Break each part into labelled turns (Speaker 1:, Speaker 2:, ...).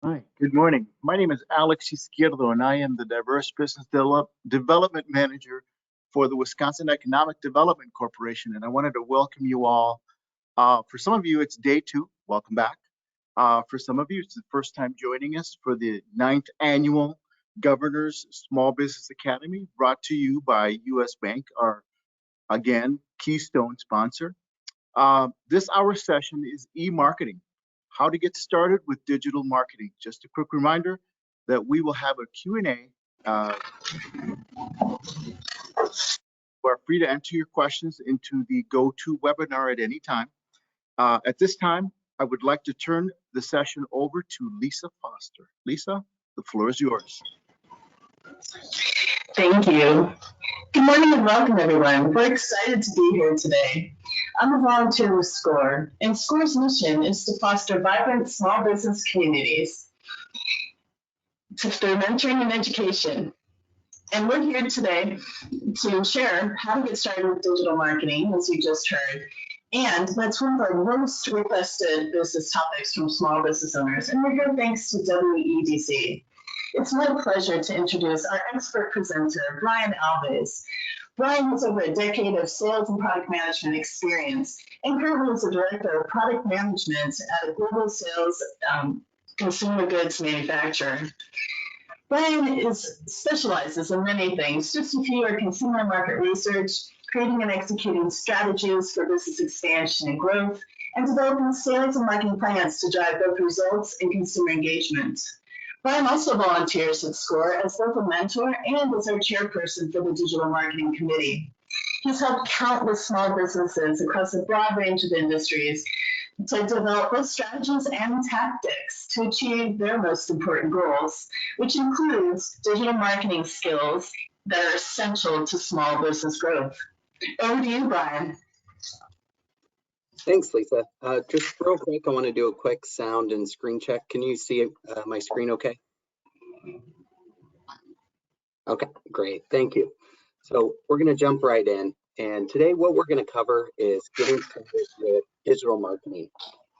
Speaker 1: Hi, good morning. My name is Alex Izquierdo, and I am the Diverse Business Development Manager for the Wisconsin Economic Development Corporation, and I wanted to welcome you all. For some of you, it's day two. Welcome back. For some of you, it's the first time joining us for the 9th Annual Governor's Small Business Academy, brought to you by U.S. Bank, our, again, Keystone sponsor. This hour session is e-marketing, how to get started with digital marketing. Just a quick reminder that we will have a Q&A. You are free to enter your questions into the GoToWebinar at any time. At this time, I would like to turn the session over to Lisa Foster. Lisa, the floor is yours.
Speaker 2: Thank you. Good morning and welcome, everyone. We're excited to be here today. I'm a volunteer with SCORE, and SCORE's mission is to foster vibrant small business communities through mentoring and education. And we're here today to share how to get started with digital marketing, as you just heard. And that's one of our most requested business topics from small business owners. And we're here thanks to WEDC. It's my pleasure to introduce our expert presenter, Brian Alves. Brian has over a decade of sales and product management experience and currently is the director of product management at a global sales consumer goods manufacturer. Brian specializes in many things. Just a few are consumer market research, creating and executing strategies for business expansion and growth, and developing sales and marketing plans to drive both results and consumer engagement. Brian also volunteers at SCORE as both a mentor and as our chairperson for the Digital Marketing Committee. He's helped countless small businesses across a broad range of industries to develop both strategies and tactics to achieve their most important goals, which includes digital marketing skills that are essential to small business growth. Over to you, Brian.
Speaker 3: Thanks, Lisa. Just real quick, I want to do a quick sound and screen check. Can you see my screen okay? Okay, great. Thank you. So we're going to jump right in. And today what we're going to cover is getting started with digital marketing.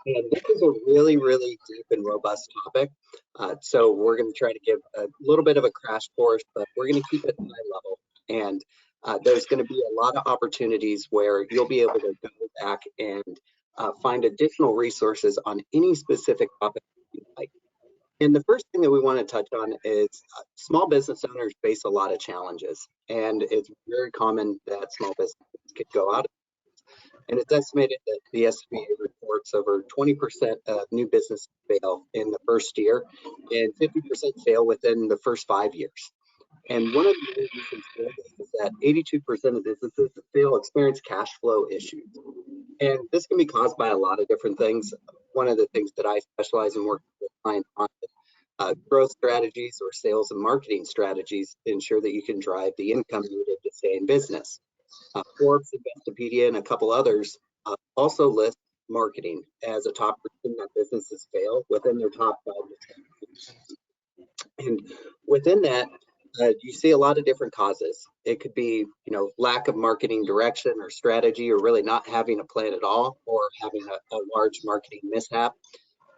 Speaker 3: And this is a really, really deep and robust topic. So we're going to try to give a little bit of a crash course, but we're going to keep it high level. And there's going to be a lot of opportunities where you'll be able to go back and find additional resources on any specific topic you like. And the first thing that we want to touch on is small business owners face a lot of challenges, and it's very common that small businesses could go out of business. And it's estimated that the SBA reports over 20% of new businesses fail in the first year and 50% fail within the first 5 years. And one of the main reasons for this is that 82% of businesses that fail experience cash flow issues. And this can be caused by a lot of different things. One of the things that I specialize in working with clients on is growth strategies or sales and marketing strategies to ensure that you can drive the income needed to stay in business. Forbes, Investopedia, and a couple others also list marketing as a top reason that businesses fail within their top 5 to 10. And within that, you see a lot of different causes. It could be, lack of marketing direction or strategy, or really not having a plan at all, or having a large marketing mishap.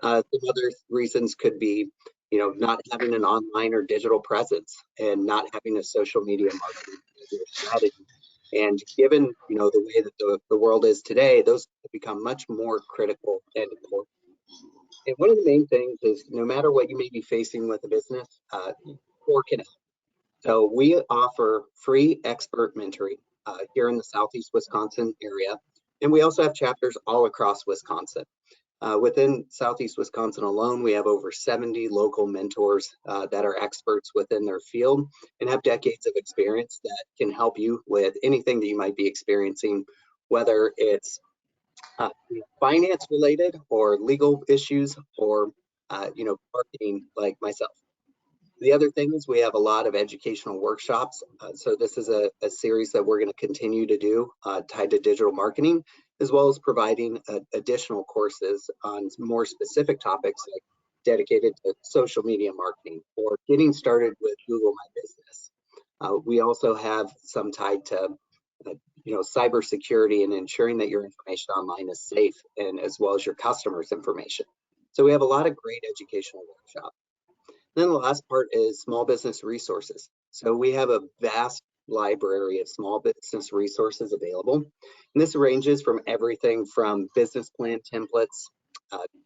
Speaker 3: Some other reasons could be, not having an online or digital presence and not having a social media marketing strategy. And given, the way that the world is today, those have become much more critical and important. And one of the main things is no matter what you may be facing with a business, SCORE can help. So we offer free expert mentoring here in the Southeast Wisconsin area, and we also have chapters all across Wisconsin. Within Southeast Wisconsin alone, we have over 70 local mentors that are experts within their field and have decades of experience that can help you with anything that you might be experiencing, whether it's finance related or legal issues or marketing like myself. The other thing is we have a lot of educational workshops. So this is a series that we're going to continue to do tied to digital marketing, as well as providing additional courses on more specific topics like dedicated to social media marketing or getting started with Google My Business. We also have some tied to cybersecurity and ensuring that your information online is safe, and as well as your customers' information. So we have a lot of great educational workshops. Then the last part is small business resources. So we have a vast library of small business resources available. And this ranges from everything from business plan templates,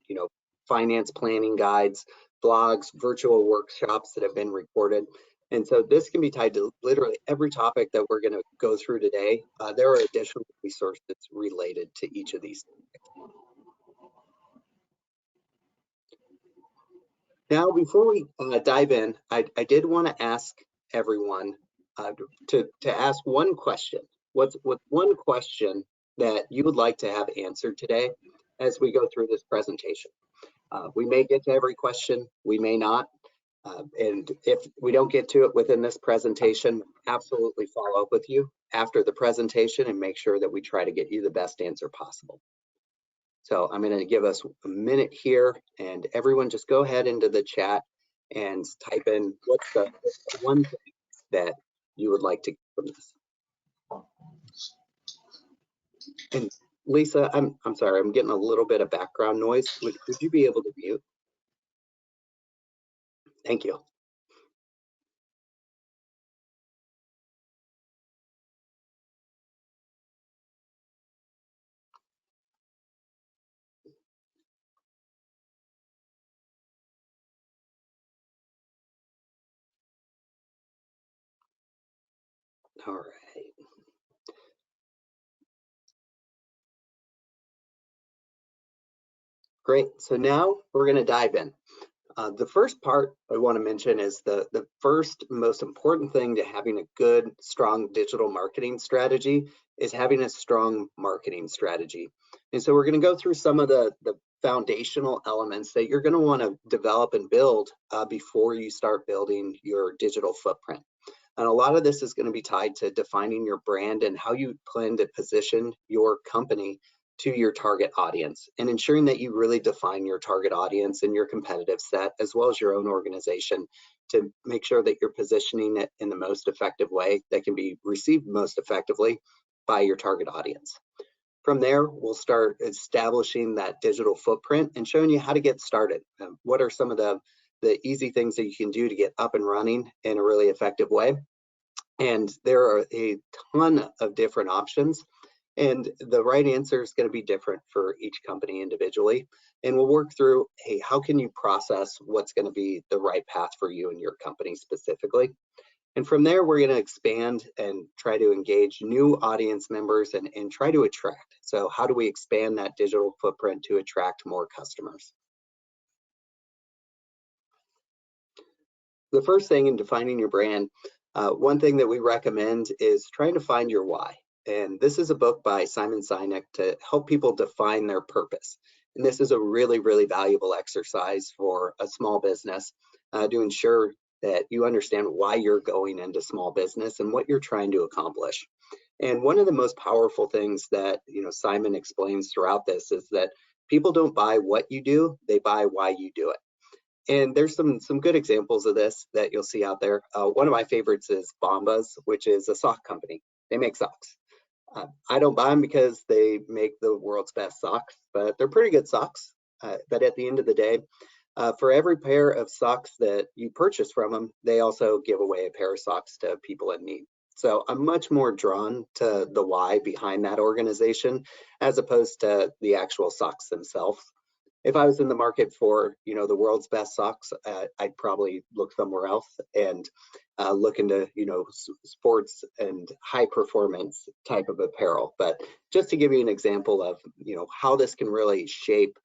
Speaker 3: you know, finance planning guides, blogs, virtual workshops that have been recorded. And so this can be tied to literally every topic that we're going to go through today. There are additional resources related to each of these topics. Now, before we dive in, I did want to ask everyone to ask one question. What's one question that you would like to have answered today as we go through this presentation? We may get to every question, we may not. And if we don't get to it within this presentation, absolutely follow up with you after the presentation and make sure that we try to get you the best answer possible. So I'm going to give us a minute here, and everyone just go ahead into the chat and type in what's the one thing that you would like to get from this. And Lisa, I'm sorry, I'm getting a little bit of background noise. Would you be able to mute? Thank you. All right. Great. So now we're going to dive in. The first part I want to mention is the first most important thing to having a good, strong digital marketing strategy is having a strong marketing strategy. And so we're going to go through some of the foundational elements that you're going to want to develop and build before you start building your digital footprint. And a lot of this is going to be tied to defining your brand and how you plan to position your company to your target audience, and ensuring that you really define your target audience and your competitive set, as well as your own organization, to make sure that you're positioning it in the most effective way that can be received most effectively by your target audience. From there, we'll start establishing that digital footprint and showing you how to get started. What are some of the easy things that you can do to get up and running in a really effective way? And there are a ton of different options. And the right answer is going to be different for each company individually. And we'll work through, hey, how can you process what's going to be the right path for you and your company specifically? And from there, we're going to expand and try to engage new audience members and try to attract. So how do we expand that digital footprint to attract more customers? The first thing in defining your brand, one thing that we recommend is trying to find your why. And this is a book by Simon Sinek to help people define their purpose. And this is a really, really valuable exercise for a small business to ensure that you understand why you're going into small business and what you're trying to accomplish. And one of the most powerful things that Simon explains throughout this is that people don't buy what you do, they buy why you do it. And there's some good examples of this that you'll see out there. One of my favorites is Bombas, which is a sock company. They make socks. I don't buy them because they make the world's best socks, but they're pretty good socks. But at the end of the day, for every pair of socks that you purchase from them, they also give away a pair of socks to people in need. So I'm much more drawn to the why behind that organization as opposed to the actual socks themselves. If I was in the market for the world's best socks, I'd probably look somewhere else and look into sports and high performance type of apparel. But just to give you an example of how this can really shape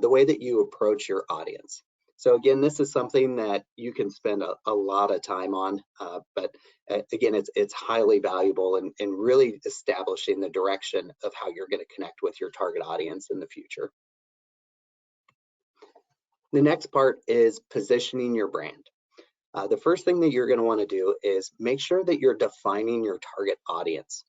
Speaker 3: the way that you approach your audience. So again, this is something that you can spend a lot of time on, but again, it's highly valuable in really establishing the direction of how you're going to connect with your target audience in the future. The next part is positioning your brand. The first thing that you're going to want to do is make sure that you're defining your target audience.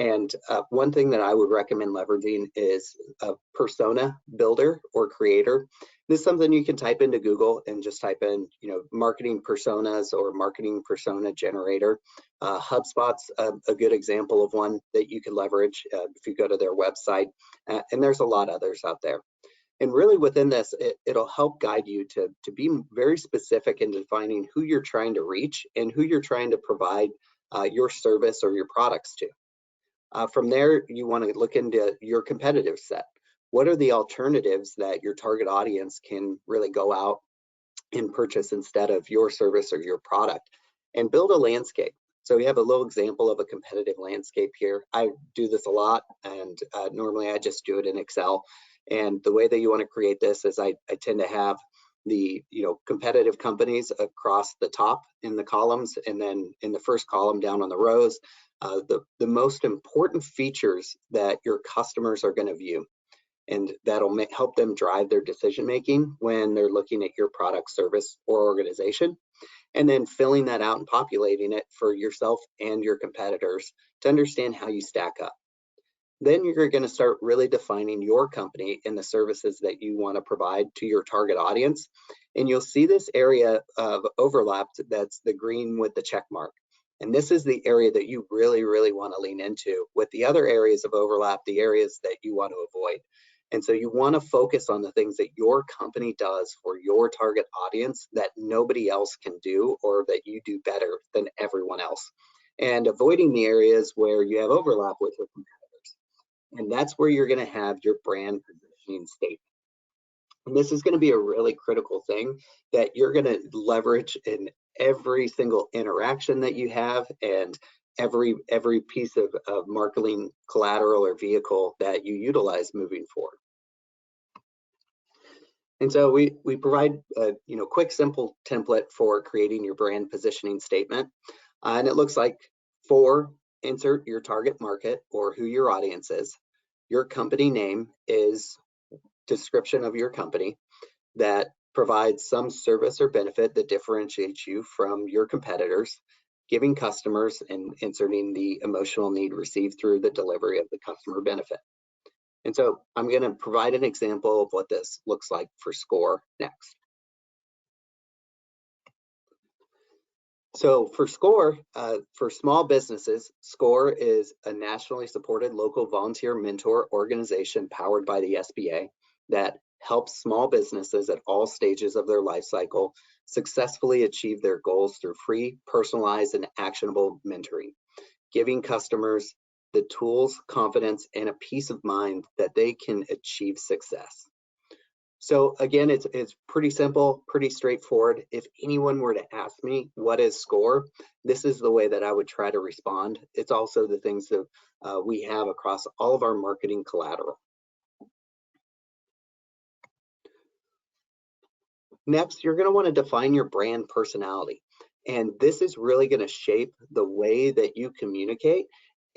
Speaker 3: And one thing that I would recommend leveraging is a persona builder or creator. This is something you can type into Google and just type in, marketing personas or marketing persona generator. HubSpot's a good example of one that you could leverage if you go to their website. And there's a lot of others out there. And really within this, it'll help guide you to be very specific in defining who you're trying to reach and who you're trying to provide your service or your products to. From there, you want to look into your competitive set. What are the alternatives that your target audience can really go out and purchase instead of your service or your product? And build a landscape. So we have a little example of a competitive landscape here. I do this a lot, and normally I just do it in Excel. And the way that you want to create this is I tend to have the competitive companies across the top in the columns, and then in the first column down on the rows, the most important features that your customers are going to view. And that'll help them drive their decision making when they're looking at your product, service, or organization. And then filling that out and populating it for yourself and your competitors to understand how you stack up. Then you're going to start really defining your company and the services that you want to provide to your target audience. And you'll see this area of overlap that's the green with the check mark. And this is the area that you really, really want to lean into, with the other areas of overlap, the areas that you want to avoid. And so you want to focus on the things that your company does for your target audience that nobody else can do, or that you do better than everyone else. And avoiding the areas where you have overlap with your competitors. And that's where you're going to have your brand positioning statement. And this is going to be a really critical thing that you're going to leverage in every single interaction that you have, and every piece of marketing collateral or vehicle that you utilize moving forward. And so we provide a quick, simple template for creating your brand positioning statement. And it looks like: 4, insert your target market or who your audience is. Your company name is description of your company that provides some service or benefit that differentiates you from your competitors, giving customers and inserting the emotional need received through the delivery of the customer benefit. And so I'm going to provide an example of what this looks like for SCORE next. So for SCORE, for small businesses, SCORE is a nationally supported local volunteer mentor organization powered by the SBA that helps small businesses at all stages of their life cycle successfully achieve their goals through free, personalized, and actionable mentoring, giving customers the tools, confidence, and a peace of mind that they can achieve success. So again, it's pretty simple, pretty straightforward. If anyone were to ask me what is SCORE, this is the way that I would try to respond. It's also the things that we have across all of our marketing collateral. Next, you're going to want to define your brand personality. And this is really going to shape the way that you communicate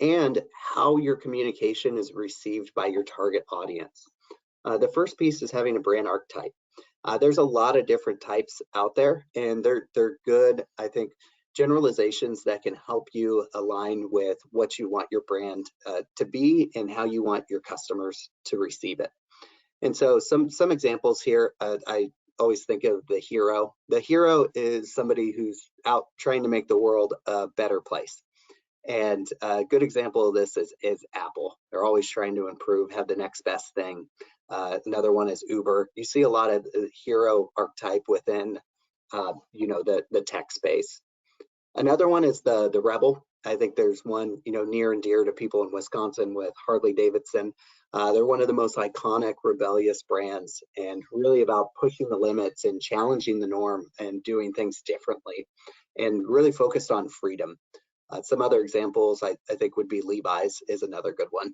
Speaker 3: and how your communication is received by your target audience. The first piece is having a brand archetype. There's a lot of different types out there, and they're good, I think, generalizations that can help you align with what you want your brand to be and how you want your customers to receive it. And so some examples here, I always think of the hero. The hero is somebody who's out trying to make the world a better place. And a good example of this is Apple. They're always trying to improve, have the next best thing. Another one is Uber. You see a lot of hero archetype within, the tech space. Another one is the rebel. I think there's one, near and dear to people in Wisconsin with Harley Davidson. They're one of the most iconic rebellious brands, and really about pushing the limits and challenging the norm and doing things differently, and really focused on freedom. Some other examples I think would be Levi's is another good one.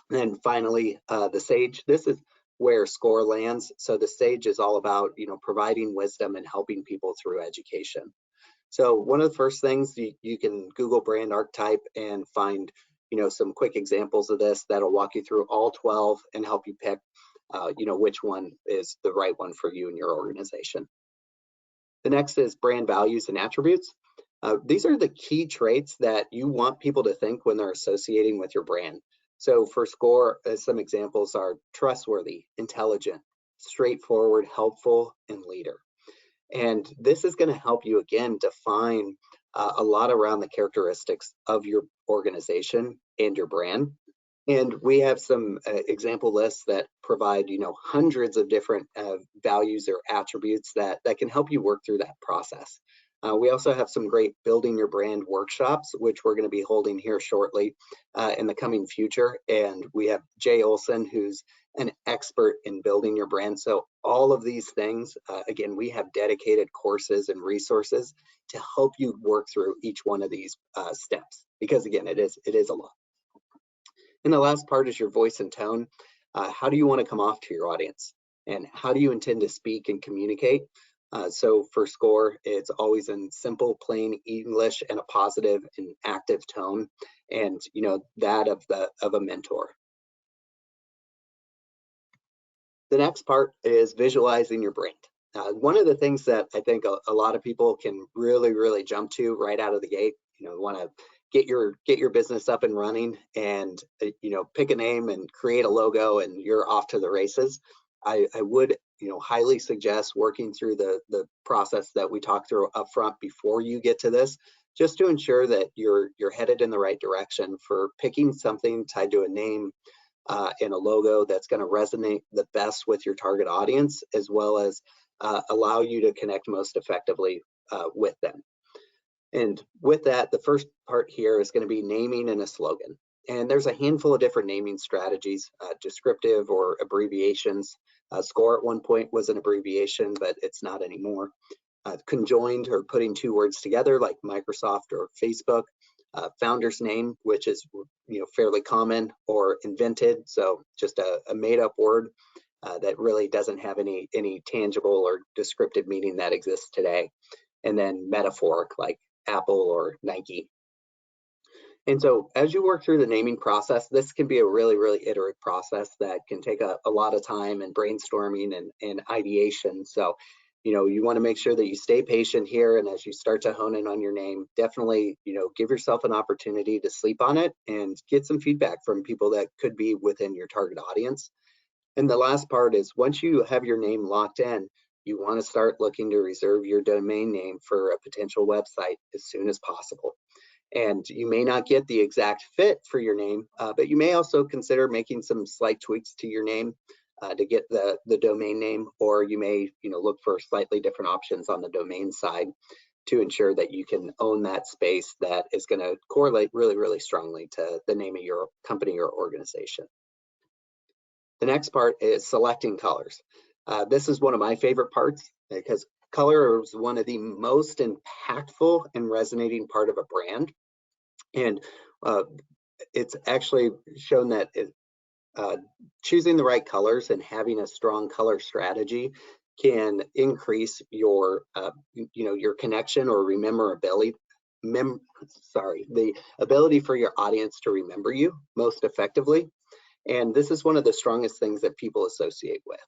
Speaker 3: And then finally, the sage. This is where SCORE lands. So the sage is all about, providing wisdom and helping people through education. So one of the first things, you can Google brand archetype and find, some quick examples of this that'll walk you through all 12 and help you pick, which one is the right one for you and your organization. The next is brand values and attributes. These are the key traits that you want people to think when they're associating with your brand. So for SCORE, some examples are trustworthy, intelligent, straightforward, helpful, and leader. And this is going to help you, again, define a lot around the characteristics of your organization and your brand. And we have some example lists that provide, hundreds of different values or attributes that can help you work through that process. We also have some great building your brand workshops, which we're going to be holding here shortly in the coming future. And we have Jay Olson, who's an expert in building your brand. So all of these things, again, we have dedicated courses and resources to help you work through each one of these steps, because again, it is a lot. And the last part is your voice and tone. How do you want to come off to your audience? And how do you intend to speak and communicate? So for SCORE, it's always in simple, plain English and a positive and active tone, and that of a mentor. The next part is visualizing your brand. One of the things that I think a lot of people can really jump to right out of the gate, want to get your business up and running and pick a name and create a logo and you're off to the races. I would highly suggest working through the process that we talked through up front before you get to this, just to ensure that you're headed in the right direction for picking something tied to a name and a logo that's going to resonate the best with your target audience, as well as allow you to connect most effectively with them. And with that, the first part here is going to be naming and a slogan. And there's a handful of different naming strategies, descriptive or abbreviations. SCORE at one point was an abbreviation, but it's not anymore. Conjoined or putting two words together like Microsoft or Facebook. Founder's name, which is fairly common, or invented, so just a made-up word that really doesn't have any tangible or descriptive meaning that exists today. And then metaphoric, like Apple or Nike. And so as you work through the naming process, this can be a really iterative process that can take a lot of time and brainstorming and ideation. So you want to make sure that you stay patient here, and as you start to hone in on your name, definitely give yourself an opportunity to sleep on it and get some feedback from people that could be within your target audience. And the last part is, once you have your name locked in, you want to start looking to reserve your domain name for a potential website as soon as possible. And you may not get the exact fit for your name, but you may also consider making some slight tweaks to your name to get the domain name, or you may look for slightly different options on the domain side to ensure that you can own that space that is going to correlate really strongly to the name of your company or organization. The next part is selecting colors. This is one of my favorite parts, because color is one of the most impactful and resonating part of a brand. And it's actually shown that choosing the right colors and having a strong color strategy can increase your your connection or rememberability, the ability for your audience to remember you most effectively. And this is one of the strongest things that people associate with.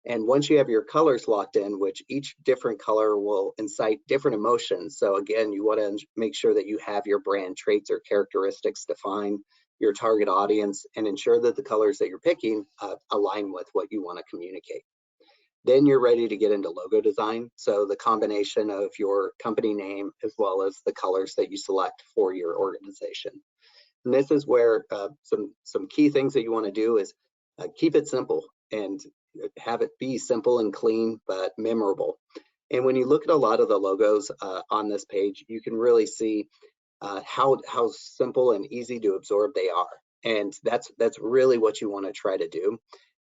Speaker 3: And once you have your colors locked in, which each different color will incite different emotions. So again, you want to make sure that you have your brand traits or characteristics define your target audience, and ensure that the colors that you're picking align with what you want to communicate. Then you're ready to get into logo design. So the combination of your company name as well as the colors that you select for your organization. And this is where some key things that you want to do is keep it simple and have it be simple and clean, but memorable. And when you look at a lot of the logos on this page, you can really see how simple and easy to absorb they are. And that's really what you want to try to do.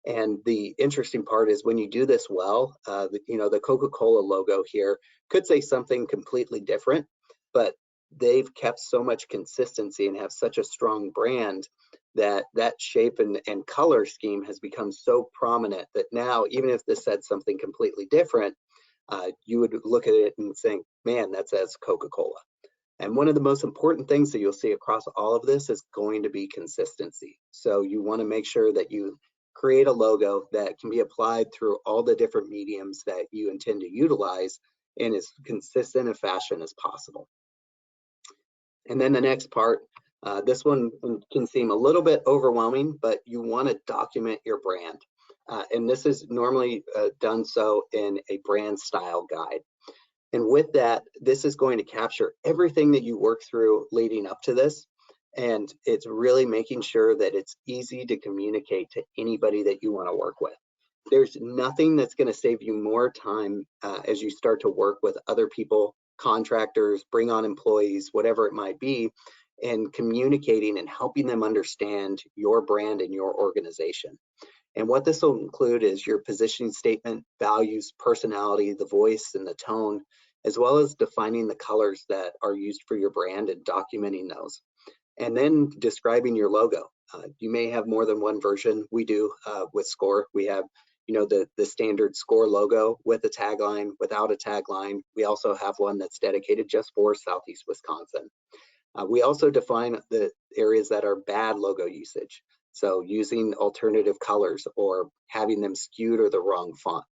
Speaker 3: And the interesting part is, when you do this well, the Coca-Cola logo here could say something completely different, but they've kept so much consistency and have such a strong brand that shape and color scheme has become so prominent that now, even if this said something completely different, you would look at it and think, man, that says Coca-Cola. And one of the most important things that you'll see across all of this is going to be consistency. So you want to make sure that you create a logo that can be applied through all the different mediums that you intend to utilize in as consistent a fashion as possible. And then the next part, this one can seem a little bit overwhelming, but you want to document your brand. And this is normally done so in a brand style guide. And with that, this is going to capture everything that you work through leading up to this. And it's really making sure that it's easy to communicate to anybody that you want to work with. There's nothing that's going to save you more time as you start to work with other people, contractors, bring on employees, whatever it might be, and communicating and helping them understand your brand and your organization. And what this will include is your positioning statement, values, personality, the voice and the tone, as well as defining the colors that are used for your brand and documenting those. And then describing your logo. You may have more than one version. We do with SCORE. We have, you know, the standard SCORE logo with a tagline, without a tagline. We also have one that's dedicated just for Southeast Wisconsin. We also define the areas that are bad logo usage. So using alternative colors or having them skewed or the wrong font.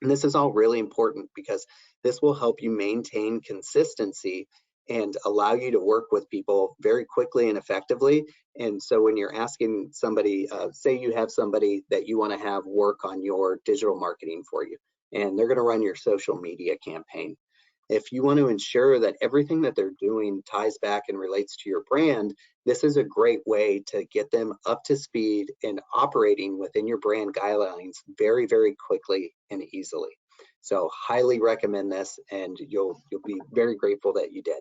Speaker 3: And this is all really important because this will help you maintain consistency and allow you to work with people very quickly and effectively. And so when you're asking somebody, say you have somebody that you want to have work on your digital marketing for you, and they're going to run your social media campaign. If you want to ensure that everything that they're doing ties back and relates to your brand, this is a great way to get them up to speed and operating within your brand guidelines very, very quickly and easily. So highly recommend this, and you'll be very grateful that you did.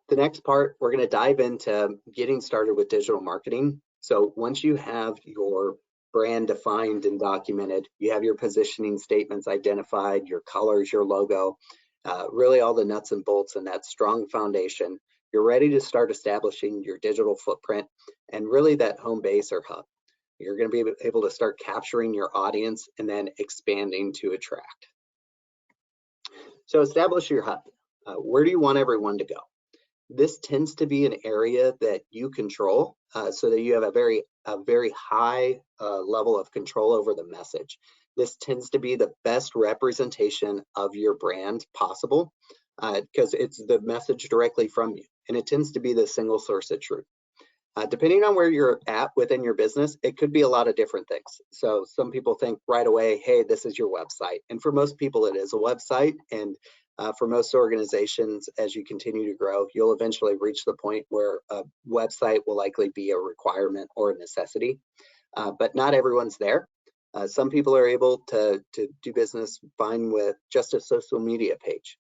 Speaker 3: The next part, we're going to dive into getting started with digital marketing. So once you have your brand defined and documented, you have your positioning statements identified, your colors, your logo, really all the nuts and bolts and that strong foundation, you're ready to start establishing your digital footprint and really that home base or hub. You're going to be able to start capturing your audience and then expanding to attract. So establish your hub. Where do you want everyone to go? This tends to be an area that you control so that you have a very high level of control over the message. This tends to be the best representation of your brand possible because it's the message directly from you, and it tends to be the single source of truth. Depending on where you're at within your business, it could be a lot of different things. So some people think right away, hey, this is your website. And for most people, it is a website. And for most organizations, as you continue to grow, you'll eventually reach the point where a website will likely be a requirement or a necessity. But not everyone's there. Some people are able to do business fine with just a social media page.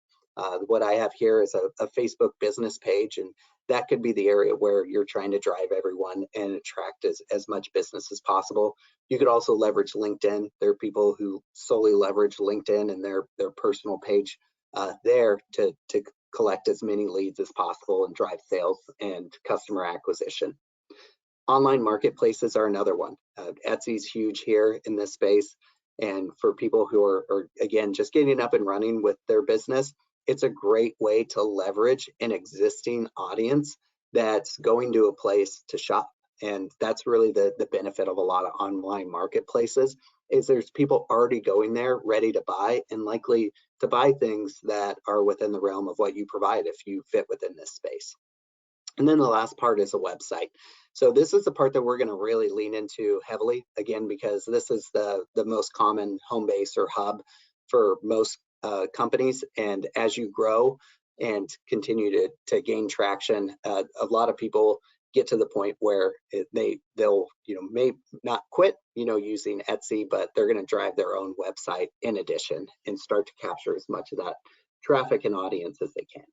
Speaker 3: What I have here is a Facebook business page, and that could be the area where you're trying to drive everyone and attract as much business as possible. You could also leverage LinkedIn. There are people who solely leverage LinkedIn and their personal page there to collect as many leads as possible and drive sales and customer acquisition. Online marketplaces are another one. Etsy's huge here in this space. And for people who are again, just getting up and running with their business, it's a great way to leverage an existing audience that's going to a place to shop. And that's really the benefit of a lot of online marketplaces is there's people already going there ready to buy and likely to buy things that are within the realm of what you provide if you fit within this space. And then the last part is a website. So this is the part that we're going to really lean into heavily, again, because this is the most common home base or hub for most companies. And as you grow and continue to gain traction, a lot of people get to the point where they'll may not quit using Etsy, but they're going to drive their own website in addition and start to capture as much of that traffic and audience as they can.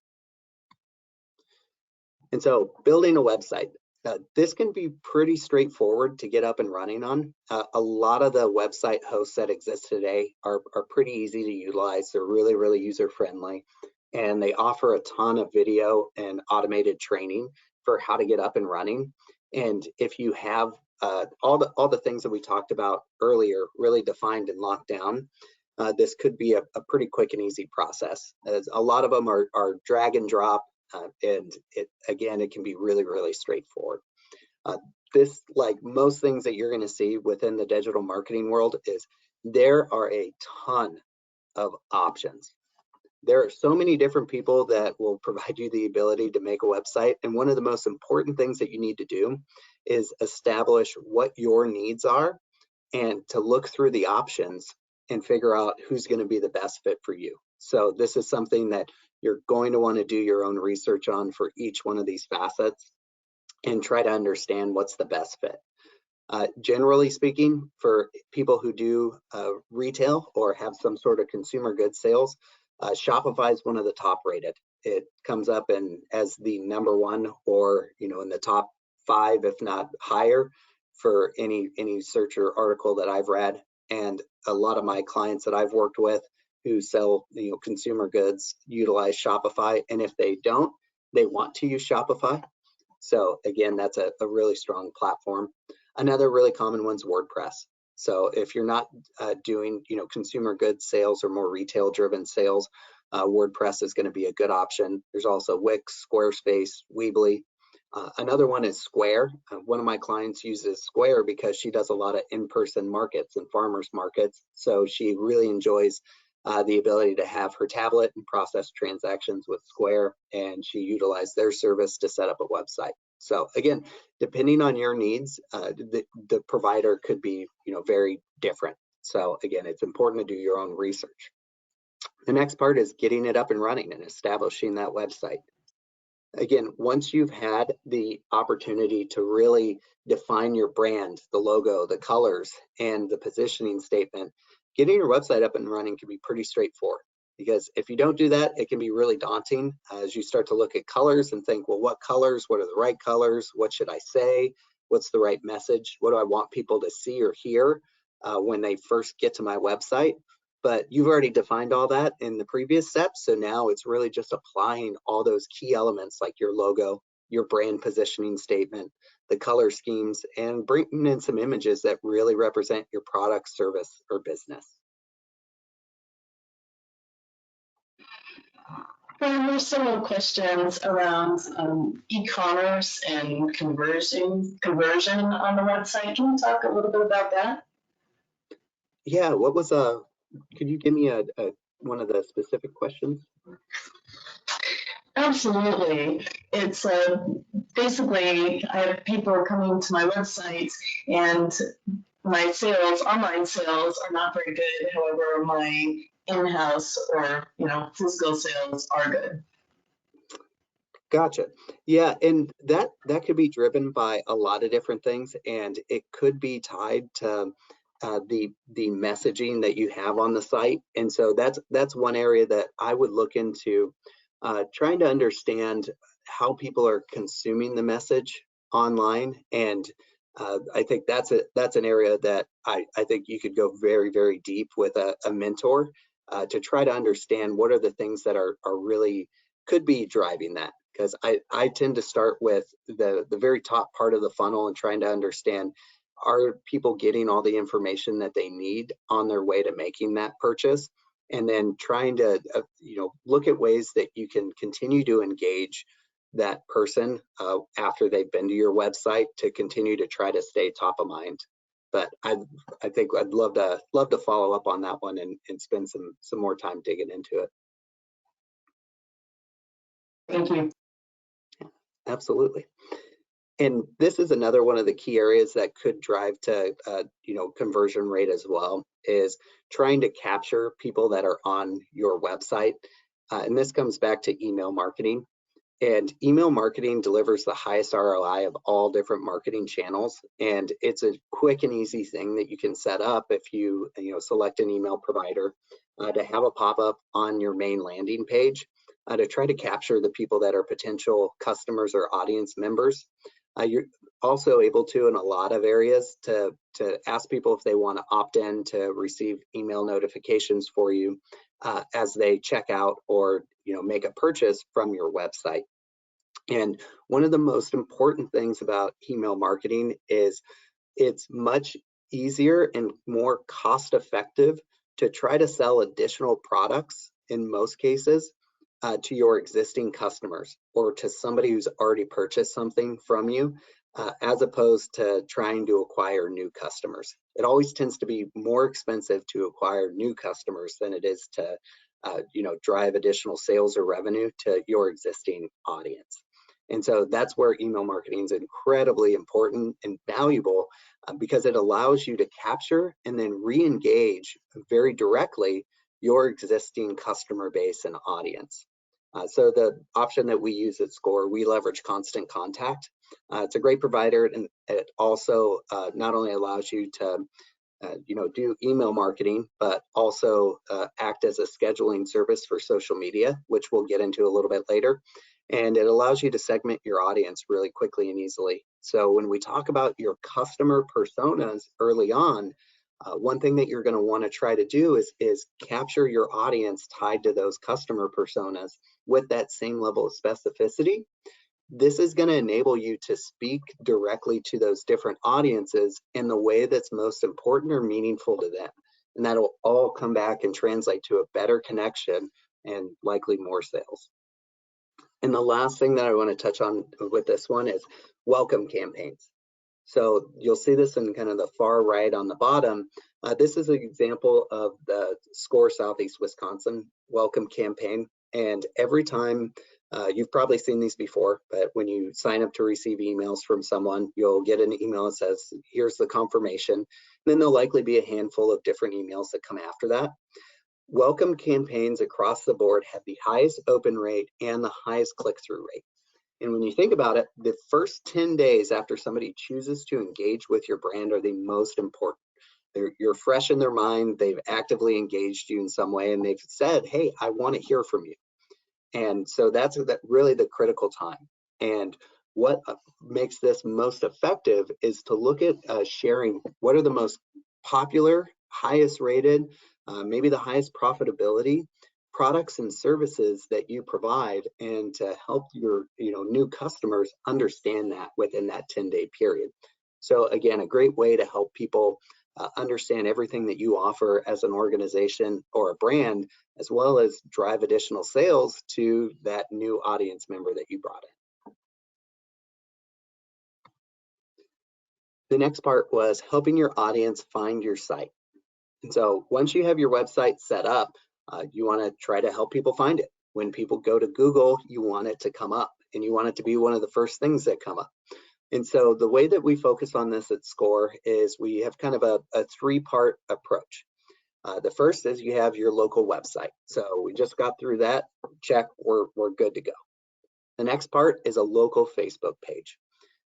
Speaker 3: And so building a website, this can be pretty straightforward to get up and running on. A lot of the website hosts that exist today are pretty easy to utilize. They're really, really user-friendly, and they offer a ton of video and automated training for how to get up and running. And if you have all the things that we talked about earlier really defined and locked down, this could be a pretty quick and easy process. As a lot of them are drag and drop. And it can be really, really straightforward. This, like most things that you're going to see within the digital marketing world, is there are a ton of options. There are so many different people that will provide you the ability to make a website. And one of the most important things that you need to do is establish what your needs are and to look through the options and figure out who's going to be the best fit for you. So this is something that you're going to want to do your own research on for each one of these facets and try to understand what's the best fit. Generally speaking, for people who do retail or have some sort of consumer goods sales, Shopify is one of the top rated. It comes up as the #1 or in the top 5, if not higher, for any search or article that I've read. And a lot of my clients that I've worked with who sell consumer goods utilize Shopify, and if they don't, they want to use Shopify. So again, that's a really strong platform. Another really common one's WordPress. So if you're not doing consumer goods sales or more retail driven sales, WordPress is going to be a good option. There's also Wix, Squarespace, Weebly. Another one is Square. One of my clients uses Square because she does a lot of in-person markets and farmers markets. So she really enjoys the ability to have her tablet and process transactions with Square, and she utilized their service to set up a website. So again, depending on your needs, the provider could be very different. So again, it's important to do your own research. The next part is getting it up and running and establishing that website. Again, once you've had the opportunity to really define your brand, the logo, the colors, and the positioning statement, getting your website up and running can be pretty straightforward. Because if you don't do that, it can be really daunting as you start to look at colors and think, well, what colors? What are the right colors? What should I say? What's the right message? What do I want people to see or hear when they first get to my website? But you've already defined all that in the previous steps. So now it's really just applying all those key elements like your logo, your brand positioning statement, the color schemes, and bringing in some images that really represent your product, service, or business.
Speaker 2: There's several questions around e-commerce and conversion on the website. Can you talk a little bit about that?
Speaker 3: Yeah, what was could you give me one of the specific questions?
Speaker 2: Absolutely. It's basically I have people coming to my website and my sales, online sales, are not very good. However, my in-house or physical sales are good.
Speaker 3: Gotcha. Yeah, and that could be driven by a lot of different things, and it could be tied to the messaging that you have on the site. And so that's one area that I would look into, trying to understand how people are consuming the message online. And I think that's an area that I think you could go very, very deep with a mentor to try to understand what are the things that are really could be driving that. Because I tend to start with the very top part of the funnel and trying to understand, are people getting all the information that they need on their way to making that purchase? And then trying to look at ways that you can continue to engage that person after they've been to your website to continue to try to stay top of mind. But I think I'd love to follow up on that one and spend some more time digging into it.
Speaker 2: Thank you.
Speaker 3: Absolutely. And this is another one of the key areas that could drive to conversion rate as well, is trying to capture people that are on your website. And this comes back to email marketing. And email marketing delivers the highest ROI of all different marketing channels. And it's a quick and easy thing that you can set up if you select an email provider to have a pop-up on your main landing page to try to capture the people that are potential customers or audience members. You're also able to, in a lot of areas, to ask people if they want to opt in to receive email notifications for you as they check out or make a purchase from your website. And one of the most important things about email marketing is it's much easier and more cost effective to try to sell additional products in most cases to your existing customers or to somebody who's already purchased something from you, as opposed to trying to acquire new customers. It always tends to be more expensive to acquire new customers than it is to drive additional sales or revenue to your existing audience. And so that's where email marketing is incredibly important and valuable because it allows you to capture and then re-engage very directly your existing customer base and audience. So the option that we use at SCORE, we leverage Constant Contact. It's a great provider, and it also not only allows you to do email marketing, but also act as a scheduling service for social media, which we'll get into a little bit later. And it allows you to segment your audience really quickly and easily. So when we talk about your customer personas early on, one thing that you're going to want to try to do is capture your audience tied to those customer personas with that same level of specificity. This is going to enable you to speak directly to those different audiences in the way that's most important or meaningful to them. And that'll all come back and translate to a better connection and likely more sales. And the last thing that I want to touch on with this one is welcome campaigns. So you'll see this in kind of the far right on the bottom. This is an example of the SCORE Southeast Wisconsin welcome campaign. And every time, you've probably seen these before, but when you sign up to receive emails from someone, you'll get an email that says, here's the confirmation. And then there'll likely be a handful of different emails that come after that. Welcome campaigns across the board have the highest open rate and the highest click-through rate. And when you think about it, the first 10 days after somebody chooses to engage with your brand are the most important. You're fresh in their mind, they've actively engaged you in some way, and they've said, hey, I want to hear from you. And so that's really the critical time. And what makes this most effective is to look at sharing what are the most popular, highest rated, maybe the highest profitability products and services that you provide, and to help your new customers understand that within that 10-day period. So again, a great way to help people understand everything that you offer as an organization or a brand, as well as drive additional sales to that new audience member that you brought in. The next part was helping your audience find your site. And so once you have your website set up, you want to try to help people find it. When people go to Google, you want it to come up, and you want it to be one of the first things that come up. And so the way that we focus on this at SCORE is we have kind of a three-part approach. The first is you have your local website. So we just got through that, check, we're good to go. The next part is a local Facebook page.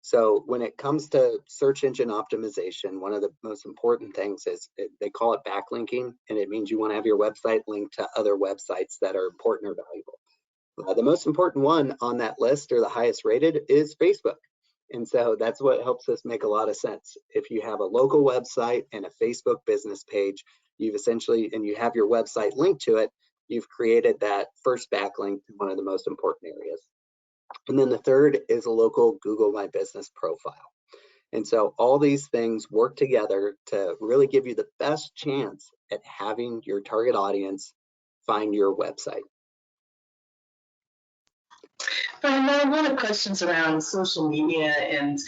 Speaker 3: So when it comes to search engine optimization, one of the most important things is they call it backlinking, and it means you want to have your website linked to other websites that are important or valuable. The most important one on that list, or the highest rated, is Facebook. And so that's what helps us make a lot of sense. If you have a local website and a Facebook business page, you've essentially, and you have your website linked to it, you've created that first backlink to one of the most important areas. And then the third is a local Google My Business profile. And so all these things work together to really give you the best chance at having your target audience find your website.
Speaker 2: Brian, there are a lot of questions around social media and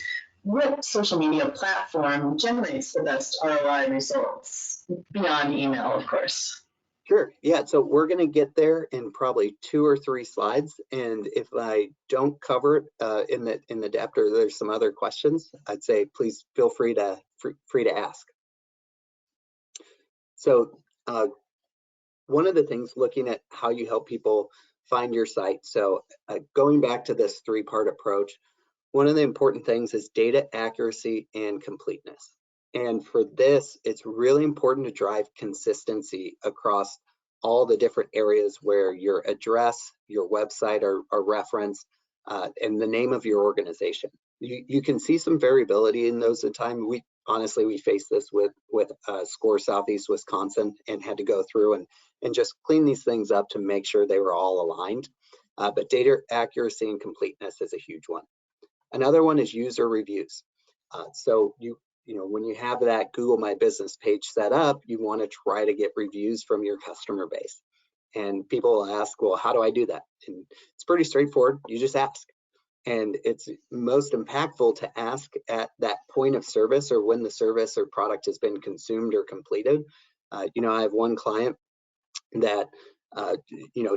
Speaker 2: what social media platform generates the best ROI results beyond email, of course.
Speaker 3: Sure, yeah, so we're gonna get there in probably 2 or 3 slides, and if I don't cover it in the depth, or there's some other questions, I'd say please feel free to ask. So one of the things, looking at how you help people find your site, so going back to this 3-part approach, one of the important things is data accuracy and completeness. And for this, it's really important to drive consistency across all the different areas where your address, your website are referenced, and the name of your organization. You can see some variability in those at times. Honestly, we faced this with SCORE Southeast Wisconsin, and had to go through and just clean these things up to make sure they were all aligned. But data accuracy and completeness is a huge one. Another one is user reviews. So when you have that Google My Business page set up, you want to try to get reviews from your customer base. And people will ask, well, how do I do that? And it's pretty straightforward. You just ask. And it's most impactful to ask at that point of service, or when the service or product has been consumed or completed. I have one client that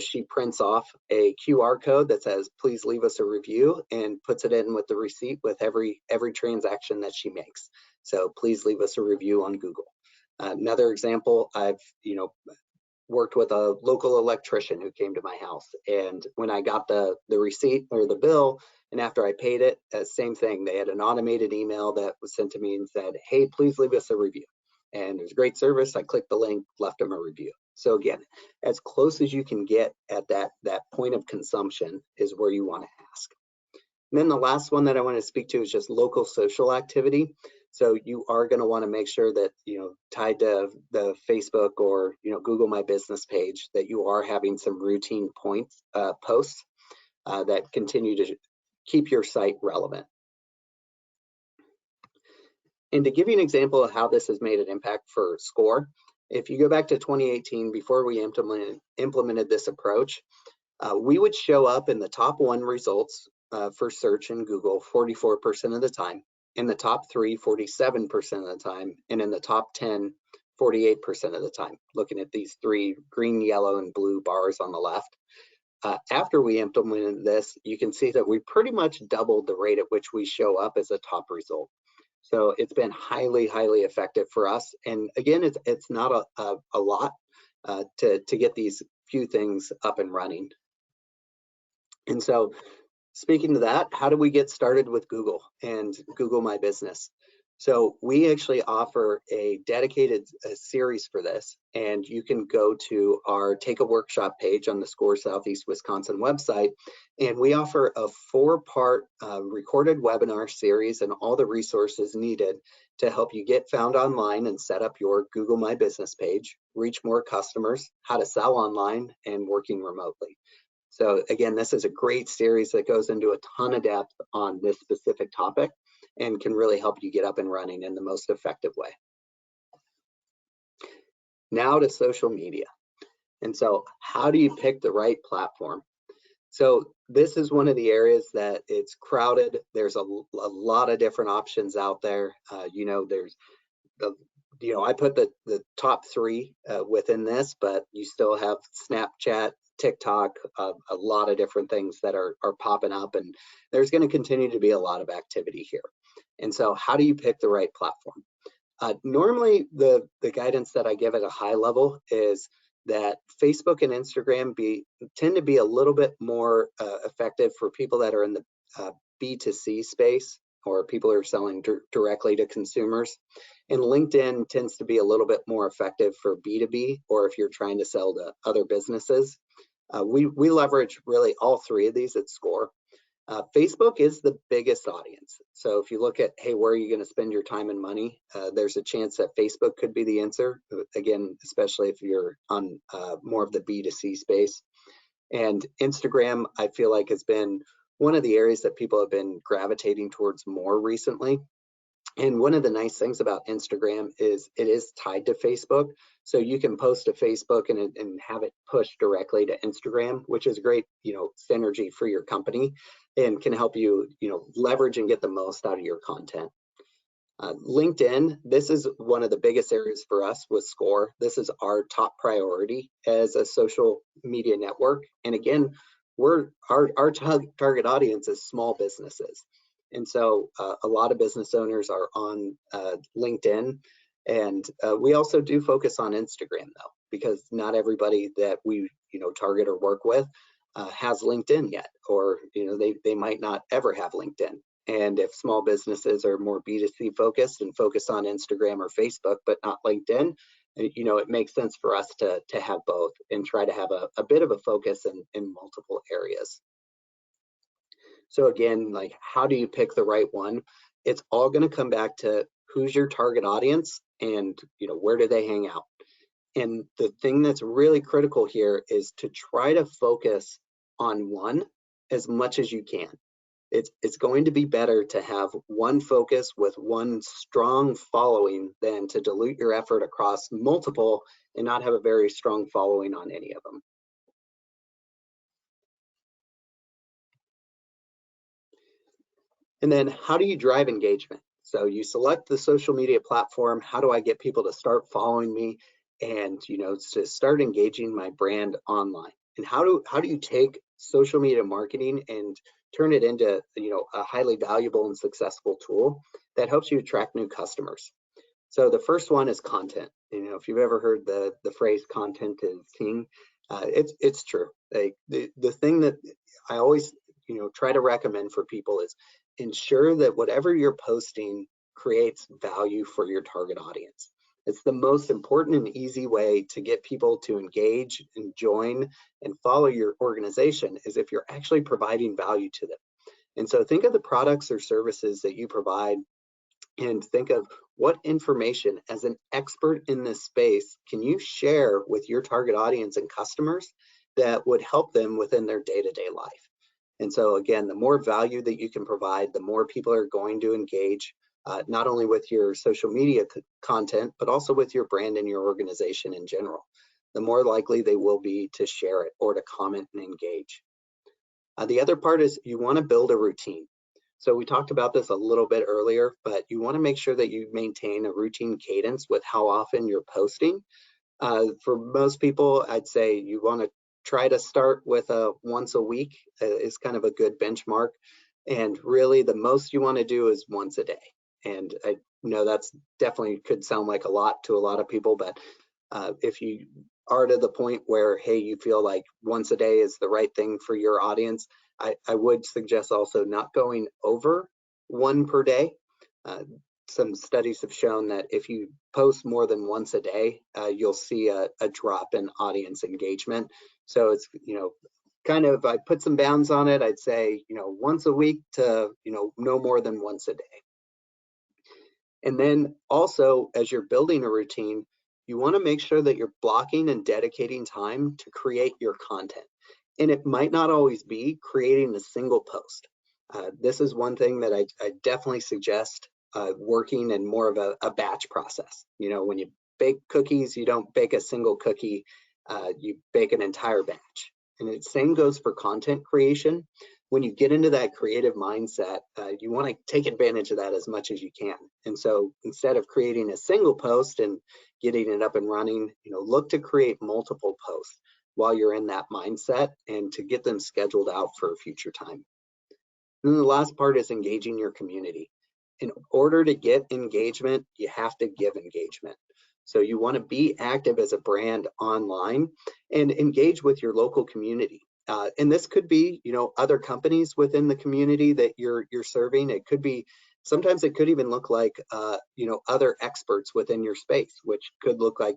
Speaker 3: she prints off a QR code that says, please leave us a review, and puts it in with the receipt with every transaction that she makes. So please leave us a review on Google. Another example, I've worked with a local electrician who came to my house, and when I got the receipt or the bill, and after I paid it, same thing. They had an automated email that was sent to me and said, "Hey, please leave us a review." And it was great service. I clicked the link, left them a review. So again, as close as you can get at that point of consumption is where you want to ask. And then the last one that I want to speak to is just local social activity. So you are going to want to make sure that, tied to the Facebook or, Google My Business page, that you are having some routine posts that continue to keep your site relevant. And to give you an example of how this has made an impact for SCORE, if you go back to 2018, before we implemented this approach, we would show up in the top 1 results for search in Google 44% of the time, in the top 3, 47% of the time, and in the top 10, 48% of the time, looking at these 3 green, yellow, and blue bars on the left. After we implemented this, you can see that we pretty much doubled the rate at which we show up as a top result. So it's been highly, highly effective for us. And again, it's not a lot to get these few things up and running. And so speaking to that, how do we get started with Google and Google My Business? So we actually offer a dedicated series for this, and you can go to our Take a Workshop page on the SCORE Southeast Wisconsin website, and we offer a 4-part recorded webinar series and all the resources needed to help you get found online and set up your Google My Business page, reach more customers, how to sell online, and working remotely. So again, this is a great series that goes into a ton of depth on this specific topic and can really help you get up and running in the most effective way. Now to social media. And so how do you pick the right platform? So this is one of the areas that it's crowded. There's a lot of different options out there. There's I put the top 3 within this, but you still have Snapchat, TikTok, a lot of different things that are popping up, and there's going to continue to be a lot of activity here. And so how do you pick the right platform? Normally, the guidance that I give at a high level is that Facebook and Instagram tend to be a little bit more effective for people that are in the B2C space, or people who are selling directly to consumers. And LinkedIn tends to be a little bit more effective for B2B, or if you're trying to sell to other businesses. We leverage really all 3 of these at SCORE. Facebook is the biggest audience. So if you look at, hey, where are you going to spend your time and money? There's a chance that Facebook could be the answer. Again, especially if you're on more of the B2C space. And Instagram, I feel like, has been one of the areas that people have been gravitating towards more recently. And one of the nice things about Instagram is it is tied to Facebook. So you can post to Facebook and have it push directly to Instagram, which is great, synergy for your company, and can help you, leverage and get the most out of your content. LinkedIn, this is one of the biggest areas for us with SCORE. This is our top priority as a social media network. And again, our target audience is small businesses. And so a lot of business owners are on LinkedIn. And we also do focus on Instagram, though, because not everybody that we target or work with has LinkedIn yet, or they might not ever have LinkedIn. And if small businesses are more B2C focused and focus on Instagram or Facebook, but not LinkedIn, it makes sense for us to have both and try to have a bit of a focus in multiple areas. So again, like, how do you pick the right one? It's all going to come back to who's your target audience and where do they hang out. And the thing that's really critical here is to try to focus on one as much as you can. It's going to be better to have one focus with one strong following than to dilute your effort across multiple and not have a very strong following on any of them. And then how do you drive engagement? So you select the social media platform. How do I get people to start following me and to start engaging my brand online? And how do you take social media marketing and turn it into a highly valuable and successful tool that helps you attract new customers? So the first one is content. If you've ever heard the phrase "content is king," it's true. Like the thing that I always try to recommend for people is ensure that whatever you're posting creates value for your target audience. It's the most important and easy way to get people to engage and join and follow your organization is if you're actually providing value to them. And so think of the products or services that you provide and think of what information as an expert in this space can you share with your target audience and customers that would help them within their day-to-day life. And so again, the more value that you can provide, the more people are going to engage, not only with your social media content, but also with your brand and your organization in general. The more likely they will be to share it or to comment and engage. The other part is you want to build a routine. So we talked about this a little bit earlier, but you want to make sure that you maintain a routine cadence with how often you're posting. For most people, I'd say you want to try to start with a once a week is kind of a good benchmark. And really the most you want to do is once a day. And I know that's definitely could sound like a lot to a lot of people, but if you are to the point where, hey, you feel like once a day is the right thing for your audience, I would suggest also not going over one per day. Some studies have shown that if you post more than once a day, you'll see a drop in audience engagement. So it's, kind of, I put some bounds on it. I'd say, once a week to, no more than once a day. And then also, as you're building a routine, you want to make sure that you're blocking and dedicating time to create your content. And it might not always be creating a single post. This is one thing that I definitely suggest working in more of a batch process. When you bake cookies, you don't bake a single cookie, you bake an entire batch. And the same goes for content creation. When you get into that creative mindset, you want to take advantage of that as much as you can. And so instead of creating a single post and getting it up and running, look to create multiple posts while you're in that mindset and to get them scheduled out for a future time. And then the last part is engaging your community. In order to get engagement, you have to give engagement. So you want to be active as a brand online and engage with your local community. And this could be, other companies within the community that you're serving. It could be, sometimes it could even look like, other experts within your space, which could look like,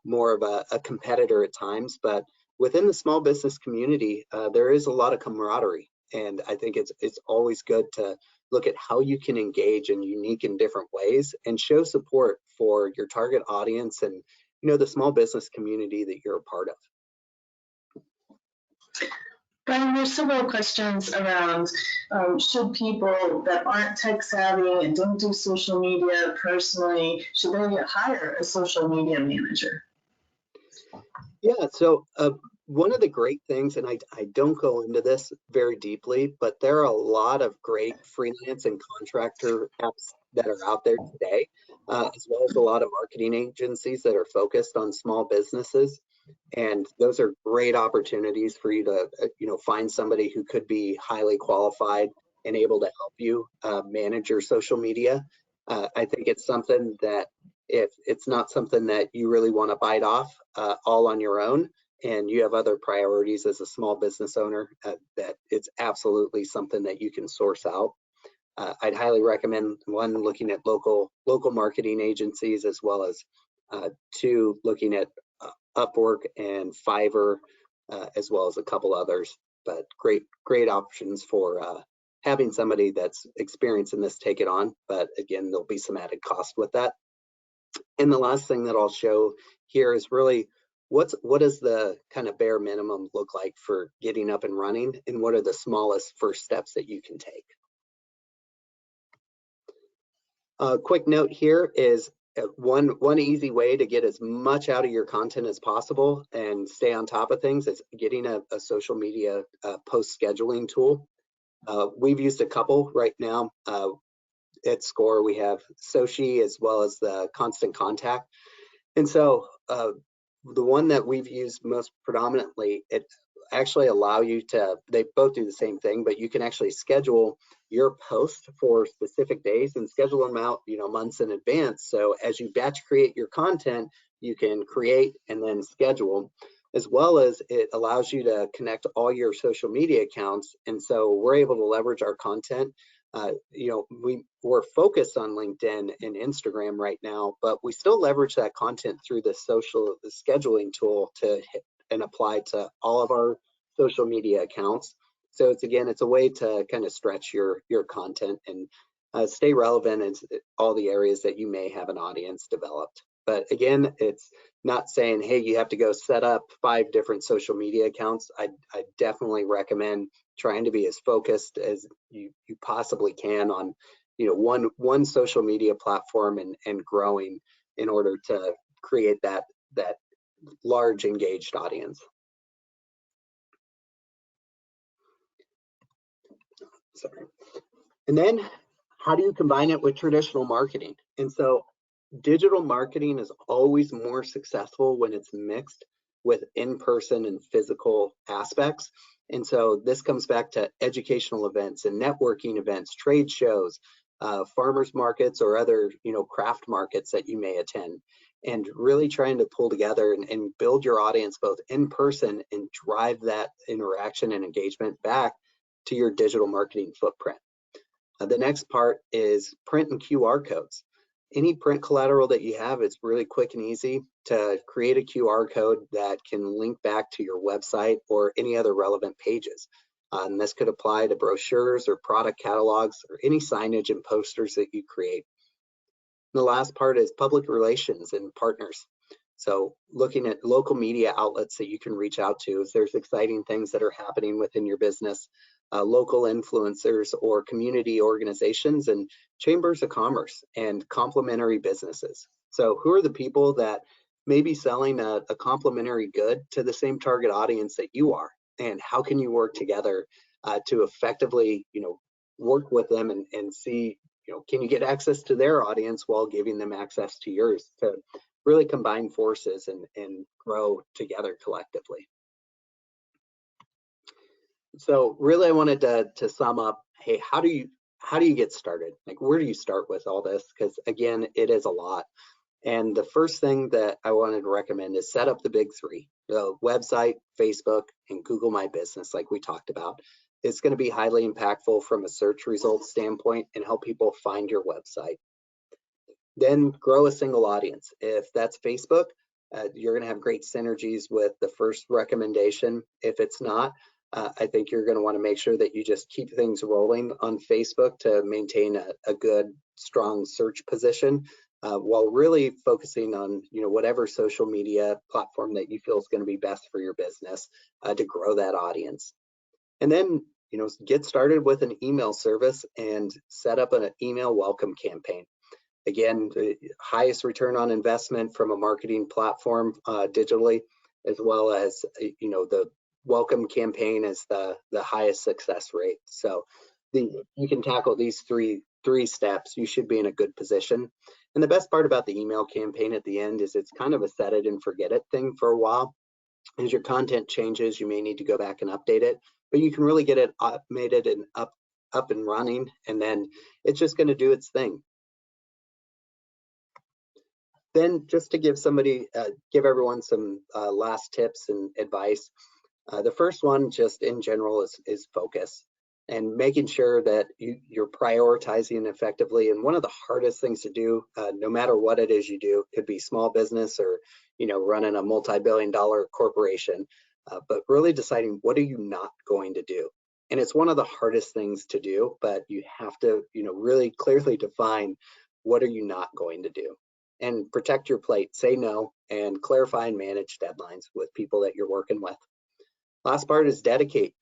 Speaker 3: more of a competitor at times. But within the small business community, there is a lot of camaraderie. And I think it's always good to look at how you can engage in unique and different ways and show support for your target audience and, the small business community that you're a part of.
Speaker 2: Brian, there's several questions around should people that aren't tech savvy and don't do social media personally, should they hire a social media manager?
Speaker 3: Yeah, so one of the great things, and I don't go into this very deeply, but there are a lot of great freelance and contractor apps that are out there today, as well as a lot of marketing agencies that are focused on small businesses. And those are great opportunities for you to, find somebody who could be highly qualified and able to help you manage your social media. I think it's something that if it's not something that you really want to bite off all on your own, and you have other priorities as a small business owner, that it's absolutely something that you can source out. I'd highly recommend one, looking at local marketing agencies, as well as two, looking at Upwork and Fiverr, as well as a couple others. But great options for having somebody that's experienced in this take it on. But again, there'll be some added cost with that. And the last thing that I'll show here is really what does the kind of bare minimum look like for getting up and running, and what are the smallest first steps that you can take. A quick note here is one easy way to get as much out of your content as possible and stay on top of things is getting a social media post scheduling tool. We've used a couple right now. At SCORE, we have Sochi as well as the Constant Contact. And so the one that we've used most predominantly, actually allow you to, they both do the same thing, but you can actually schedule your posts for specific days and schedule them out, months in advance. So as you batch create your content, you can create and then schedule, as well as it allows you to connect all your social media accounts. And so we're able to leverage our content. We're focused on LinkedIn and Instagram right now, but we still leverage that content through the scheduling tool to hit and apply to all of our social media accounts. So it's a way to kind of stretch your content and stay relevant in all the areas that you may have an audience developed. But again, it's not saying, hey, you have to go set up 5 different social media accounts. I definitely recommend trying to be as focused as you possibly can on one social media platform and growing in order to create that large engaged audience. Sorry. And then how do you combine it with traditional marketing? And so digital marketing is always more successful when it's mixed with in-person and physical aspects. And so this comes back to educational events and networking events, trade shows, farmers markets, or other craft markets that you may attend, and really trying to pull together and build your audience both in person and drive that interaction and engagement back to your digital marketing footprint. The next part is print and QR codes. Any print collateral that you have, it's really quick and easy to create a QR code that can link back to your website or any other relevant pages. And this could apply to brochures or product catalogs or any signage and posters that you create. And the last part is public relations and partners. So looking at local media outlets that you can reach out to if there's exciting things that are happening within your business, local influencers or community organizations and chambers of commerce and complementary businesses. So who are the people that may be selling a complementary good to the same target audience that you are? And how can you work together to effectively, work with them and see, can you get access to their audience while giving them access to yours, to really combine forces and grow together collectively. So really I wanted to sum up, hey, how do you get started? Like, where do you start with all this? Because again, it is a lot. And the first thing that I wanted to recommend is set up the big 3, the website, Facebook, and Google My Business, like we talked about. It's going to be highly impactful from a search results standpoint and help people find your website. Then grow a single audience. If that's Facebook, you're going to have great synergies with the first recommendation. If it's not, I think you're going to want to make sure that you just keep things rolling on Facebook to maintain a good, strong search position, while really focusing on whatever social media platform that you feel is going to be best for your business to grow that audience. And then get started with an email service and set up an email welcome campaign. Again, the highest return on investment from a marketing platform digitally, as well as the welcome campaign is the highest success rate. So you can tackle these three steps. You should be in a good position. And the best part about the email campaign at the end is it's kind of a set it and forget it thing for a while. As your content changes, you may need to go back and update it, but you can really get it automated and up and running, and then it's just going to do its thing. Then just to give everyone some last tips and advice. The first one, just in general, is focus and making sure that you're prioritizing effectively. And one of the hardest things to do, no matter what it is you do, could be small business or running a multi-billion-dollar corporation, but really deciding what are you not going to do. And it's one of the hardest things to do, but you have to really clearly define what are you not going to do. And protect your plate, say no, and clarify and manage deadlines with people that you're working with. Last part is dedicate,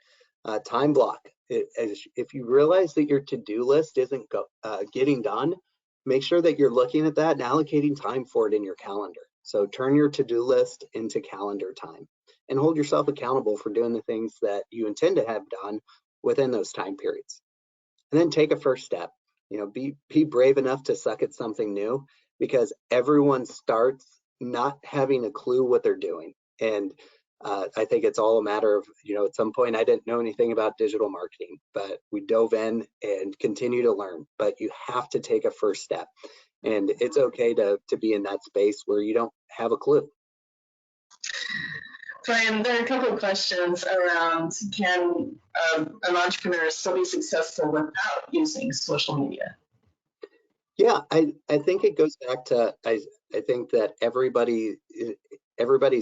Speaker 3: time block. If you realize that your to-do list isn't getting done, make sure that you're looking at that and allocating time for it in your calendar. So turn your to-do list into calendar time and hold yourself accountable for doing the things that you intend to have done within those time periods. And then take a first step. Be brave enough to suck at something new, because everyone starts not having a clue what they're doing. And I think it's all a matter of, at some point I didn't know anything about digital marketing, but we dove in and continue to learn. But you have to take a first step. And it's okay to be in that space where you don't have a clue.
Speaker 2: Brian, there are a couple of questions around, can an entrepreneur still be successful without using social media?
Speaker 3: Yeah, I think it goes back to, I think that everybody's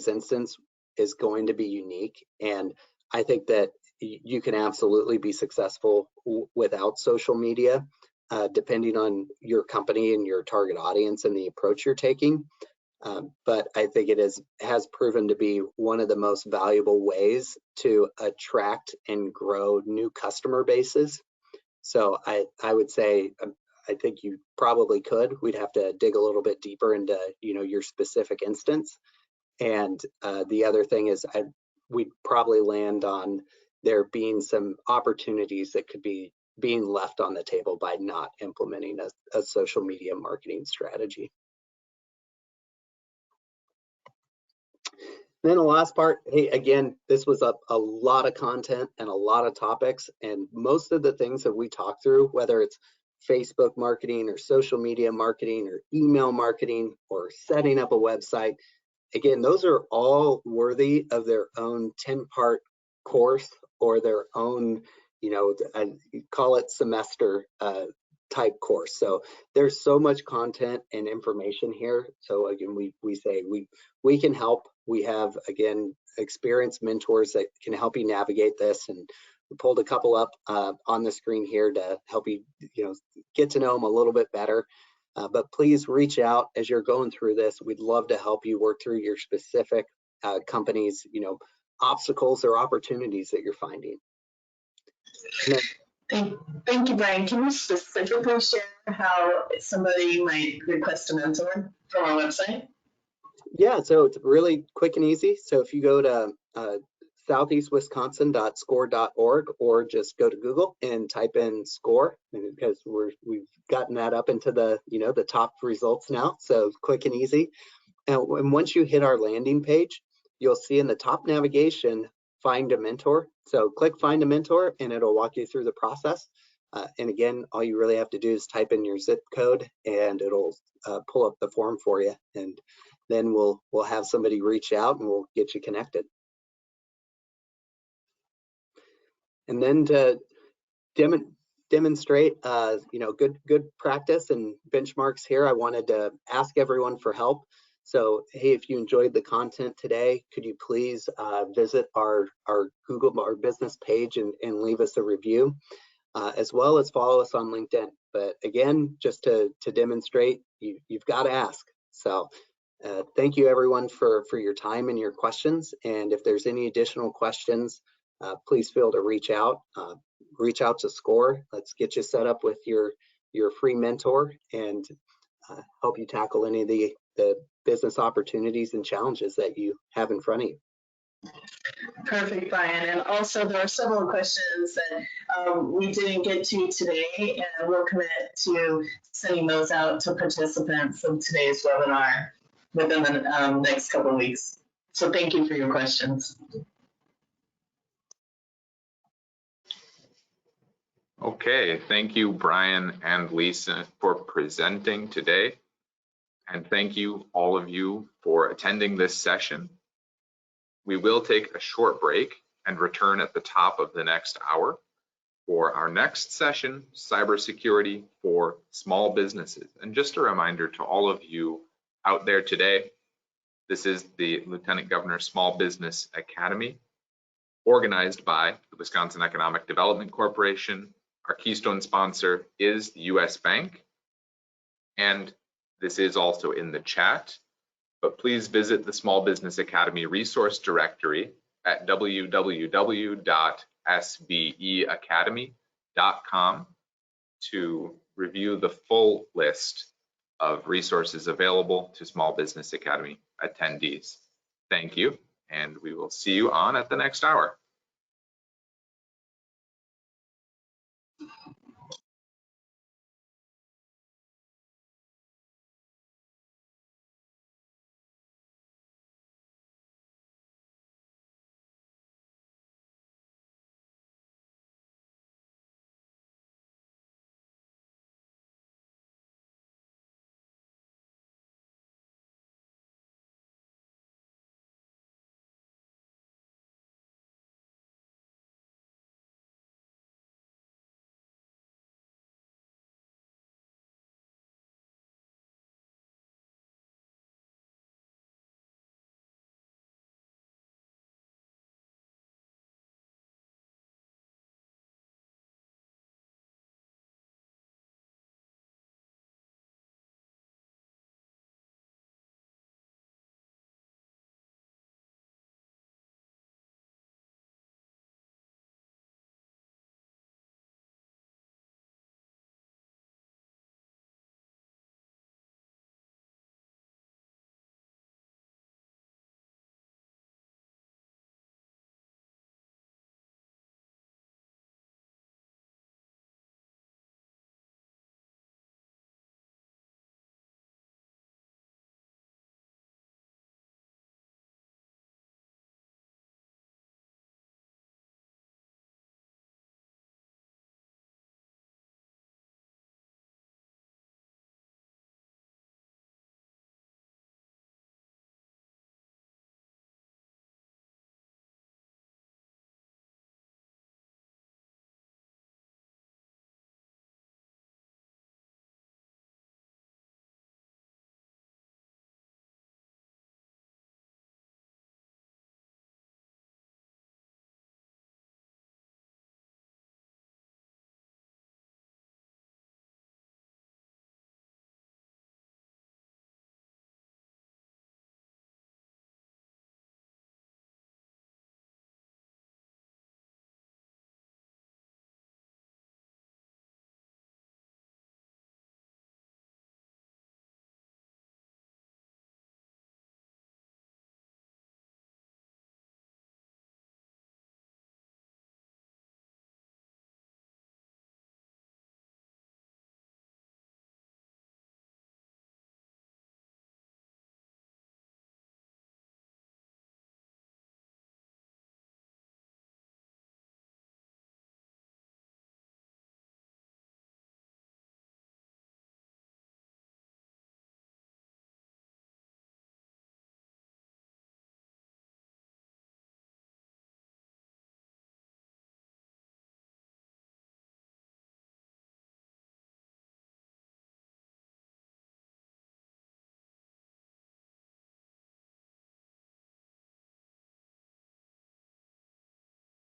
Speaker 3: instance is going to be unique. And I think that you can absolutely be successful without social media, depending on your company and your target audience and the approach you're taking. But I think it has proven to be one of the most valuable ways to attract and grow new customer bases. So I would say, I think you probably could. We'd have to dig a little bit deeper into, your specific instance. And the other thing is, we'd probably land on there being some opportunities that could be being left on the table by not implementing a social media marketing strategy. Then the last part, hey, again, this was a lot of content and a lot of topics, and most of the things that we talk through, whether it's Facebook marketing or social media marketing or email marketing or setting up a website, again, those are all worthy of their own 10-part course or their own, call it semester type course. So there's so much content and information here. So again, we say we can help. We have, again, experienced mentors that can help you navigate this, and we pulled a couple up on the screen here to help you, get to know them a little bit better. But please reach out as you're going through this. We'd love to help you work through your specific company's, obstacles or opportunities that you're finding.
Speaker 2: Thank you, Brian. Can you specifically share how somebody might request a mentor from our website?
Speaker 3: Yeah, so it's really quick and easy. So if you go to southeastwisconsin.score.org, or just go to Google and type in SCORE, because we've gotten that up into the the top results now. So quick and easy. And once you hit our landing page, you'll see in the top navigation, find a mentor. So click find a mentor and it'll walk you through the process. And again, all you really have to do is type in your zip code and it'll pull up the form for you. And then we'll have somebody reach out and we'll get you connected. And then to demonstrate, good practice and benchmarks here, I wanted to ask everyone for help. So, hey, if you enjoyed the content today, could you please visit our Google, our business page and leave us a review, as well as follow us on LinkedIn. But again, just to demonstrate, you've got to ask. So thank you everyone for your time and your questions. And if there's any additional questions, please feel to reach out to SCORE. Let's get you set up with your free mentor and help you tackle any of the business opportunities and challenges that you have in front of you.
Speaker 2: Perfect, Brian. And also there are several questions that we didn't get to today, and we'll commit to sending those out to participants of today's webinar within the next couple of weeks. So thank you for your questions.
Speaker 4: Okay, thank you, Brian and Lisa, for presenting today. And thank you, all of you, for attending this session. We will take a short break and return at the top of the next hour for our next session, Cybersecurity for Small Businesses. And just a reminder to all of you out there today, this is the Lieutenant Governor Small Business Academy, organized by the Wisconsin Economic Development Corporation. Our keystone sponsor is the U.S. Bank, and this is also in the chat. But please visit the Small Business Academy resource directory at www.sbeacademy.com to review the full list of resources available to Small Business Academy attendees. Thank you, and we will see you on at the next hour.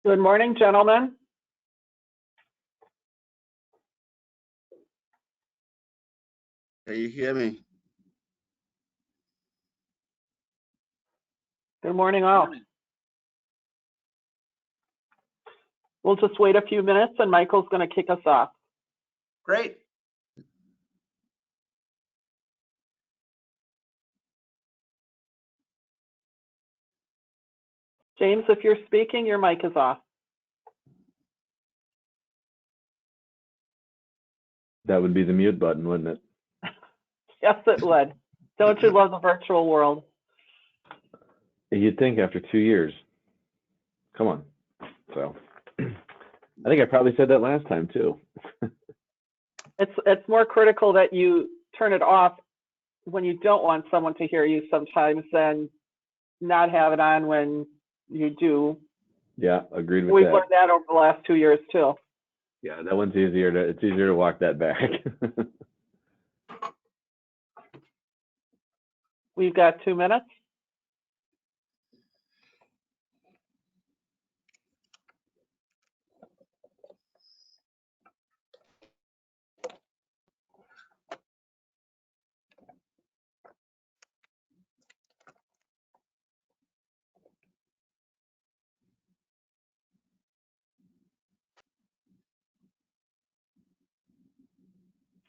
Speaker 5: Good morning, gentlemen.
Speaker 6: Can you hear me?
Speaker 5: Good morning, all. We'll just wait a few minutes and Michael's going to kick us off.
Speaker 7: Great.
Speaker 5: James, if you're speaking, your mic is off.
Speaker 8: That would be the mute button, wouldn't it?
Speaker 5: Yes, it would. Don't you love the virtual world?
Speaker 8: You'd think after 2 years. Come on. So I think I probably said that last time too.
Speaker 5: It's more critical that you turn it off when you don't want someone to hear you sometimes than not have it on when you do.
Speaker 8: Yeah, agreed with
Speaker 5: We've
Speaker 8: that.
Speaker 5: learned that over the last 2 years too.
Speaker 8: Yeah, that one's easier to, it's easier to walk that back.
Speaker 5: We've got 2 minutes.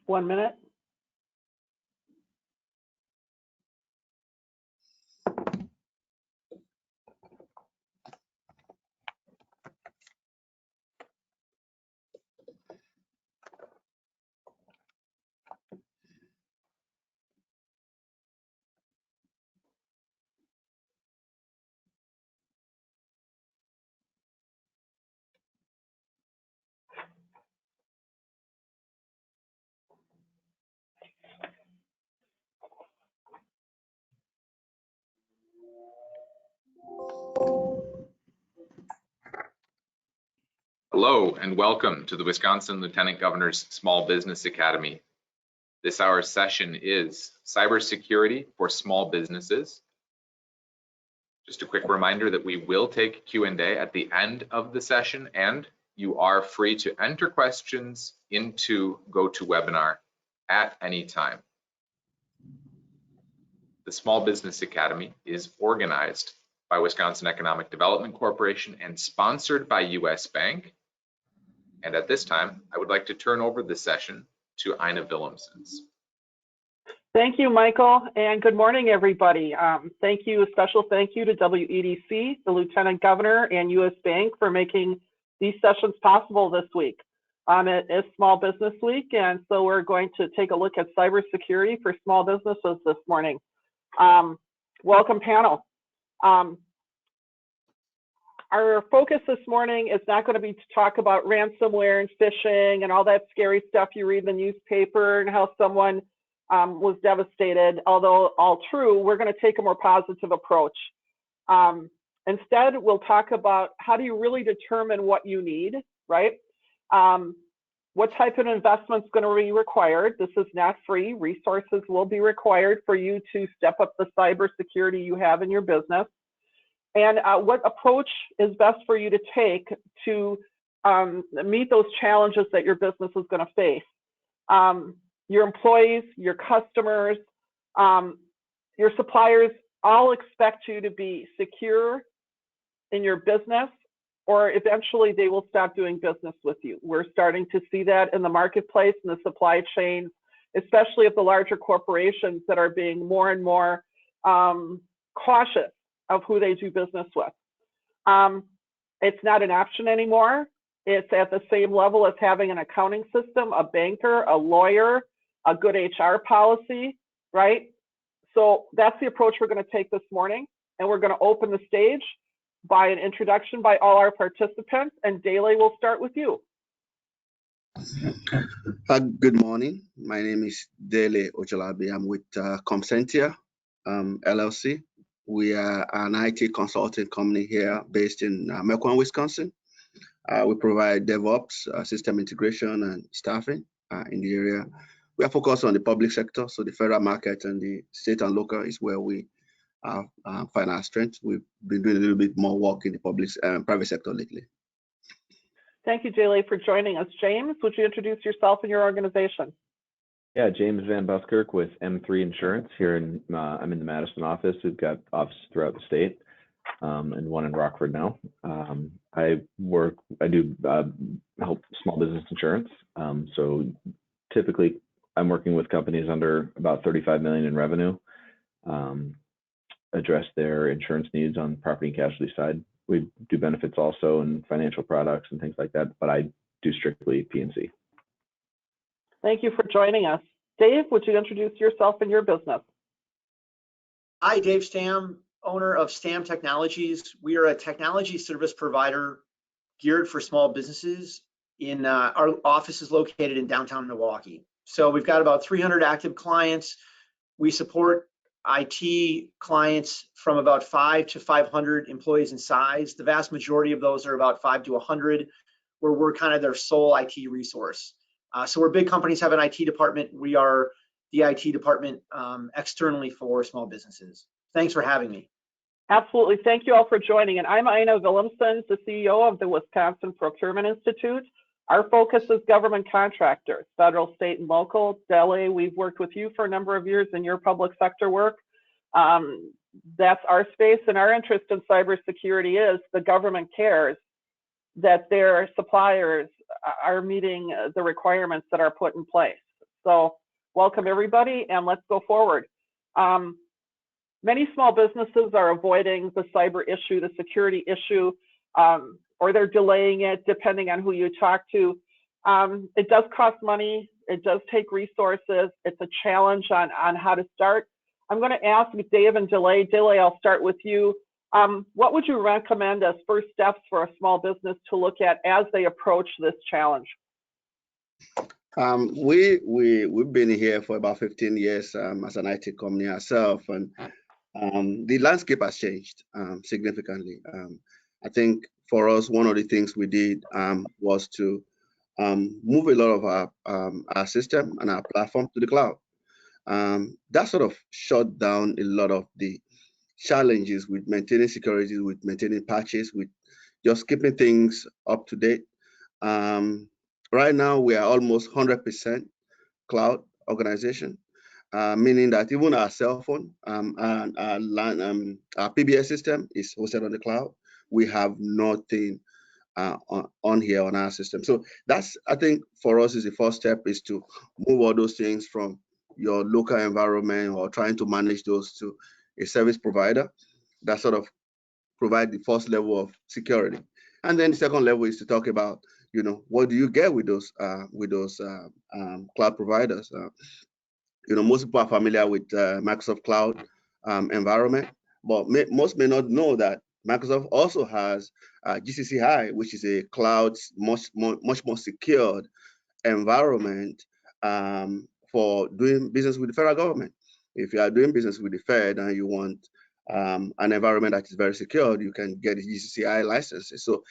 Speaker 5: One minute.
Speaker 4: Hello and welcome to the Wisconsin Lieutenant Governor's Small Business Academy. This hour's session is Cybersecurity for Small Businesses. Just a quick reminder that we will take Q&A at the end of the session, and you are free to enter questions into GoToWebinar at any time. The Small Business Academy is organized by Wisconsin Economic Development Corporation and sponsored by US Bank. And at this time, I would like to turn over the session to Ina Willemsens.
Speaker 5: Thank you, Michael, and good morning, everybody. Thank you, a special thank you to WEDC, the Lieutenant Governor, and US Bank for making these sessions possible this week. It is Small Business Week, and so we're going to take a look at cybersecurity for small businesses this morning. Welcome, panel. Our focus this morning is not going to be to talk about ransomware and phishing and all that scary stuff you read in the newspaper and how someone was devastated. Although all true, we're going to take a more positive approach. Instead, we'll talk about how do you really determine what you need, right? What type of investment is going to be required? This is not free. Resources will be required for you to step up the cybersecurity you have in your business. And what approach is best for you to take to meet those challenges that your business is going to face. Your employees, your customers, your suppliers all expect you to be secure in your business, or eventually they will stop doing business with you. We're starting to see that in the marketplace and the supply chain, especially of the larger corporations that are being more and more cautious of who they do business with. It's not an option anymore. It's at the same level as having an accounting system, a banker, a lawyer, a good HR policy, right? So that's the approach we're going to take this morning. And we're going to open the stage by an introduction by all our participants. And Dele, we'll start with you.
Speaker 6: Good morning. My name is Dele Ochalabi. I'm with Comsentia LLC. We are an IT consulting company here based in Mequon, Wisconsin. We provide DevOps, system integration, and staffing in the area. We are focused on the public sector, so the federal market and the state and local is where we find our strength. We've been doing a little bit more work in the public private sector lately.
Speaker 5: Thank you, Jaylee, for joining us. James, would you introduce yourself and your organization?
Speaker 8: Yeah, James Van Buskirk with M3 Insurance here in, I'm in the Madison office. We've got offices throughout the state and one in Rockford now. I do help small business insurance. So typically I'm working with companies under about 35 million in revenue, address their insurance needs on property and casualty side. We do benefits also and financial products and things like that, but I do strictly P&C.
Speaker 5: Thank you for joining us. Dave, would you introduce yourself and your business?
Speaker 7: Hi, Dave Stam, owner of Stam Technologies. We are a technology service provider geared for small businesses. Our office is located in downtown Milwaukee. So we've got about 300 active clients. We support IT clients from about 5 to 500 employees in size. The vast majority of those are about 5 to 100, where we're kind of their sole IT resource. So where big companies have an IT department, we are the IT department externally for small businesses. Thanks for having me.
Speaker 5: Absolutely. Thank you all for joining. And I'm Ina Willemsen, the CEO of the Wisconsin Procurement Institute. Our focus is government contractors, federal, state, and local. Dele, we've worked with you for a number of years in your public sector work. That's our space, and our interest in cybersecurity is the government cares that their suppliers are meeting the requirements that are put in place. So welcome everybody, and let's go forward. Many small businesses are avoiding the cyber issue, the security issue, or they're delaying it depending on who you talk to. It does cost money, it does take resources, it's a challenge on how to start. I'm going to ask Dave and Dele. Dele, I'll start with you. What would you recommend as first steps for a small business to look at as they approach this challenge?
Speaker 6: We've been here for about 15 years as an IT company ourselves, and the landscape has changed significantly. I think for us, one of the things we did was to move a lot of our system and our platform to the cloud. That sort of shut down a lot of the challenges with maintaining security, with maintaining patches, with just keeping things up to date. Right now, we are almost 100% cloud organization, meaning that even our cell phone and our PBS system is hosted on the cloud. We have nothing on here on our system. So that's, I think, for us is the first step, is to move all those things from your local environment or trying to manage those to a service provider that sort of provide the first level of security. And then the second level is to talk about, you know, what do you get with those cloud providers? You know, most people are familiar with Microsoft Cloud environment, but most may not know that Microsoft also has GCC High, which is a cloud much more secured environment for doing business with the federal government. If you are doing business with the Fed and you want an environment that is very secure, you can get the GCC High licenses. So,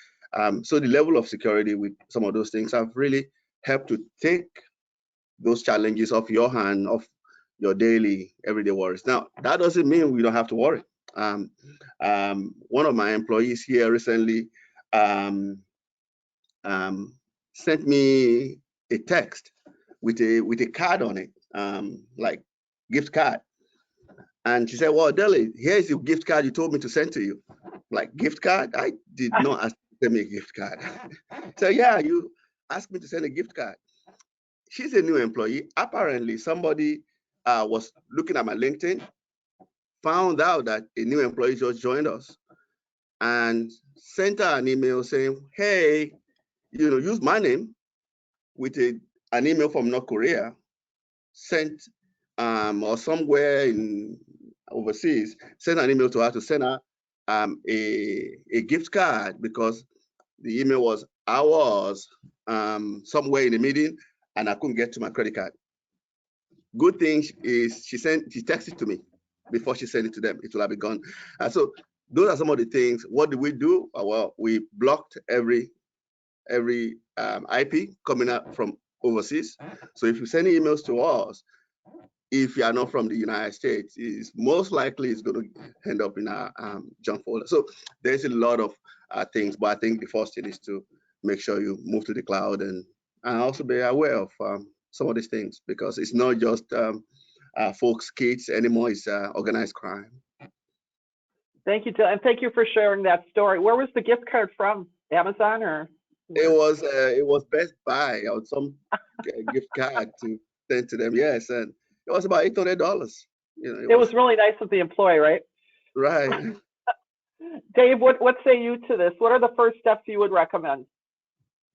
Speaker 6: so the level of security with some of those things have really helped to take those challenges off your hand, off your daily, everyday worries. Now, that doesn't mean we don't have to worry. One of my employees here recently sent me a text with a card on it, like gift card. And she said, well, Dele, here's your gift card you told me to send to you. Like, gift card? I did not ask you to send me a gift card. So yeah, you asked me to send a gift card. She's a new employee. Apparently, somebody was looking at my LinkedIn, found out that a new employee just joined us, and sent her an email saying, hey, you know, use my name with an email from North Korea, sent or somewhere in overseas, sent an email to her to send her a gift card, because the email was, I was somewhere in a meeting and I couldn't get to my credit card. Good thing is she texted to me before she sent it to them. It will have been gone. So those are some of the things. What did we do? Well, we blocked every IP coming up from overseas. So if you send emails to us, if you are not from the United States, is most likely it's going to end up in our junk folder. So there's a lot of things, but I think the first thing is to make sure you move to the cloud, and also be aware of some of these things, because it's not just folks, kids anymore, it's organized crime.
Speaker 5: Thank you, and thank you for sharing that story. Where was the gift card from? Amazon or?
Speaker 6: It was Best Buy or some gift card to send to them. Yes, and it was about $800. You know,
Speaker 5: it was really nice of the employee, right?
Speaker 6: Right.
Speaker 5: Dave, what say you to this? What are the first steps you would recommend?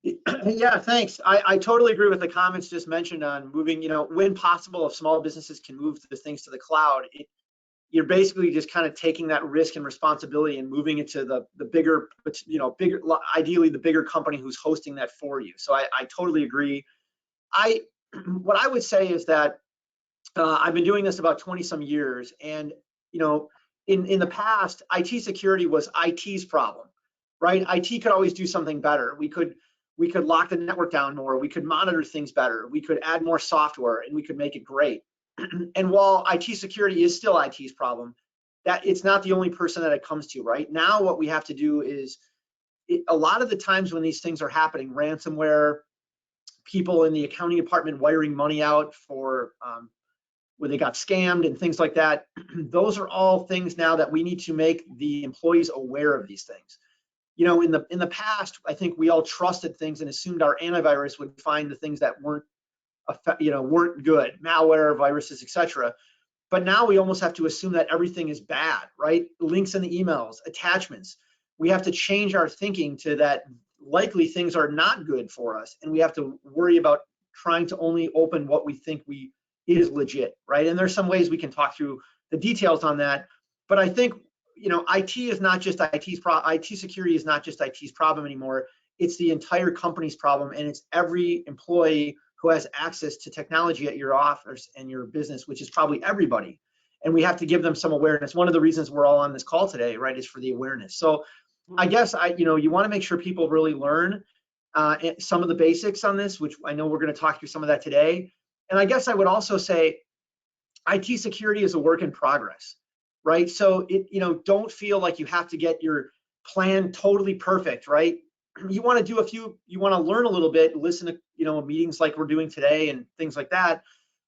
Speaker 7: Yeah, thanks. I totally agree with the comments just mentioned on moving, when possible, if small businesses can move the things to the cloud, you're basically just kind of taking that risk and responsibility and moving it to the bigger, ideally the bigger company who's hosting that for you. So I totally agree. What I would say is that I've been doing this about 20 some years, and in the past, IT security was IT's problem, right? IT could always do something better. We could lock the network down more. We could monitor things better. We could add more software, and we could make it great. And while IT security is still IT's problem, that it's not the only person that it comes to, right? Now what we have to do is, a lot of the times when these things are happening, ransomware, people in the accounting department wiring money out for where they got scammed and things like that, those are all things now that we need to make the employees aware of these things. In the past, I think we all trusted things and assumed our antivirus would find the things that weren't good, malware, viruses, etc. But now we almost have to assume that everything is bad, right? Links in the emails, attachments. We have to change our thinking to that likely things are not good for us, and we have to worry about trying to only open what we think is legit, right? And there's some ways we can talk through the details on that. But I think IT is not just IT's problem. IT security is not just IT's problem anymore. It's the entire company's problem, and it's every employee who has access to technology at your office and your business, which is probably everybody. And we have to give them some awareness. One of the reasons we're all on this call today, right, is for the awareness. So I guess you want to make sure people really learn some of the basics on this, which I know we're going to talk through some of that today. And I guess I would also say IT security is a work in progress, right? So don't feel like you have to get your plan totally perfect, right? You want to learn a little bit, listen to meetings like we're doing today and things like that,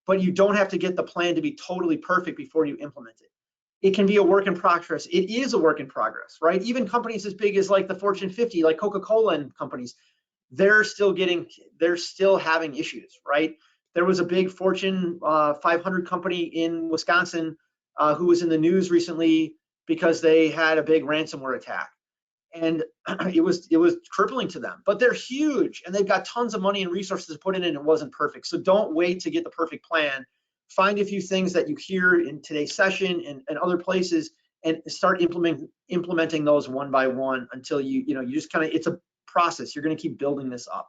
Speaker 7: but you don't have to get the plan to be totally perfect before you implement it. It can be a work in progress. It is a work in progress, right? Even companies as big as like the Fortune 50, like Coca-Cola and companies, they're still having issues, right? There was a big Fortune 500 company in Wisconsin who was in the news recently because they had a big ransomware attack. And it was crippling to them, but they're huge and they've got tons of money and resources to put in, and it wasn't perfect. So don't wait to get the perfect plan. Find a few things that you hear in today's session and other places, and start implementing those one by one until you just kind of, it's a process. You're going to keep building this up.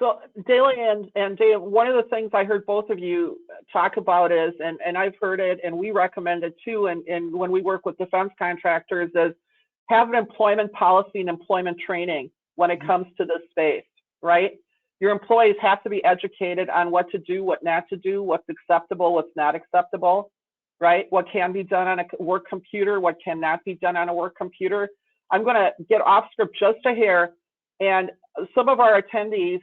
Speaker 5: So Daly and Dave, one of the things I heard both of you talk about is, and I've heard it and we recommend it too, and when we work with defense contractors, is have an employment policy and employment training when it comes to this space, right? Your employees have to be educated on what to do, what not to do, what's acceptable, what's not acceptable, right? What can be done on a work computer, what cannot be done on a work computer. I'm going to get off script just a hair, and some of our attendees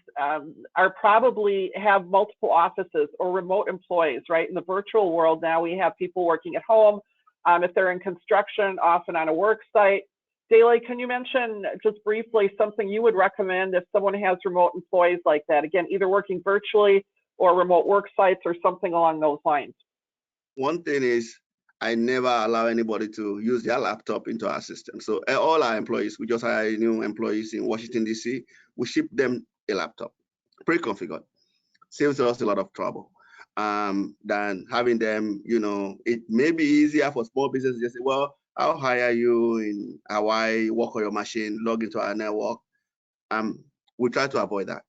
Speaker 5: are probably have multiple offices or remote employees, right? In the virtual world now, we have people working at home. If they're in construction, often on a work site. Daly, can you mention just briefly something you would recommend if someone has remote employees like that? Again, either working virtually or remote work sites or something along those lines.
Speaker 6: One thing is, I never allow anybody to use their laptop into our system. So all our employees, we just hire new employees in Washington, D.C. We ship them a laptop, pre-configured. Saves us a lot of trouble than having them, it may be easier for small businesses to say, well, I'll hire you in Hawaii, work on your machine, log into our network. We try to avoid that.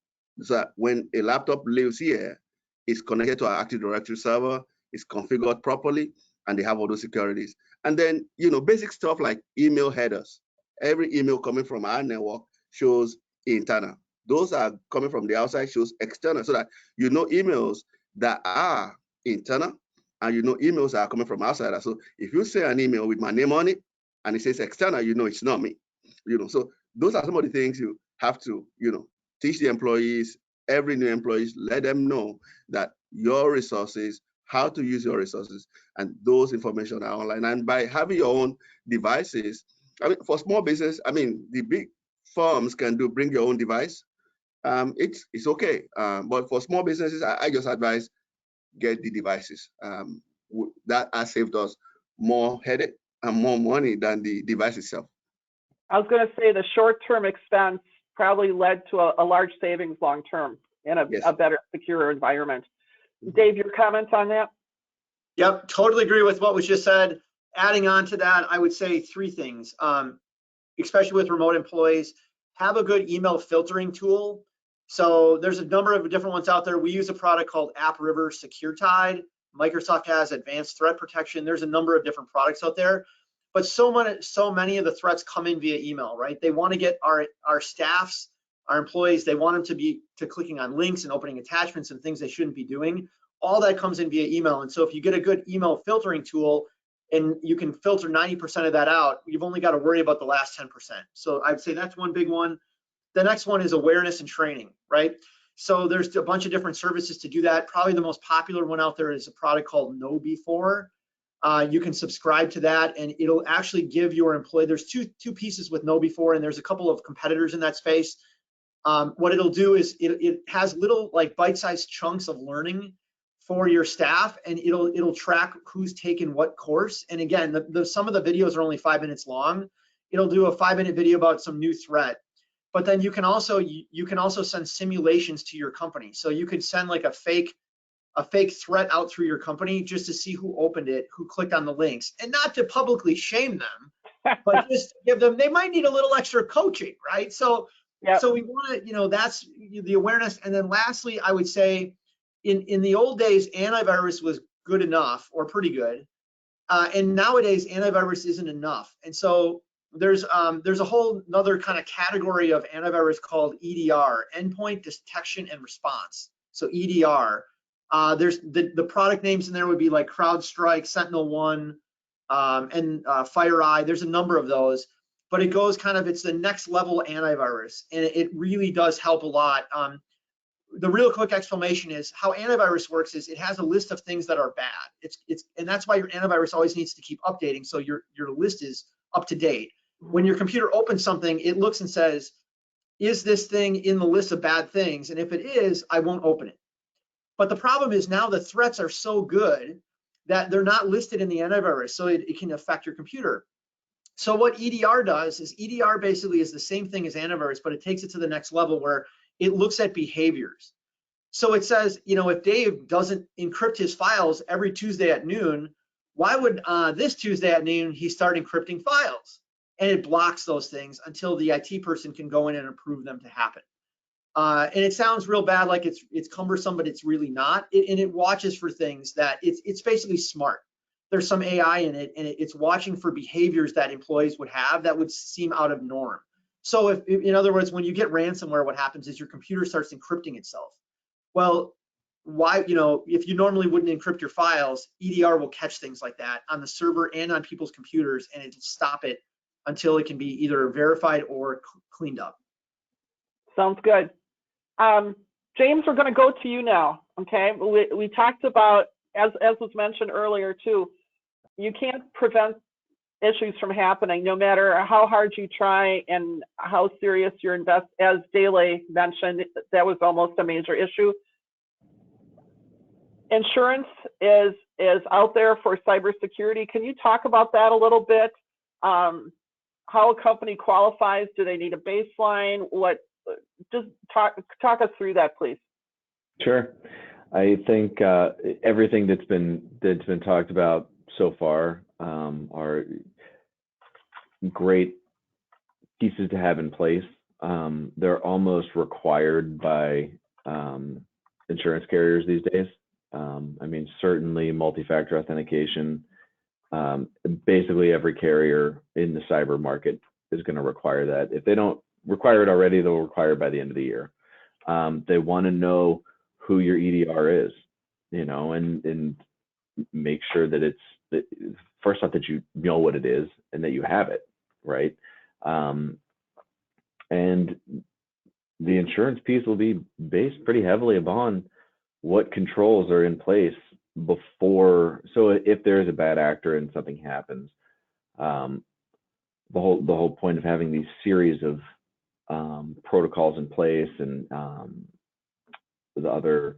Speaker 6: So that when a laptop lives here, it's connected to our Active Directory server, it's configured properly, and they have all those securities. And then, basic stuff like email headers. Every email coming from our network shows internal. Those are coming from the outside shows external, so that emails that are internal and emails that are coming from outside. So if you send an email with my name on it and it says external, it's not me. So those are some of the things you have to, teach the employees, every new employees, let them know that your resources, how to use your resources, and those information are online. And by having your own devices, I mean, for small business, I mean, the big firms can bring your own device. It's okay. But for small businesses, I just advise get the devices. That has saved us more headache and more money than the device itself.
Speaker 5: I was going to say the short-term expense probably led to a large savings long-term in a better, secure environment. Dave, your comments on that?
Speaker 7: Yep, totally agree with what was just said. Adding on to that, I would say three things, especially with remote employees. Have a good email filtering tool. So there's a number of different ones out there. We use a product called AppRiver SecureTide. Microsoft has advanced threat protection. There's a number of different products out there, but so many of the threats come in via email, right? They want to get our staffs, our employees, they want them to clicking on links and opening attachments and things they shouldn't be doing. All that comes in via email. And so if you get a good email filtering tool and you can filter 90% of that out, you've only got to worry about the last 10%. So I'd say that's one big one. The next one is awareness and training, right? So there's a bunch of different services to do that. Probably the most popular one out there is a product called KnowBe4. You can subscribe to that and it'll actually give your employee, there's two pieces with KnowBe4 and there's a couple of competitors in that space. What it'll do is it has little like bite-sized chunks of learning for your staff, and it'll track who's taken what course. And again, some of the videos are only 5 minutes long. It'll do a 5-minute video about some new threat. But then you can also send simulations to your company. So you could send like a fake threat out through your company just to see who opened it, who clicked on the links, and not to publicly shame them, but just to give them, they might need a little extra coaching, right? So, yep. So we want to, that's the awareness. And then lastly, I would say in the old days, antivirus was good enough or pretty good. And nowadays antivirus isn't enough. And so there's a whole another kind of category of antivirus called EDR, Endpoint Detection and Response. So EDR, there's the product names in there would be like CrowdStrike, SentinelOne, and FireEye. There's a number of those, but it goes it's the next level antivirus, and it really does help a lot. The real quick explanation is how antivirus works is it has a list of things that are bad. And that's why your antivirus always needs to keep updating so your list is up to date. When your computer opens something, it looks and says, is this thing in the list of bad things? And if it is, I won't open it. But the problem is now the threats are so good that they're not listed in the antivirus, so it can affect your computer. So what EDR does is EDR basically is the same thing as antivirus, but it takes it to the next level where it looks at behaviors. So it says, if Dave doesn't encrypt his files every Tuesday at noon, why would this Tuesday at noon he start encrypting files? And it blocks those things until the IT person can go in and approve them to happen. And it sounds real bad, like it's cumbersome, but it's really not. And it watches for things that it's basically smart. There's some AI in it, and it's watching for behaviors that employees would have that would seem out of norm. So if, in other words, when you get ransomware, what happens is your computer starts encrypting itself. Well, why, if you normally wouldn't encrypt your files, EDR will catch things like that on the server and on people's computers, and it'll stop it until it can be either verified or cleaned up.
Speaker 5: Sounds good. James, we're going to go to you now. Okay, we talked about, as was mentioned earlier too, you can't prevent issues from happening no matter how hard you try and how serious you're invest. As Dele mentioned, that was almost a major issue. Insurance is out there for cybersecurity. Can you talk about that a little bit? How a company qualifies? Do they need a baseline? Just talk us through that, please.
Speaker 8: Sure. I think everything that's been talked about so far are great pieces to have in place. They're almost required by insurance carriers these days. I mean, certainly multi-factor authentication. Basically, every carrier in the cyber market is going to require that. If they don't require it already, they'll require it by the end of the year. They want to know who your EDR is, and make sure that it's first off that you know what it is and that you have it, right? And the insurance piece will be based pretty heavily upon what controls are in place before. So if there is a bad actor and something happens, the whole point of having these series of protocols in place and the other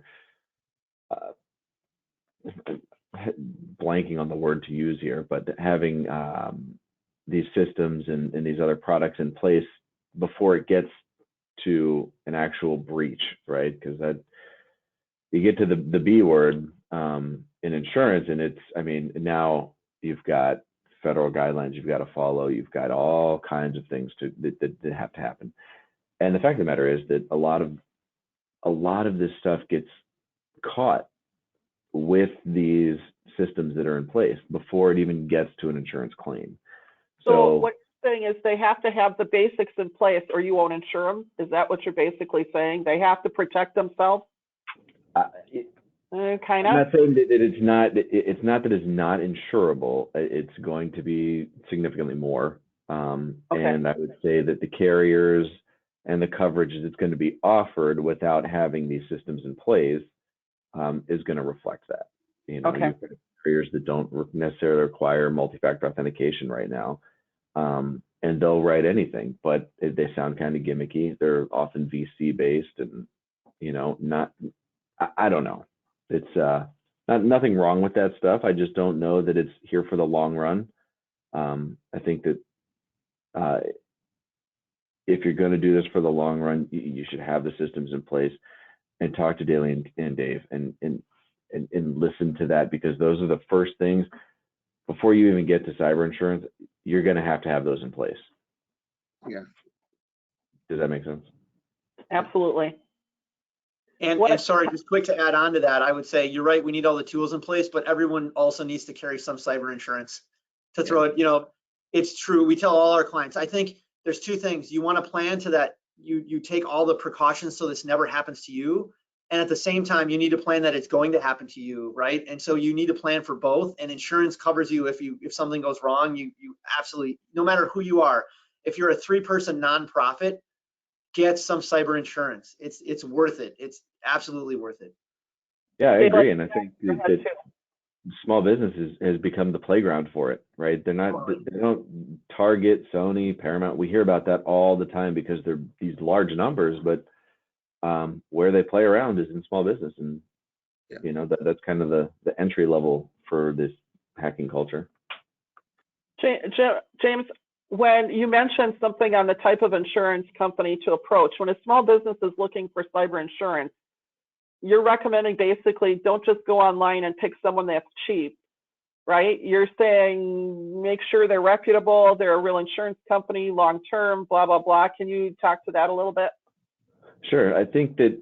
Speaker 8: blanking on the word to use here, but having these systems and these other products in place before it gets to an actual breach, right? Because that you get to the B word in insurance, and it's, I mean, now you've got federal guidelines you've got to follow, you've got all kinds of things that have to happen. And the fact of the matter is that a lot of this stuff gets caught with these systems that are in place before it even gets to an insurance claim.
Speaker 5: So what you're saying is they have to have the basics in place or you won't insure them? Is that what you're basically saying? They have to protect themselves? Kind of.
Speaker 8: I'm not saying that it's not that it's not insurable. It's going to be significantly more. Okay. And I would say that the carriers and the coverage that's going to be offered without having these systems in place is going to reflect that. You know,
Speaker 5: okay.
Speaker 8: You've got carriers that don't necessarily require multi-factor authentication right now, and they'll write anything, but they sound kind of gimmicky. They're often VC based, and I don't know. It's nothing wrong with that stuff. I just don't know that it's here for the long run. I think that if you're going to do this for the long run, you should have the systems in place and talk to Daly and Dave and listen to that, because those are the first things before you even get to cyber insurance. You're going to have those in place.
Speaker 6: Yeah.
Speaker 8: Does that make sense?
Speaker 5: Absolutely.
Speaker 7: And sorry, just quick to add on to that, I would say you're right. We need all the tools in place, but everyone also needs to carry some cyber insurance to throw it. You know, it's true. We tell all our clients, I think there's two things. You want to plan to that you take all the precautions so this never happens to you. And at the same time, you need to plan that it's going to happen to you, right? And so you need to plan for both. And insurance covers you if something goes wrong. You absolutely, no matter who you are, if you're a 3-person nonprofit, get some cyber insurance. It's worth it. It's absolutely worth it.
Speaker 8: Yeah, I agree. And I think that small businesses has become the playground for it, right? They don't target Sony, Paramount. We hear about that all the time because they're these large numbers, but where they play around is in small business. And, that's kind of the entry level for this hacking culture.
Speaker 5: James, when you mentioned something on the type of insurance company to approach, when a small business is looking for cyber insurance, you're recommending basically don't just go online and pick someone that's cheap, right? You're saying make sure they're reputable, they're a real insurance company, long-term, blah, blah, blah. Can you talk to that a little bit?
Speaker 8: Sure. I think that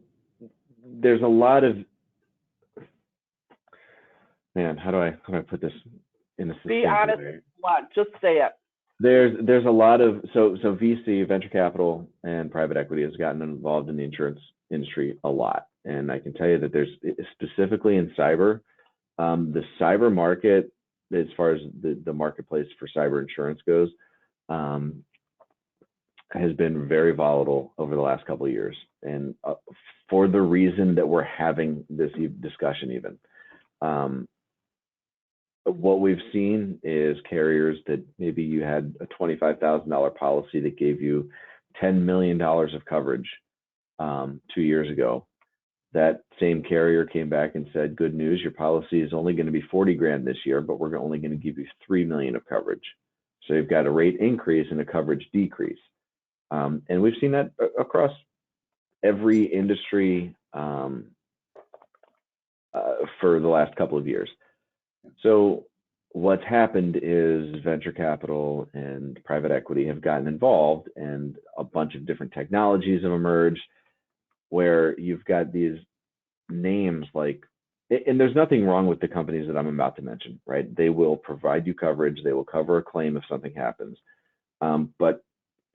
Speaker 8: there's a lot of, how do I put this in a
Speaker 5: Be honest, just say it.
Speaker 8: There's a lot of, so VC, venture capital, and private equity has gotten involved in the insurance industry a lot. And I can tell you that there's, specifically in cyber, the cyber market, as far as the marketplace for cyber insurance goes, has been very volatile over the last couple of years. And for the reason that we're having this discussion even. What we've seen is carriers that maybe you had a $25,000 policy that gave you $10 million of coverage 2 years ago. That same carrier came back and said, good news, your policy is only going to be 40 grand this year, but we're only going to give you 3 million of coverage. So you've got a rate increase and a coverage decrease. And we've seen that across every industry for the last couple of years. So what's happened is venture capital and private equity have gotten involved, and a bunch of different technologies have emerged where you've got these names like, and there's nothing wrong with the companies that I'm about to mention, right? They will provide you coverage. They will cover a claim if something happens. But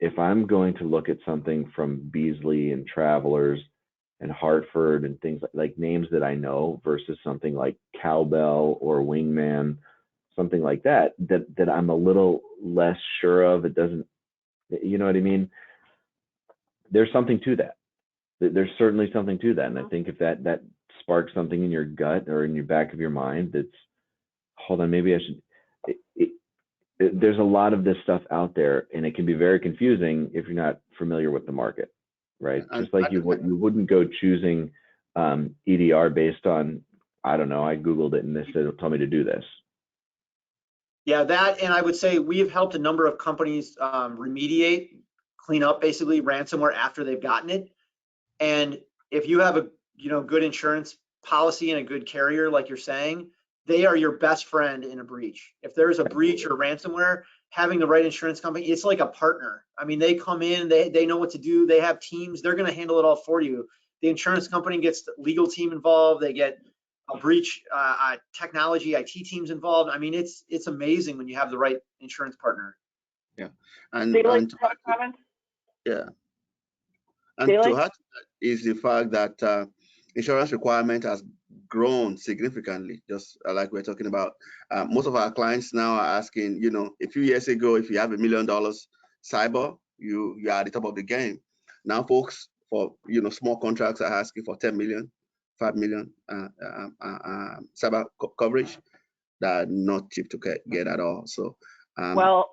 Speaker 8: if I'm going to look at something from Beasley and Travelers and Hartford and things like names that I know versus something like Cowbell or Wingman, something like that I'm a little less sure of. It doesn't, you know what I mean? there's something to that. There's certainly something to that. And I think if that sparks something in your gut or in your back of your mind, that's, hold on, maybe I should, there's a lot of this stuff out there, and it can be very confusing if you're not familiar with the market, right? Just like you wouldn't go choosing EDR based on, I don't know, I Googled it and they said, tell me to do this.
Speaker 7: Yeah, that, and I would say we've helped a number of companies remediate, clean up basically ransomware after they've gotten it. And if you have a good insurance policy and a good carrier, like you're saying, they are your best friend in a breach. If there's a breach or ransomware, having the right insurance company, it's like a partner. I mean, they come in, they know what to do. They have teams. They're going to handle it all for you. The insurance company gets the legal team involved. They get a breach technology, IT teams involved. I mean, it's amazing when you have the right insurance partner.
Speaker 6: Yeah,
Speaker 5: And
Speaker 6: yeah, and to add is the fact that insurance requirement has grown significantly, just like we're talking about. Most of our clients now are asking, a few years ago, if you have $1 million cyber, you are at the top of the game. Now folks for small contracts are asking for 10 million, 5 million cyber coverage that are not cheap to get at all. So
Speaker 5: well,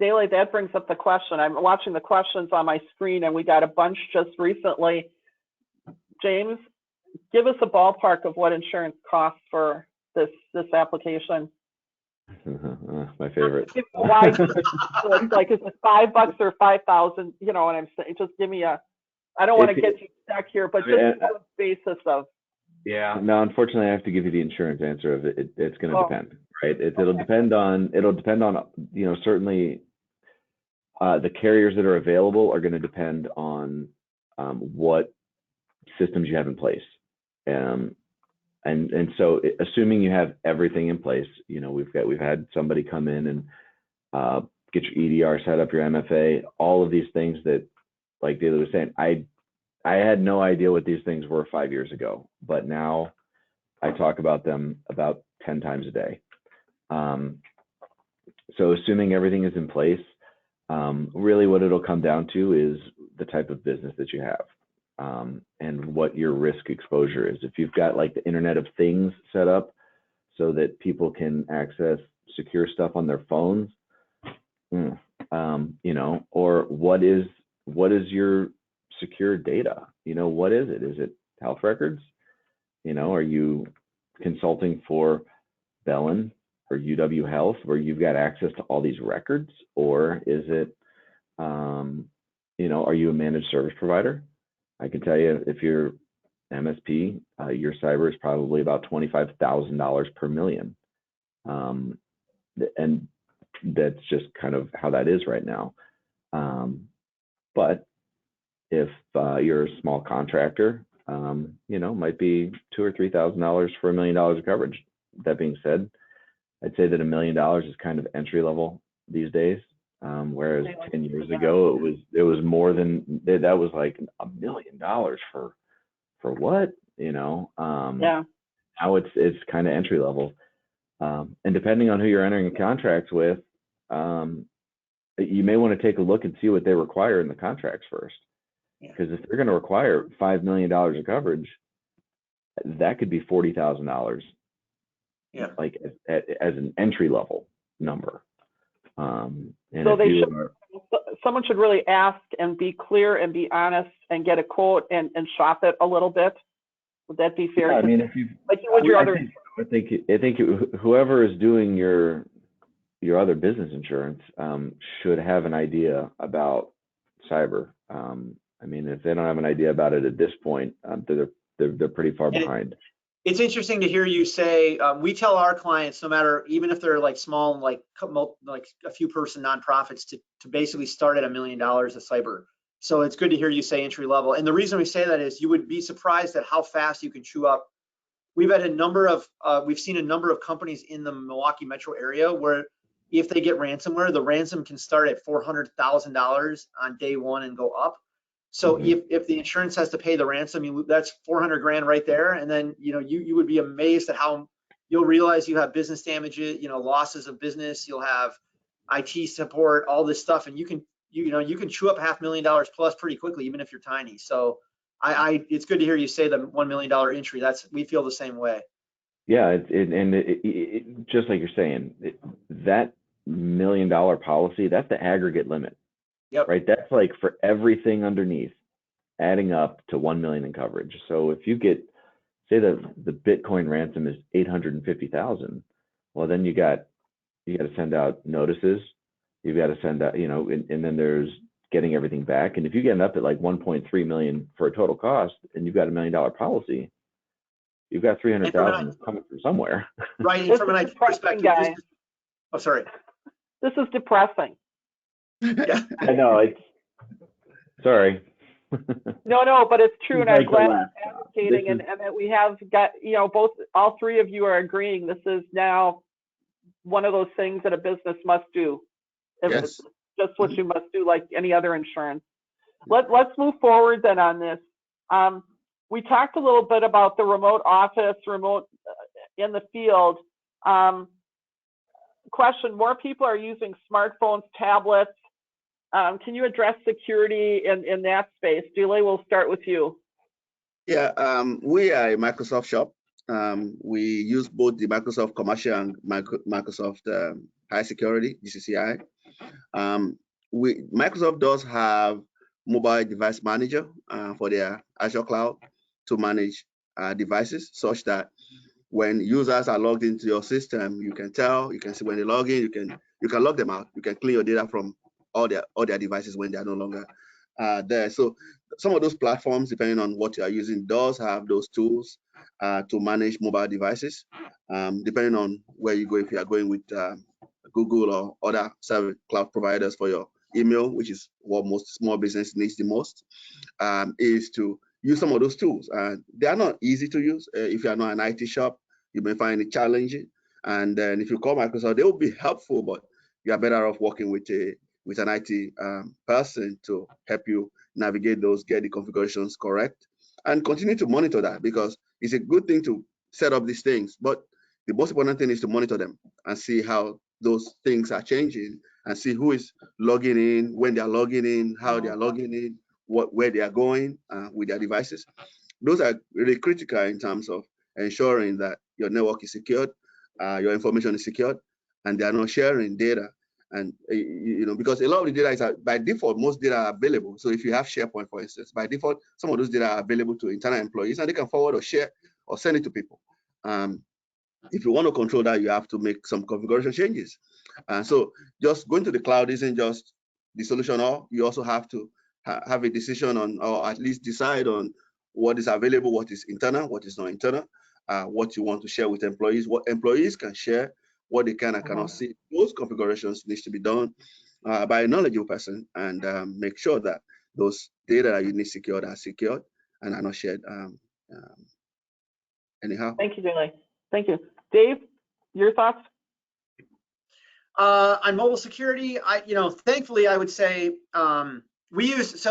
Speaker 5: Daley, that brings up the question. I'm watching the questions on my screen, and we got a bunch just recently. James, give us a ballpark of what insurance costs for this application.
Speaker 8: My favorite.
Speaker 5: Why? So it's like, is it $5 or 5,000? You know what I'm saying? Just give me a. I don't want to get you stuck here, but just the basis of.
Speaker 8: Yeah. No, unfortunately, I have to give you the insurance answer of it. It's going to depend, right? It'll depend on. Certainly, the carriers that are available are going to depend on what systems you have in place. And so assuming you have everything in place, we've had somebody come in and get your EDR set up, your MFA, all of these things that, like David was saying, I had no idea what these things were 5 years ago, but now I talk about them about 10 times a day. So assuming everything is in place, really what it'll come down to is the type of business that you have. And what your risk exposure is. If you've got like the Internet of Things set up so that people can access secure stuff on their phones, or what is your secure data? What is it? Is it health records? Are you consulting for Bellin or UW Health where you've got access to all these records? Or is it, are you a managed service provider? I can tell you, if you're MSP, your cyber is probably about $25,000 per million. And that's just kind of how that is right now. But if you're a small contractor, might be $2,000 or $3,000 for $1 million of coverage. That being said, I'd say that $1 million is kind of entry level these days. Whereas 10 years ago, it was more than that. Was like $1 million for what? Yeah. Now it's kind of entry level, and depending on who you're entering contracts with, you may want to take a look and see what they require in the contracts first, because if they're going to require $5 million of coverage, that could be $40,000. Yeah, like as an entry level number. And so
Speaker 5: someone should really ask and be clear and be honest and get a quote and shop it a little bit. Would that be fair?
Speaker 8: Yeah, I mean, if you like you would your other. I think whoever is doing your other business insurance should have an idea about cyber. I mean, if they don't have an idea about it at this point, they're pretty far behind.
Speaker 7: It's interesting to hear you say, we tell our clients, no matter, even if they're like small, like a few person nonprofits, to basically start at $1 million of cyber. So it's good to hear you say entry level. And the reason we say that is you would be surprised at how fast you can chew up. We've had we've seen a number of companies in the Milwaukee metro area where if they get ransomware, the ransom can start at $400,000 on day one and go up. So if the insurance has to pay the ransom, that's 400 grand right there. And then, you would be amazed at how you'll realize you have business damages, losses of business, you'll have IT support, all this stuff. And you can you can chew up $500,000 plus pretty quickly, even if you're tiny. So it's good to hear you say the $1 million entry. We feel the same way.
Speaker 8: Yeah, just like you're saying, that $1 million policy, that's the aggregate limit.
Speaker 7: Yep.
Speaker 8: Right? That's like for everything underneath, adding up to 1 million in coverage. So if you get, say the Bitcoin ransom is 850,000, well then you got to send out notices. You've got to send out, and then there's getting everything back. And if you get up at like 1.3 million for a total cost, and you've got $1 million policy, you've got 300,000 coming from somewhere.
Speaker 7: Right. And from an IT perspective, sorry.
Speaker 5: This is depressing.
Speaker 7: Yeah.
Speaker 8: I know. Sorry.
Speaker 5: No, but it's true, and I'm glad you're advocating, and that we have got, all three of you are agreeing. This is now one of those things that a business must do.
Speaker 6: Yes.
Speaker 5: Just what you must do, like any other insurance. Let's move forward then on this. We talked a little bit about the remote office, remote in the field. Question: more people are using smartphones, tablets. Can you address security in that space? Julie, we'll start with you.
Speaker 6: Yeah, we are a Microsoft shop. We use both the Microsoft Commercial and Microsoft High Security, GCCI. Microsoft does have mobile device manager for their Azure cloud to manage devices, such that when users are logged into your system, you can see when they log in, you can log them out. You can clean your data from all their devices when they are no longer there. So some of those platforms, depending on what you are using, does have those tools to manage mobile devices, depending on where you go. If you are going with Google or other service cloud providers for your email, which is what most small business needs the most, is to use some of those tools. They are not easy to use. If you are not an IT shop, you may find it challenging. And then if you call Microsoft, they will be helpful, but you are better off working with an IT person to help you navigate those, get the configurations correct, and continue to monitor that, because it's a good thing to set up these things, but the most important thing is to monitor them and see how those things are changing, and see who is logging in, when they are logging in, how they are logging in, where they are going with their devices. Those are really critical in terms of ensuring that your network is secured, your information is secured, and they are not sharing data. And because a lot of the data is by default, most data are available. So if you have SharePoint, for instance, by default, some of those data are available to internal employees, and they can forward or share or send it to people. If you want to control that, you have to make some configuration changes. So just going to the cloud isn't just the solution. Or you also have to have a decision on, or at least decide on, what is available, what is internal, what is not internal, what you want to share with employees, what employees can share, what they can and cannot see. Those configurations needs to be done by a knowledgeable person, and make sure that those data that you need secured are secured and are not shared anyhow.
Speaker 5: Thank you, Julie. Thank you. Dave, your thoughts?
Speaker 7: On mobile security, thankfully, I would say we use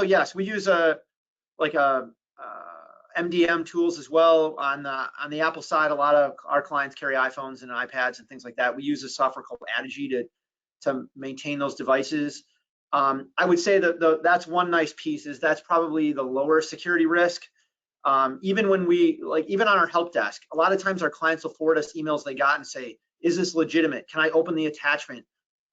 Speaker 7: MDM tools as well. On the Apple side, a lot of our clients carry iPhones and iPads and things like that. We use a software called Archetype to maintain those devices. I would say that that's one nice piece, is that's probably the lower security risk. Even when even on our help desk, a lot of times our clients will forward us emails they got and say, is this legitimate? Can I open the attachment,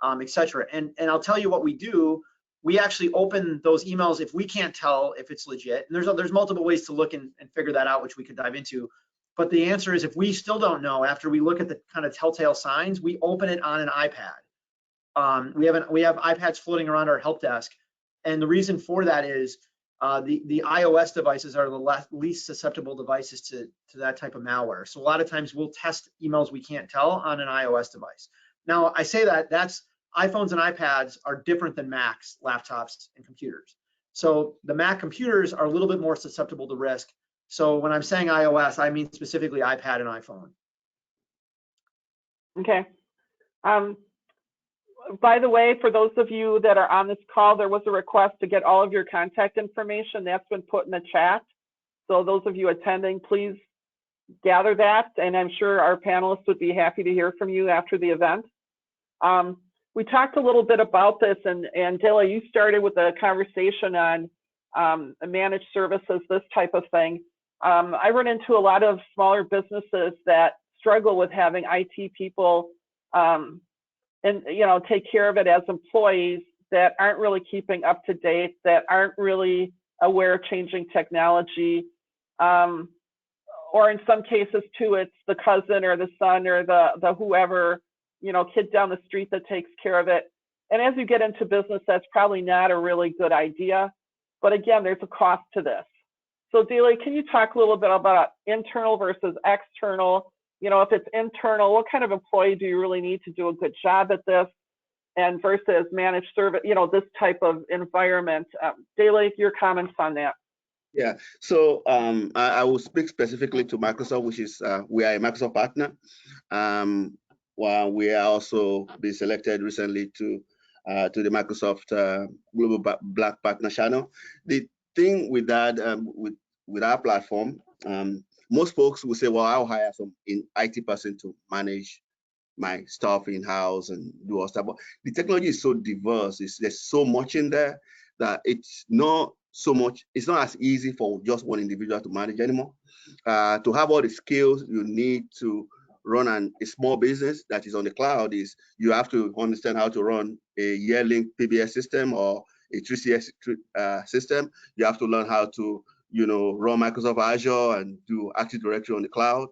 Speaker 7: et cetera? And I'll tell you what we do. We actually open those emails if we can't tell if it's legit. And there's multiple ways to look and figure that out, which we could dive into. But the answer is, if we still don't know after we look at the kind of telltale signs, we open it on an iPad. We have iPads floating around our help desk, and the reason for that is the iOS devices are the least susceptible devices to that type of malware. So a lot of times we'll test emails we can't tell on an iOS device. Now I say that's iPhones and iPads are different than Macs, laptops, and computers. So the Mac computers are a little bit more susceptible to risk. So when I'm saying iOS, I mean specifically iPad and iPhone.
Speaker 5: Okay. By the way, for those of you that are on this call, there was a request to get all of your contact information. That's been put in the chat. So those of you attending, please gather that, and I'm sure our panelists would be happy to hear from you after the event. we talked a little bit about this, and Dela, you started with a conversation on managed services, this type of thing. I run into a lot of smaller businesses that struggle with having IT people and take care of it as employees that aren't really keeping up to date, that aren't really aware of changing technology. Or in some cases too, it's the cousin or the son or the whoever, kid down the street that takes care of it. And as you get into business, that's probably not a really good idea. But again, there's a cost to this. So Dela, can you talk a little bit about internal versus external? If it's internal, what kind of employee do you really need to do a good job at this? And versus managed service, this type of environment. Dela, your comments on that.
Speaker 6: Yeah, so I will speak specifically to Microsoft, which is we are a Microsoft partner. While we are also been selected recently to the Microsoft Global Black Partner Channel. The thing with that, with our platform, most folks will say, well, I'll hire some IT person to manage my stuff in-house and do all stuff. But the technology is so diverse, there's so much in there that it's not as easy for just one individual to manage anymore. To have all the skills you need to run a small business that is on the cloud is you have to understand how to run a Yearlink PBS system or a 3CX system. You have to learn how to run Microsoft Azure and do Active Directory on the cloud.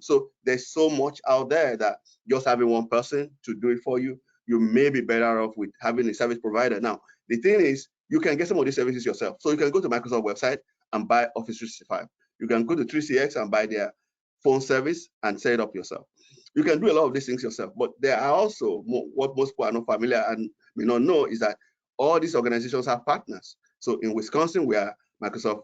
Speaker 6: So there's so much out there that just having one person to do it for you, you may be better off with having a service provider. Now, the thing is, you can get some of these services yourself. So you can go to Microsoft website and buy Office 365. You can go to 3CX and buy their phone service and set it up yourself. You can do a lot of these things yourself, but there are also what most people are not familiar and may not know is that all these organizations have partners. So in Wisconsin, we are Microsoft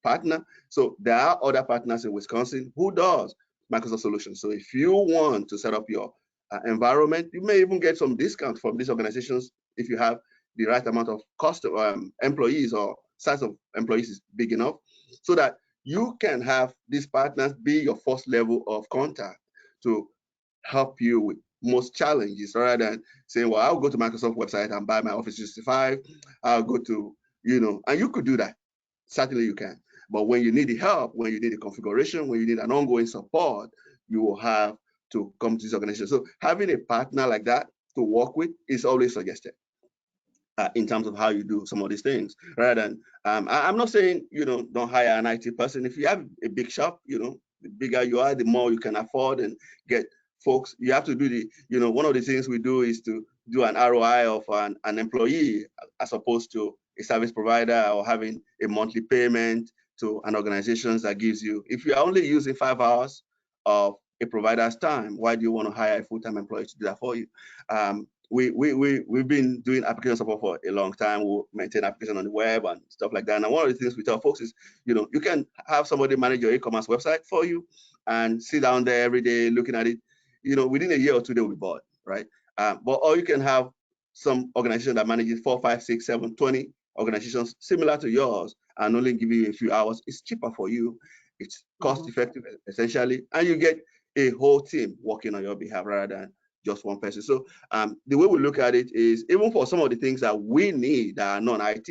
Speaker 6: partner. So there are other partners in Wisconsin who does Microsoft solutions. So if you want to set up your environment, you may even get some discounts from these organizations if you have the right amount of cost of employees or size of employees is big enough, so that you can have these partners be your first level of contact to help you with most challenges, rather than saying, well, I'll go to Microsoft website and buy my Office 365. I'll go to, and you could do that. Certainly you can. But when you need the help, when you need the configuration, when you need an ongoing support, you will have to come to this organization. So having a partner like that to work with is always suggested. In terms of how you do some of these things, rather than I'm not saying don't hire an IT person. If you have a big shop, the bigger you are, the more you can afford and get folks. You have to do one of the things we do is to do an ROI of an employee as opposed to a service provider or having a monthly payment to an organization that gives you. If you're only using 5 hours of a provider's time, why do you want to hire a full-time employee to do that for you? We've been doing application support for a long time. We'll maintain application on the web and stuff like that. And one of the things we tell folks is, you can have somebody manage your e-commerce website for you and sit down there every day looking at it. Within a year or two, they'll be bored, right? Or you can have some organization that manages 4, 5, 6, 7, 20 organizations similar to yours and only give you a few hours. It's cheaper for you. It's cost effective, essentially. And you get a whole team working on your behalf rather than just one person. So the way we look at it is, even for some of the things that we need that are non-IT,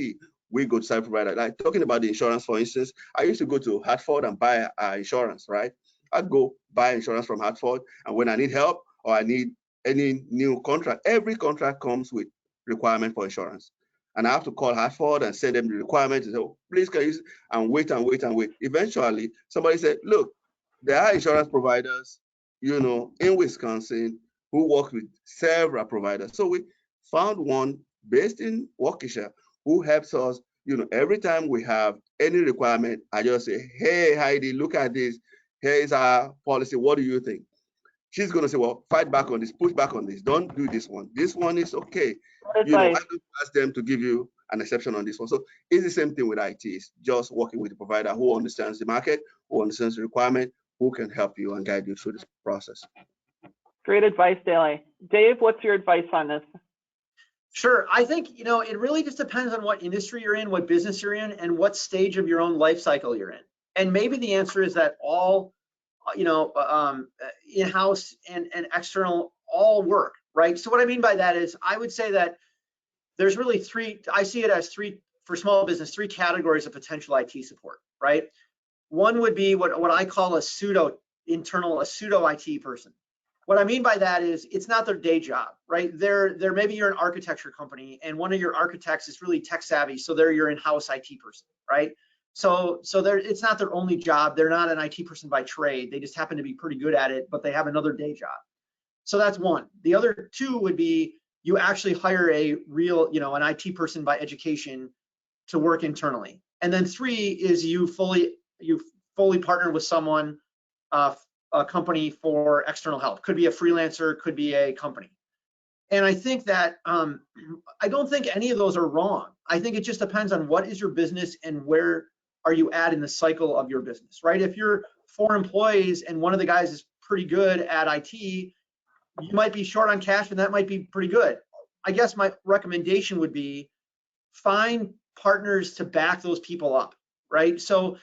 Speaker 6: we go to cyber provider. Like talking about the insurance, for instance, I used to go to Hartford and buy insurance, right? I'd go buy insurance from Hartford, and when I need help or I need any new contract, every contract comes with requirement for insurance. And I have to call Hartford and send them the requirements and say, oh, please can you, and wait and wait and wait. Eventually, somebody said, look, there are insurance providers, in Wisconsin who work with several providers. So we found one based in Waukesha who helps us, every time we have any requirement, I just say, hey, Heidi, look at this. Here is our policy. What do you think? She's going to say, well, fight back on this, push back on this. Don't do this one. This one is okay. I don't ask them to give you an exception on this one. So it's the same thing with IT. It's just working with the provider who understands the market, who understands the requirement, who can help you and guide you through this process.
Speaker 5: Great advice, Dela. Dave, what's your advice on this?
Speaker 7: Sure. I think, it really just depends on what industry you're in, what business you're in, and what stage of your own life cycle you're in. And maybe the answer is that all, in-house and external all work. right? So what I mean by that is I would say that there's really three, I see it as three, for small business, three categories of potential IT support, right? One would be what I call a pseudo IT person. What I mean by that is it's not their day job, right? Maybe you're an architecture company and one of your architects is really tech savvy, so they're your in-house IT person, right? So it's not their only job. They're not an IT person by trade. They just happen to be pretty good at it, but they have another day job. So that's one. The other two would be you actually hire a real, an IT person by education to work internally. And then three is you fully partner with someone, a company for external help. Could be a freelancer, could be a company. And I think that I don't think any of those are wrong. I think it just depends on what is your business and where are you at in the cycle of your business, right? If you're 4 employees and one of the guys is pretty good at IT, you might be short on cash and that might be pretty good. I guess my recommendation would be find partners to back those people up, right? So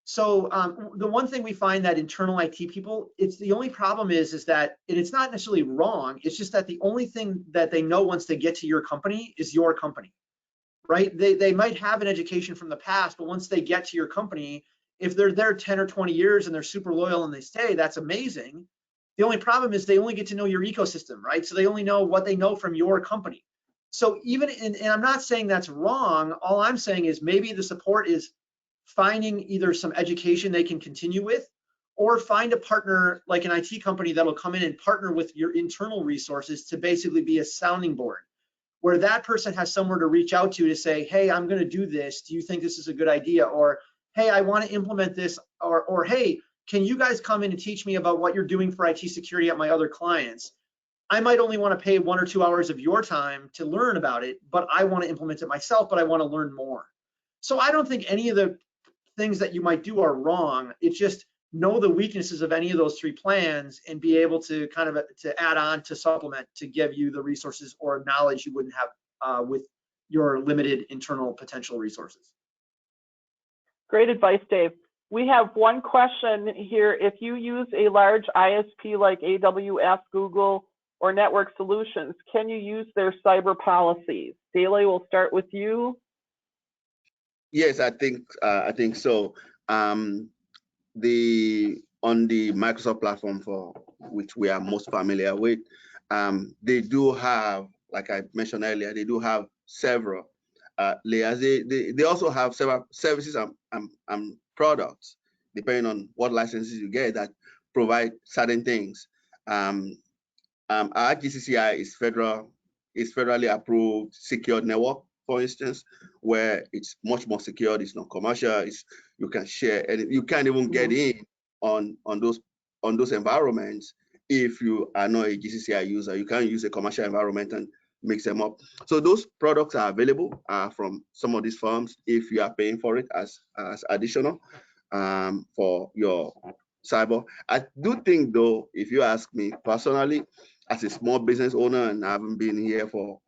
Speaker 7: the one thing we find that internal IT people, it's the only problem is that, and it's not necessarily wrong, it's just that the only thing that they know once they get to your company is your company, right? They might have an education from the past, but once they get to your company, if they're there 10 or 20 years and they're super loyal and they stay, that's amazing. The only problem is they only get to know your ecosystem, right? So they only know what they know from your company. So even, and I'm not saying that's wrong, all I'm saying is maybe the support is finding either some education they can continue with, or find a partner like an IT company that'll come in and partner with your internal resources to basically be a sounding board, where that person has somewhere to reach out to say, hey, I'm gonna do this, do you think this is a good idea? Or, hey, I wanna implement this, or hey, can you guys come in and teach me about what you're doing for IT security at my other clients? I might only wanna pay 1 or 2 hours of your time to learn about it, but I wanna implement it myself, but I wanna learn more. So I don't think any of the things that you might do are wrong. It's just know the weaknesses of any of those 3 plans and be able to kind of to add on to supplement to give you the resources or knowledge you wouldn't have with your limited internal potential resources.
Speaker 5: Great advice, Dave. We have one question here. If you use a large ISP like AWS, Google, or Network Solutions, can you use their cyber policies? Dele, we'll start with you.
Speaker 6: Yes, I think so. On the Microsoft platform, for which we are most familiar with, they do have, like I mentioned earlier, they do have several layers. They also have several services and products, depending on what licenses you get, that provide certain things. Our GCCI is federally approved secured network, for instance, where it's much more secure. It's not commercial. You can share, and you can't even get in on those environments if you are not a GCCI user. You can't use a commercial environment and mix them up. So those products are available from some of these firms if you are paying for it as additional for your cyber. I do think, though, if you ask me personally, as a small business owner, and I haven't been here for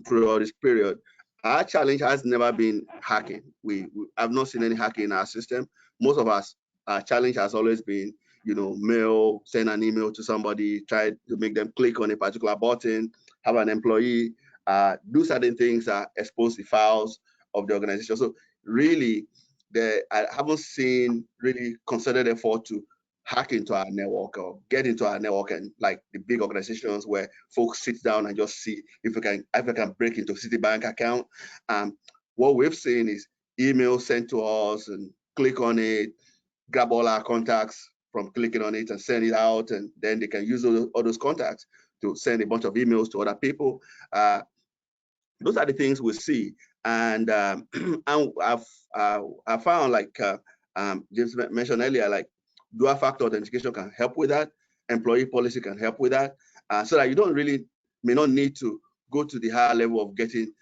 Speaker 6: throughout this period, our challenge has never been hacking. We have not seen any hacking in our system. Most of us, our challenge has always been, mail, send an email to somebody, try to make them click on a particular button, have an employee do certain things that expose the files of the organization. So really, I haven't seen really concerted effort to hack into our network or get into our network, and like the big organizations where folks sit down and just see if we can break into Citibank account. What we've seen is emails sent to us and click on it, grab all our contacts from clicking on it and send it out, and then they can use all those contacts to send a bunch of emails to other people. Those are the things we see, and I've found, like James mentioned earlier, like dual factor authentication can help with that. Employee policy can help with that, so that you may not need to go to the higher level of getting,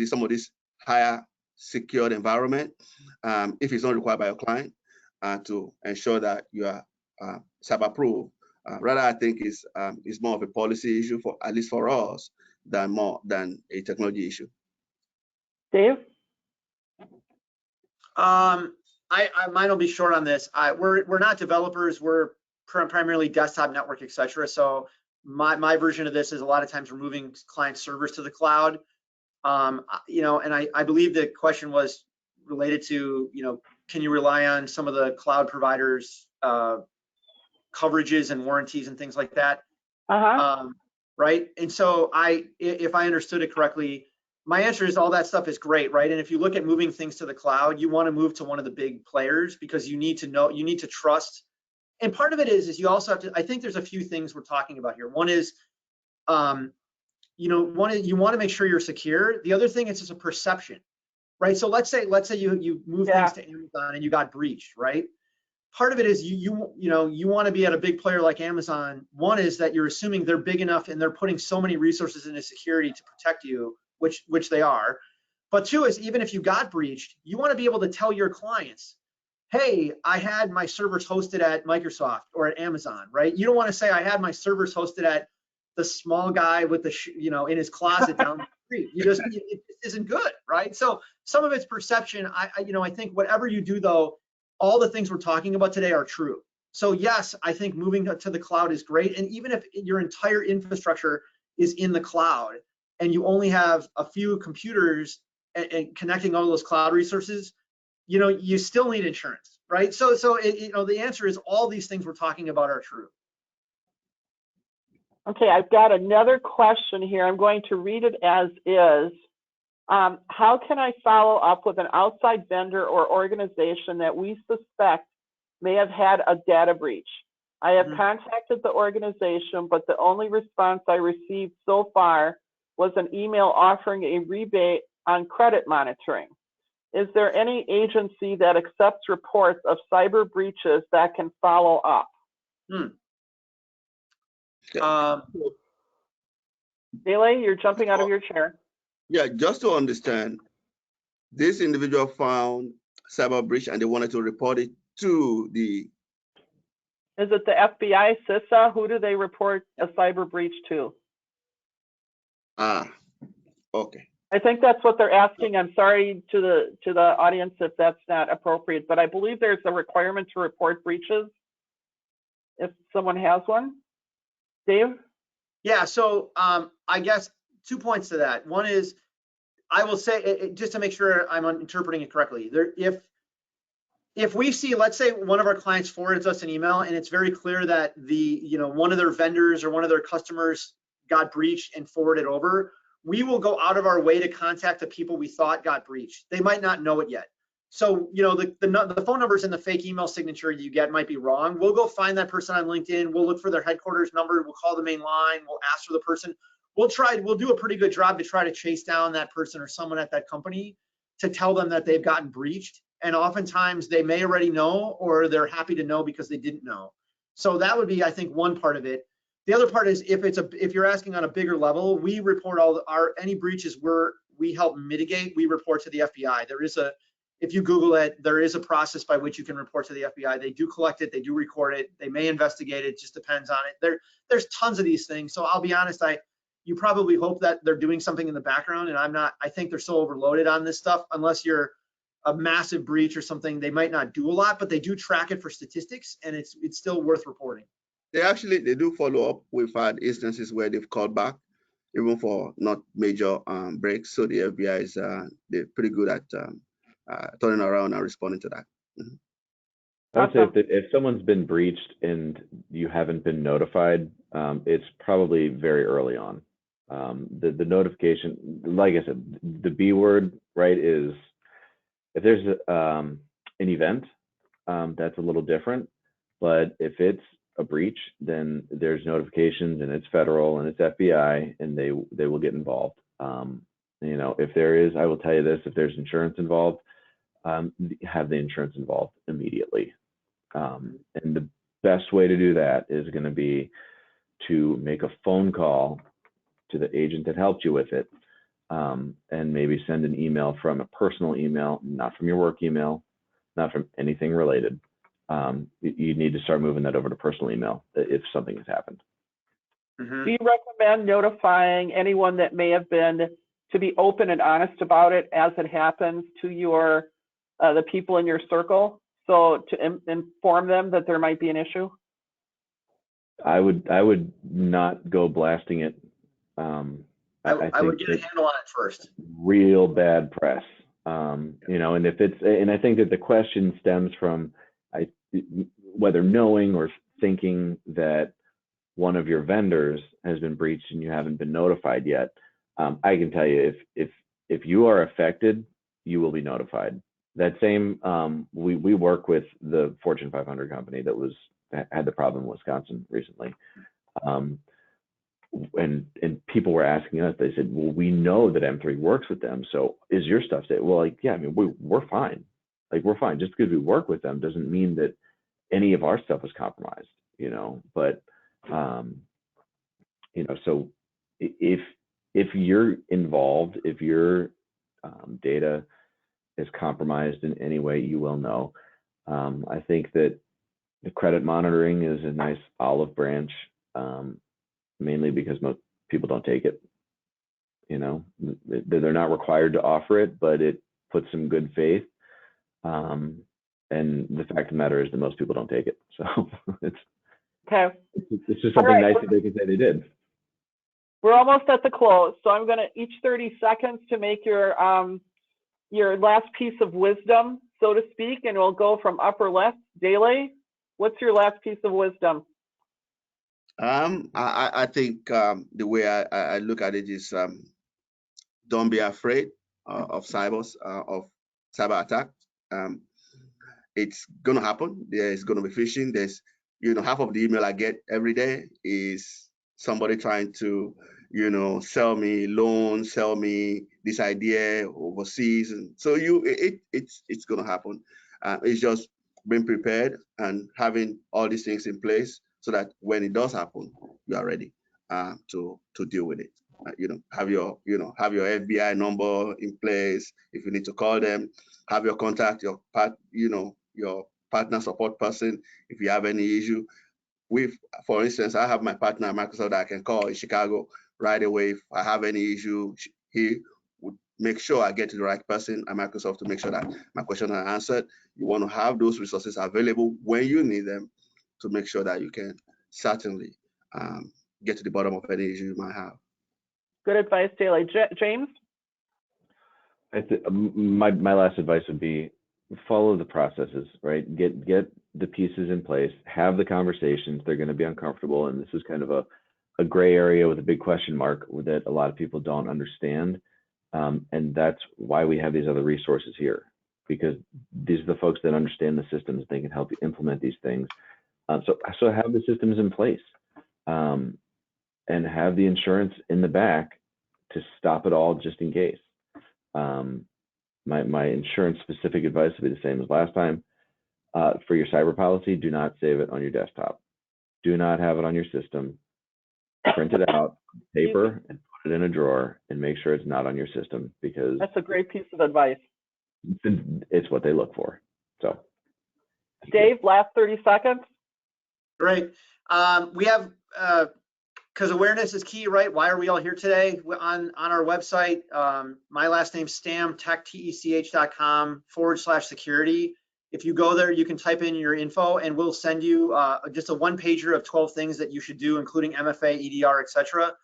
Speaker 6: some of this higher secured environment if it's not required by your client, to ensure that you are cyber-proof. Rather, I think it's more of a policy issue, for at least for us, than a technology issue.
Speaker 5: Dave?
Speaker 7: Mine will be short on this. We're not developers. We're primarily desktop network, etc. So my version of this is a lot of times we're moving client servers to the cloud. You know, and I believe the question was related to, you know, can you rely on some of the cloud providers' coverages and warranties and things like that? Right. And so if I understood it correctly, my answer is all that stuff is great, right? And if you look at moving things to the cloud, you want to move to one of the big players because you need to know, you need to trust. And part of it is you also have to, I think there's a few things we're talking about here. One is, you know, you want to make sure you're secure. The other thing is just a perception, right? So let's say you move things to Amazon and you got breached, right? Part of it is you know, you want to be at a big player like Amazon. One is that you're assuming they're big enough and they're putting so many resources into security to protect you, which they are. But two is even if you got breached, you want to be able to tell your clients, hey, I had my servers hosted at Microsoft or at Amazon, right? You don't want to say I had my servers hosted at the small guy with the, you know, in his closet down the street. You just, it isn't good, right? So some of it's perception. You know, I think whatever you do though, all the things we're talking about today are true. So yes, I think moving to the cloud is great. And even if your entire infrastructure is in the cloud and you only have a few computers and connecting all those cloud resources, you know, you still need insurance, right? So you know, the answer is all these things we're talking about are true.
Speaker 5: Okay, I've got another question here. I'm going to read it as is. How can I follow up with an outside vendor or organization that we suspect may have had a data breach? I have contacted the organization, but the only response I received so far was an email offering a rebate on credit monitoring. Is there any agency that accepts reports of cyber breaches that can follow up? Dele, you're jumping out of your chair.
Speaker 6: Yeah, just to understand, this individual found cyber breach and they wanted to report it to the...
Speaker 5: Is it the FBI, CISA? Who do they report a cyber breach to?
Speaker 6: Okay.
Speaker 5: I think that's what they're asking. I'm sorry to the audience if that's not appropriate, but I believe there's a requirement to report breaches if someone has one. Dave?
Speaker 7: Yeah, so I guess 2 points to that. One is, I will say, just to make sure I'm interpreting it correctly, if we see, let's say one of our clients forwards us an email and it's very clear that one of their vendors or one of their customers got breached and forwarded over, we will go out of our way to contact the people we thought got breached. They might not know it yet. So, the phone numbers in the fake email signature you get might be wrong. We'll go find that person on LinkedIn. We'll look for their headquarters number. We'll call the main line. We'll ask for the person. We'll do a pretty good job to try to chase down that person or someone at that company to tell them that they've gotten breached. And oftentimes they may already know, or they're happy to know because they didn't know. So that would be, I think, one part of it. The other part is if you're asking on a bigger level, we report any breaches we help mitigate. We report to the FBI. If you Google it, there is a process by which you can report to the FBI. They do collect it, they do record it, they may investigate it, just depends on it. There's tons of these things. So I'll be honest, you probably hope that they're doing something in the background, and I think they're so overloaded on this stuff. Unless you're a massive breach or something, they might not do a lot, but they do track it for statistics, and it's still worth reporting.
Speaker 6: They do follow up. We've had instances where they've called back, even for not major breaks. So the FBI is they're pretty good at turning around and responding to that.
Speaker 8: I would say if someone's been breached and you haven't been notified, it's probably very early on. The notification, like I said, the B word, right, is if there's an event, that's a little different. But if it's a breach, then there's notifications and it's federal and it's FBI and they will get involved. If there is, I will tell you this, if there's insurance involved, have the insurance involved immediately. And the best way to do that is going to be to make a phone call to the agent that helped you with it, and maybe send an email from a personal email, not from your work email, not from anything related. You need to start moving that over to personal email if something has happened.
Speaker 5: Do you recommend notifying anyone that may have been, to be open and honest about it as it happens, to the people in your circle, so to inform them that there might be an issue?
Speaker 8: I would not go blasting it.
Speaker 7: I
Speaker 8: think
Speaker 7: would get a handle on it first.
Speaker 8: Real bad press. You know, and I think that the question stems from whether knowing or thinking that one of your vendors has been breached and you haven't been notified yet. I can tell you, if you are affected, you will be notified. That same, we work with the Fortune 500 company that had the problem in Wisconsin recently. And people were asking us, they said, well, we know that M3 works with them, so is your stuff safe? Well, like, yeah, I mean, we're fine. Like, we're fine. Just because we work with them doesn't mean that any of our stuff is compromised, you know. But you know, so if you're involved, if your data is compromised in any way, you will know. I think that the credit monitoring is a nice olive branch, mainly because most people don't take it. You know, they're not required to offer it, but it puts some good faith. And the fact of the matter is that most people don't take it. So it's just something nice that they can say they did.
Speaker 5: We're almost at the close, so I'm going to each 30 seconds to make your last piece of wisdom, so to speak, and we'll go from upper left. Dele, what's your last piece of wisdom?
Speaker 6: I think the way I look at it is don't be afraid of cyber attack. It's gonna happen. There's gonna be phishing. There's, you know, half of the email I get every day is somebody trying to, you know, sell me loans, sell me this idea overseas, and so it's gonna happen. It's just being prepared and having all these things in place so that when it does happen, you are ready to deal with it. You know, have your FBI number in place if you need to call them. Have your contact, your partner support person if you have any issue. For instance, I have my partner at Microsoft that I can call in Chicago right away. If I have any issue, he would make sure I get to the right person at Microsoft to make sure that my questions are answered. You want to have those resources available when you need them to make sure that you can certainly get to the bottom of any issue you might have.
Speaker 5: Good advice, Dele. James?
Speaker 8: My last advice would be follow the processes, right? Get the pieces in place, have the conversations. They're going to be uncomfortable, and this is kind of a gray area with a big question mark that a lot of people don't understand. And that's why we have these other resources here, because these are the folks that understand the systems. They can help you implement these things. So have the systems in place, and have the insurance in the back to stop it all just in case. My insurance specific advice would be the same as last time. For your cyber policy, do not save it on your desktop. Do not have it on your system. Print it out, paper, and put it in a drawer, and make sure it's not on your system, because
Speaker 5: that's a great piece of advice.
Speaker 8: It's what they look for. So,
Speaker 5: Dave, last 30 seconds.
Speaker 7: Great. We have, because awareness is key, right? Why are we all here today? On our website, my last name's stamtech.com/security. If you go there, you can type in your info and we'll send you just a one-pager of 12 things that you should do, including MFA, EDR, etc.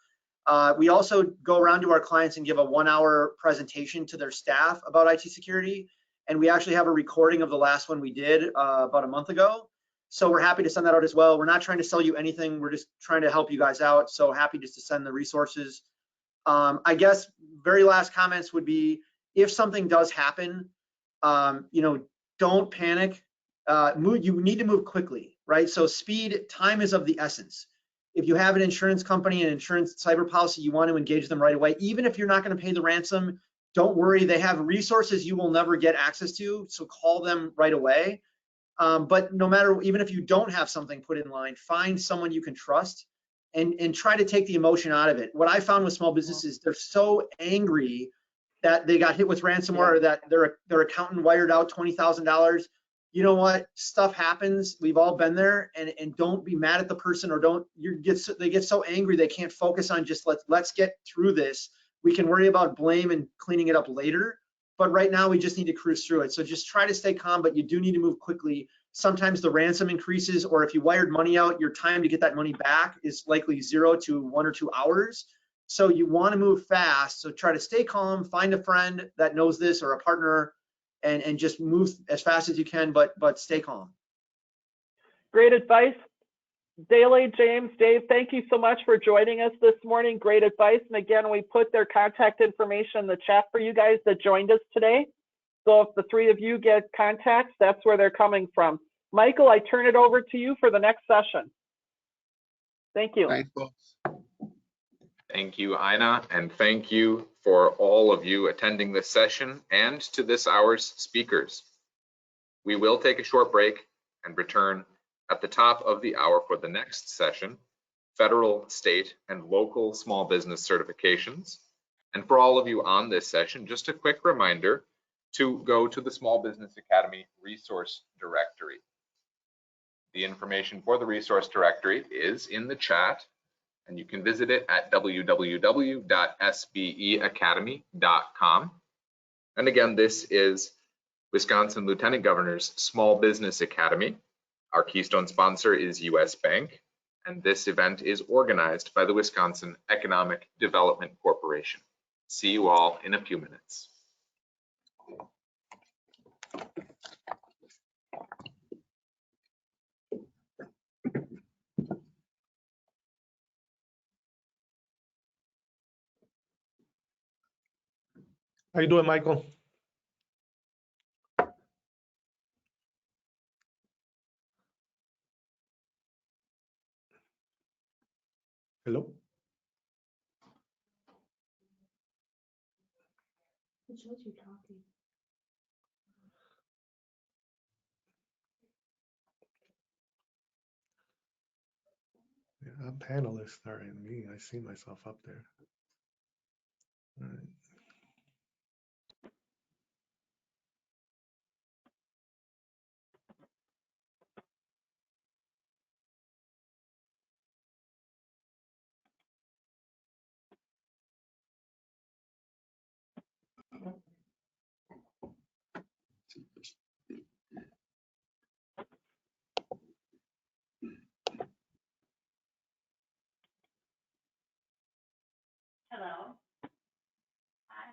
Speaker 7: We also go around to our clients and give a 1-hour presentation to their staff about IT security. And we actually have a recording of the last one we did about a month ago. So we're happy to send that out as well. We're not trying to sell you anything. We're just trying to help you guys out. So happy just to send the resources. I guess very last comments would be, if something does happen, you know, don't panic. You need to move quickly, right? So time is of the essence. If you have an insurance company and insurance cyber policy, you want to engage them right away. Even if you're not going to pay the ransom, don't worry. They have resources you will never get access to. So call them right away. But no matter, even if you don't have something put in line, find someone you can trust and try to take the emotion out of it. What I found with small businesses, they're so angry that they got hit with ransomware, or that their accountant wired out $20,000. You know what? Stuff happens. We've all been there, and don't be mad at the person, or they get so angry they can't focus on just let's get through this. We can worry about blame and cleaning it up later. But right now we just need to cruise through it. So just try to stay calm, but you do need to move quickly. sometimes the ransom increases, or if you wired money out, your time to get that money back is likely 0 to 1 or 2 hours. So you want to move fast. So try to stay calm, find a friend that knows this or a partner, and just move as fast as you can, but stay calm.
Speaker 5: Great advice. Daly, James, Dave, thank you so much for joining us this morning. Great advice. And again, we put their contact information in the chat for you guys that joined us today. So if the three of you get contacts, that's where they're coming from. Michael, I turn it over to you for the next session. Thank you.
Speaker 6: Thanks, folks.
Speaker 4: Thank you, Ina, and thank you for all of you attending this session and to this hour's speakers. We will take a short break and return at the top of the hour for the next session, federal, state, and local small business certifications. And for all of you on this session, just a quick reminder to go to the Small Business Academy resource directory. The information for the resource directory is in the chat, and you can visit it at www.sbeacademy.com. And again, this is Wisconsin Lieutenant Governor's Small Business Academy. Our keystone sponsor is US Bank, and this event is organized by the Wisconsin Economic Development Corporation. See you all in a few minutes.
Speaker 9: How you doing, Michael? Hello?
Speaker 10: It shows you talking.
Speaker 9: Yeah, I'm panelist. All right, me. I see myself up there. All right.
Speaker 10: Hello. Hi.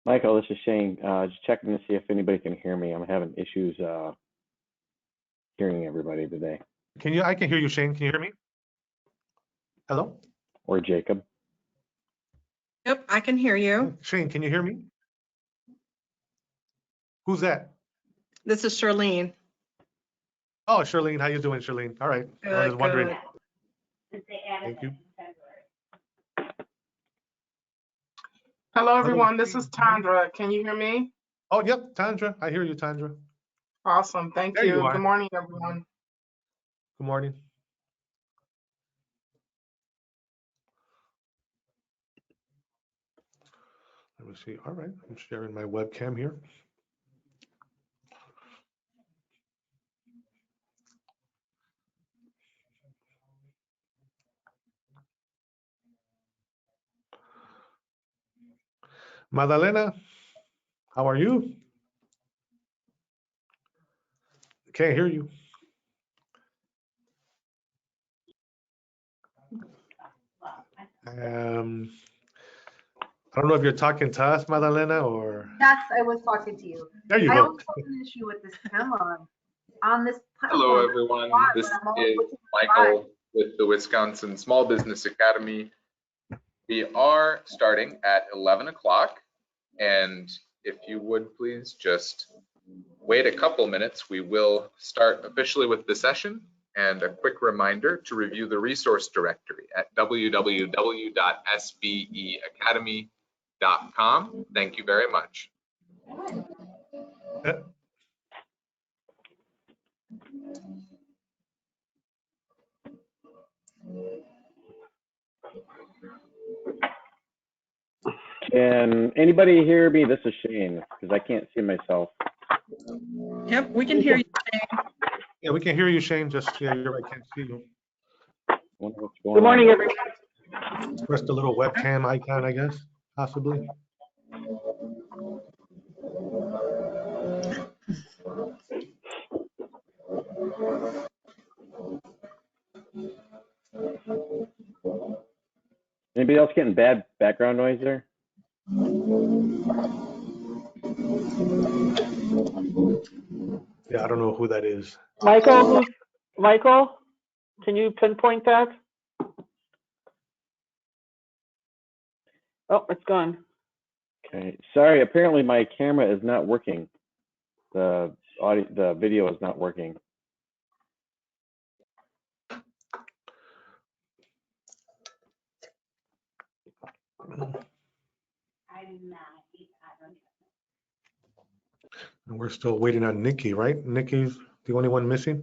Speaker 8: Michael, this is Shane. Just checking to see if anybody can hear me. I'm having issues hearing everybody today.
Speaker 9: I can hear you, Shane. Can you hear me? Hello?
Speaker 8: Or Jacob.
Speaker 11: Yep, I can hear you.
Speaker 9: Shane, can you hear me? Who's that?
Speaker 11: This is Charlene.
Speaker 9: Oh, Charlene. How you doing, Charlene? All right. I was just wondering.
Speaker 11: Good.
Speaker 9: Thank you.
Speaker 12: Hello, everyone. This is Tandra. Can you hear me?
Speaker 9: Oh, yep, Tandra. I hear you, Tandra.
Speaker 12: Awesome. Thank
Speaker 9: There
Speaker 12: you.
Speaker 9: you are.
Speaker 12: Good morning, everyone.
Speaker 9: Good morning. Let me see. All right, I'm sharing my webcam here. Madalena, how are you? Can't hear you. I don't know if you're talking to us, Madalena, or.
Speaker 10: Yes, I was talking to you.
Speaker 9: There you
Speaker 10: I
Speaker 9: go.
Speaker 10: always have an issue with this camera on this platform.
Speaker 4: Hello, everyone. This is Michael with the Wisconsin Small Business Academy. We are starting at 11 o'clock, and if you would please just wait a couple minutes, we will start officially with the session. And a quick reminder to review the resource directory at www.sbeacademy.com. Thank you very much.
Speaker 8: Can anybody hear me? This is Shane, because I can't see myself.
Speaker 11: Yep, we can hear you.
Speaker 9: Yeah, we can hear you, Shane. Just, yeah, you're right. Can't see you.
Speaker 5: Good morning, everyone.
Speaker 9: Press the little webcam icon, I guess, possibly.
Speaker 8: Anybody else getting bad background noise there?
Speaker 9: Yeah, I don't know who that is.
Speaker 5: Michael, Michael? Can you pinpoint that? Oh, it's gone.
Speaker 8: Okay, sorry, apparently my camera is not working. The video is not working.
Speaker 9: And we're still waiting on Nikki, right? Nikki's the only one missing?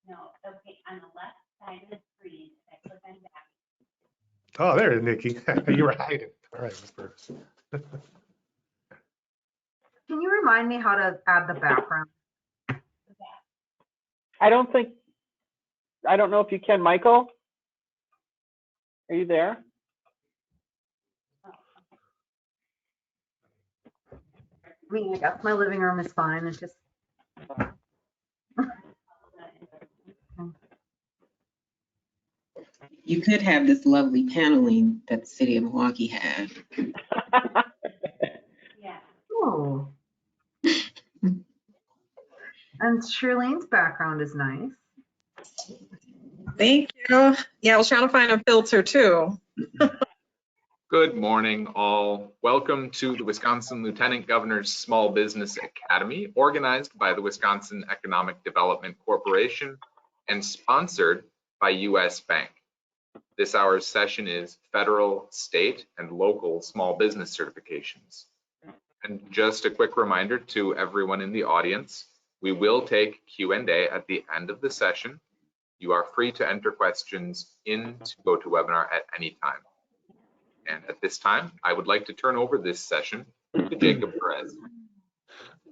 Speaker 10: No, okay, on the left side of the screen, if I click on that.
Speaker 9: Oh, there it is, Nikki. You were hiding. All right, first.
Speaker 10: Can you remind me how to add the background?
Speaker 5: I don't know if you can, Michael? Are you there?
Speaker 10: I mean, I guess my living room is fine, it's just.
Speaker 13: You could have this lovely paneling that the city of Milwaukee had.
Speaker 10: Yeah. Oh. And Shirlene's background is nice.
Speaker 11: Thank you. Yeah, I was trying to find a filter too.
Speaker 4: Good morning, all. Welcome to the Wisconsin Lieutenant Governor's Small Business Academy, organized by the Wisconsin Economic Development Corporation and sponsored by U.S. Bank. This hour's session is federal, state, and local small business certifications. And just a quick reminder to everyone in the audience, we will take Q&A at the end of the session. You are free to enter questions into GoToWebinar at any time. And at this time, I would like to turn over this session to Jacob Perez.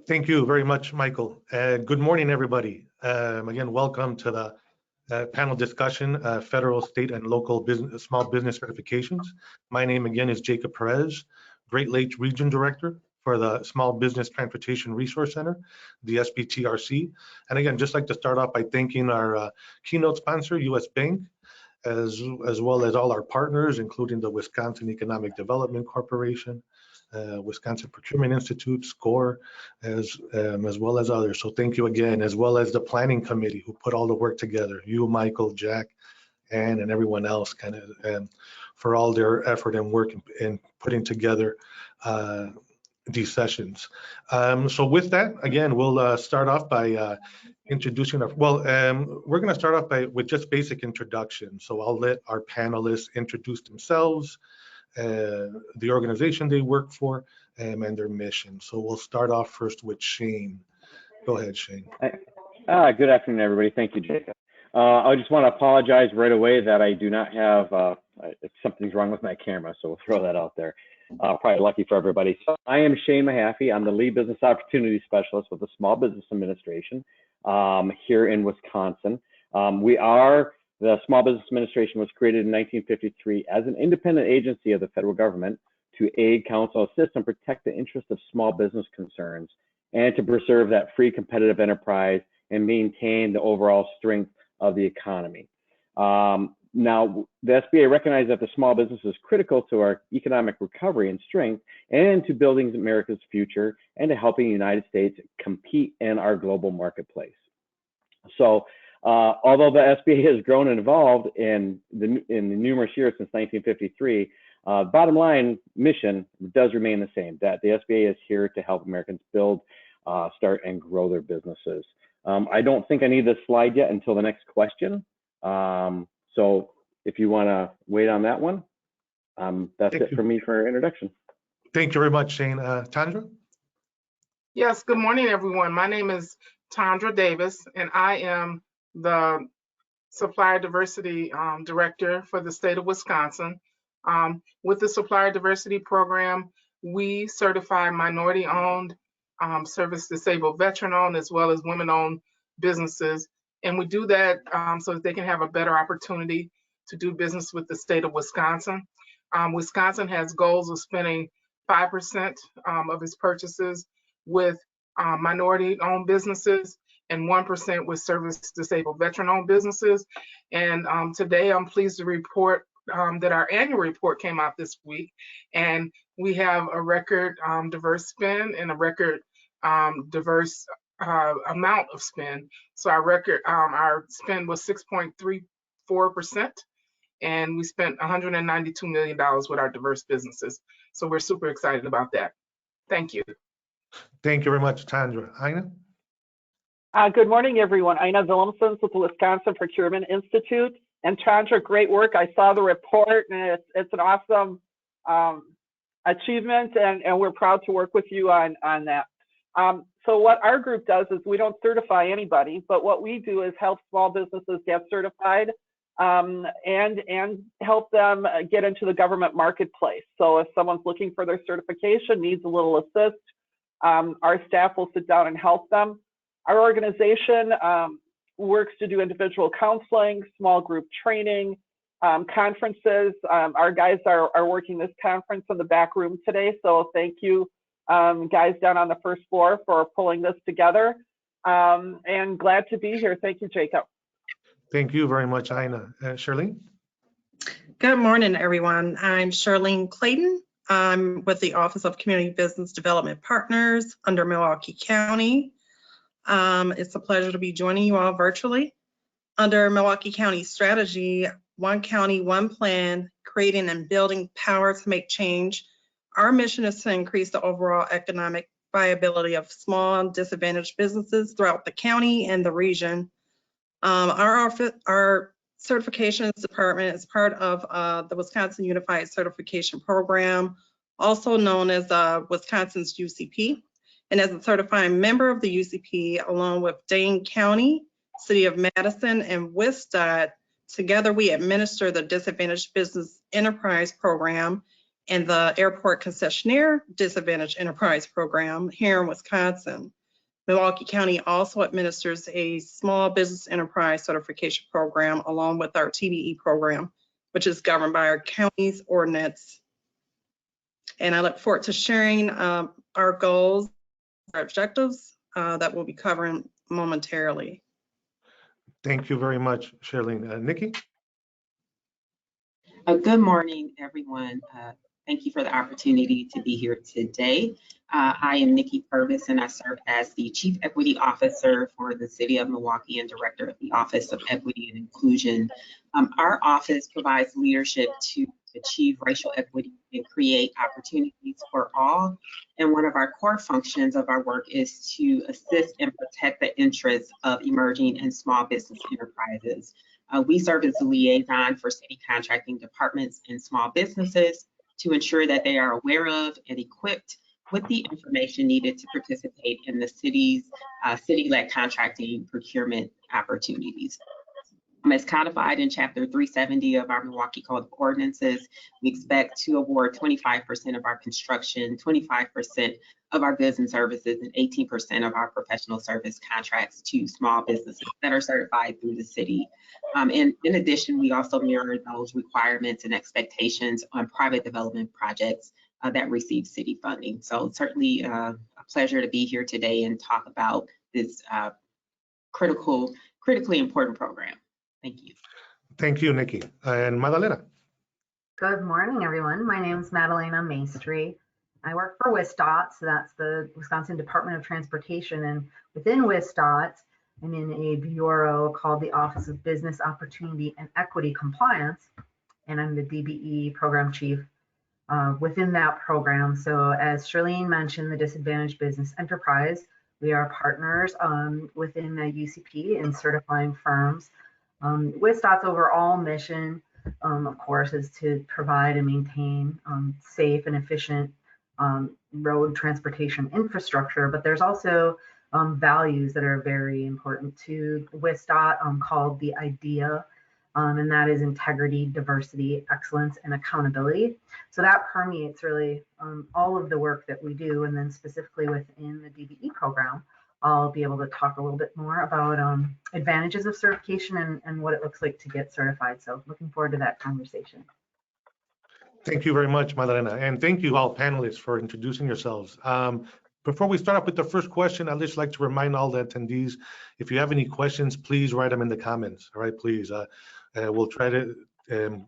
Speaker 9: Thank you very much, Michael. Good morning, everybody. Again, welcome to the panel discussion, federal, state, and local business, small business certifications. My name again is Jacob Perez, Great Lakes Region Director for the Small Business Transportation Resource Center, the SBTRC. And again, just like to start off by thanking our keynote sponsor, U.S. Bank, as well as all our partners, including the Wisconsin Economic Development Corporation, Wisconsin Procurement Institute, SCORE, as well as others. So thank you again, as well as the planning committee who put all the work together, you, Michael, Jack, and everyone else for all their effort and work in putting together these sessions. So with that, again, we'll start off by introducing we're going to start off with just basic introduction. So I'll let our panelists introduce themselves, the organization they work for, and their mission. So we'll start off first with Shane. Go ahead, Shane.
Speaker 8: Good afternoon, everybody. Thank you, Jacob. I just want to apologize right away that I do not have, something's wrong with my camera, so we'll throw that out there. Probably lucky for everybody. So I am Shane Mahaffey. I'm the Lead Business Opportunity Specialist with the Small Business Administration here in Wisconsin. The Small Business Administration was created in 1953 as an independent agency of the federal government to aid, counsel, assist, and protect the interests of small business concerns and to preserve that free competitive enterprise and maintain the overall strength of the economy. Now, the SBA recognized that the small business is critical to our economic recovery and strength and to building America's future and to helping the United States compete in our global marketplace. So, although the SBA has grown and evolved in the numerous years since 1953, bottom line mission does remain the same, that the SBA is here to help Americans build, start, and grow their businesses. I don't think I need this slide yet until the next question. So if you want to wait on that one, that's it for me for introduction.
Speaker 9: Thank you very much, Shane. Tandra?
Speaker 12: Yes, good morning, everyone. My name is Tandra Davis, and I am the Supplier Diversity Director for the state of Wisconsin. With the Supplier Diversity Program, we certify minority-owned, service-disabled, veteran-owned, as well as women-owned businesses. And we do that so that they can have a better opportunity to do business with the state of Wisconsin. Wisconsin has goals of spending 5% of its purchases with minority-owned businesses. and 1% with service disabled veteran-owned businesses. And today I'm pleased to report that our annual report came out this week, and we have a record diverse spend and a record diverse amount of spend. So our spend was 6.34%, and we spent $192 million with our diverse businesses. So we're super excited about that. Thank you.
Speaker 9: Thank you very much, Tandra. Ina?
Speaker 5: Good morning, everyone. Ina Willemsons with the Wisconsin Procurement Institute. And Chandra, great work. I saw the report, and it's an awesome achievement, and we're proud to work with you on that. So what our group does is we don't certify anybody, but what we do is help small businesses get certified and help them get into the government marketplace. So if someone's looking for their certification, needs a little assist, our staff will sit down and help them. Our organization works to do individual counseling, small group training, conferences. Our guys are working this conference in the back room today, so thank you, guys down on the first floor, for pulling this together, and glad to be here. Thank you, Jacob.
Speaker 9: Thank you very much, Ina. Charlene?
Speaker 11: Good morning, everyone. I'm Charlene Clayton. I'm with the Office of Community Business Development Partners under Milwaukee County. It's a pleasure to be joining you all virtually. Under Milwaukee County strategy, one county, one plan, creating and building power to make change. Our mission is to increase the overall economic viability of small and disadvantaged businesses throughout the county and the region. Our certifications department is part of the Wisconsin Unified Certification Program, also known as Wisconsin's UCP. And as a certifying member of the UCP, along with Dane County, City of Madison, and WISDOT, together we administer the Disadvantaged Business Enterprise Program and the Airport Concessionaire Disadvantaged Enterprise Program here in Wisconsin. Milwaukee County also administers a Small Business Enterprise Certification Program along with our TBE program, which is governed by our county's ordinance. And I look forward to sharing our goals, our objectives that we'll be covering momentarily.
Speaker 9: Thank you very much, Charlene. Nikki?
Speaker 13: Good morning, everyone. Thank you for the opportunity to be here today. I am Nikki Purvis, and I serve as the Chief Equity Officer for the City of Milwaukee and Director of the Office of Equity and Inclusion. Our office provides leadership to achieve racial equity and create opportunities for all. And one of our core functions of our work is to assist and protect the interests of emerging and small business enterprises. We serve as a liaison for city contracting departments and small businesses to ensure that they are aware of and equipped with the information needed to participate in the city's city-led contracting procurement opportunities. As codified in Chapter 370 of our Milwaukee Code of Ordinances, we expect to award 25% of our construction, 25% of our goods and services, and 18% of our professional service contracts to small businesses that are certified through the city. And in addition, we also mirror those requirements and expectations on private development projects that receive city funding. So certainly a pleasure to be here today and talk about this critically important program. Thank you.
Speaker 9: Thank you, Nikki. And Madalena?
Speaker 14: Good morning, everyone. My name is Madalena Maestri. I work for WISDOT, so that's the Wisconsin Department of Transportation. And within WISDOT, I'm in a bureau called the Office of Business Opportunity and Equity Compliance, and I'm the DBE program chief within that program. So as Charlene mentioned, the Disadvantaged Business Enterprise, we are partners within the UCP in certifying firms. WISDOT's overall mission, of course, is to provide and maintain safe and efficient road transportation infrastructure, but there's also values that are very important to WISDOT called the IDEA, and that is integrity, diversity, excellence, and accountability. So that permeates really all of the work that we do, and then specifically within the DBE program, I'll be able to talk a little bit more about advantages of certification and what it looks like to get certified. So looking forward to that conversation.
Speaker 9: Thank you very much, Madalena. And thank you all panelists for introducing yourselves. Before we start off with the first question, I'd just like to remind all the attendees, if you have any questions, please write them in the comments. All right, please. We'll try to,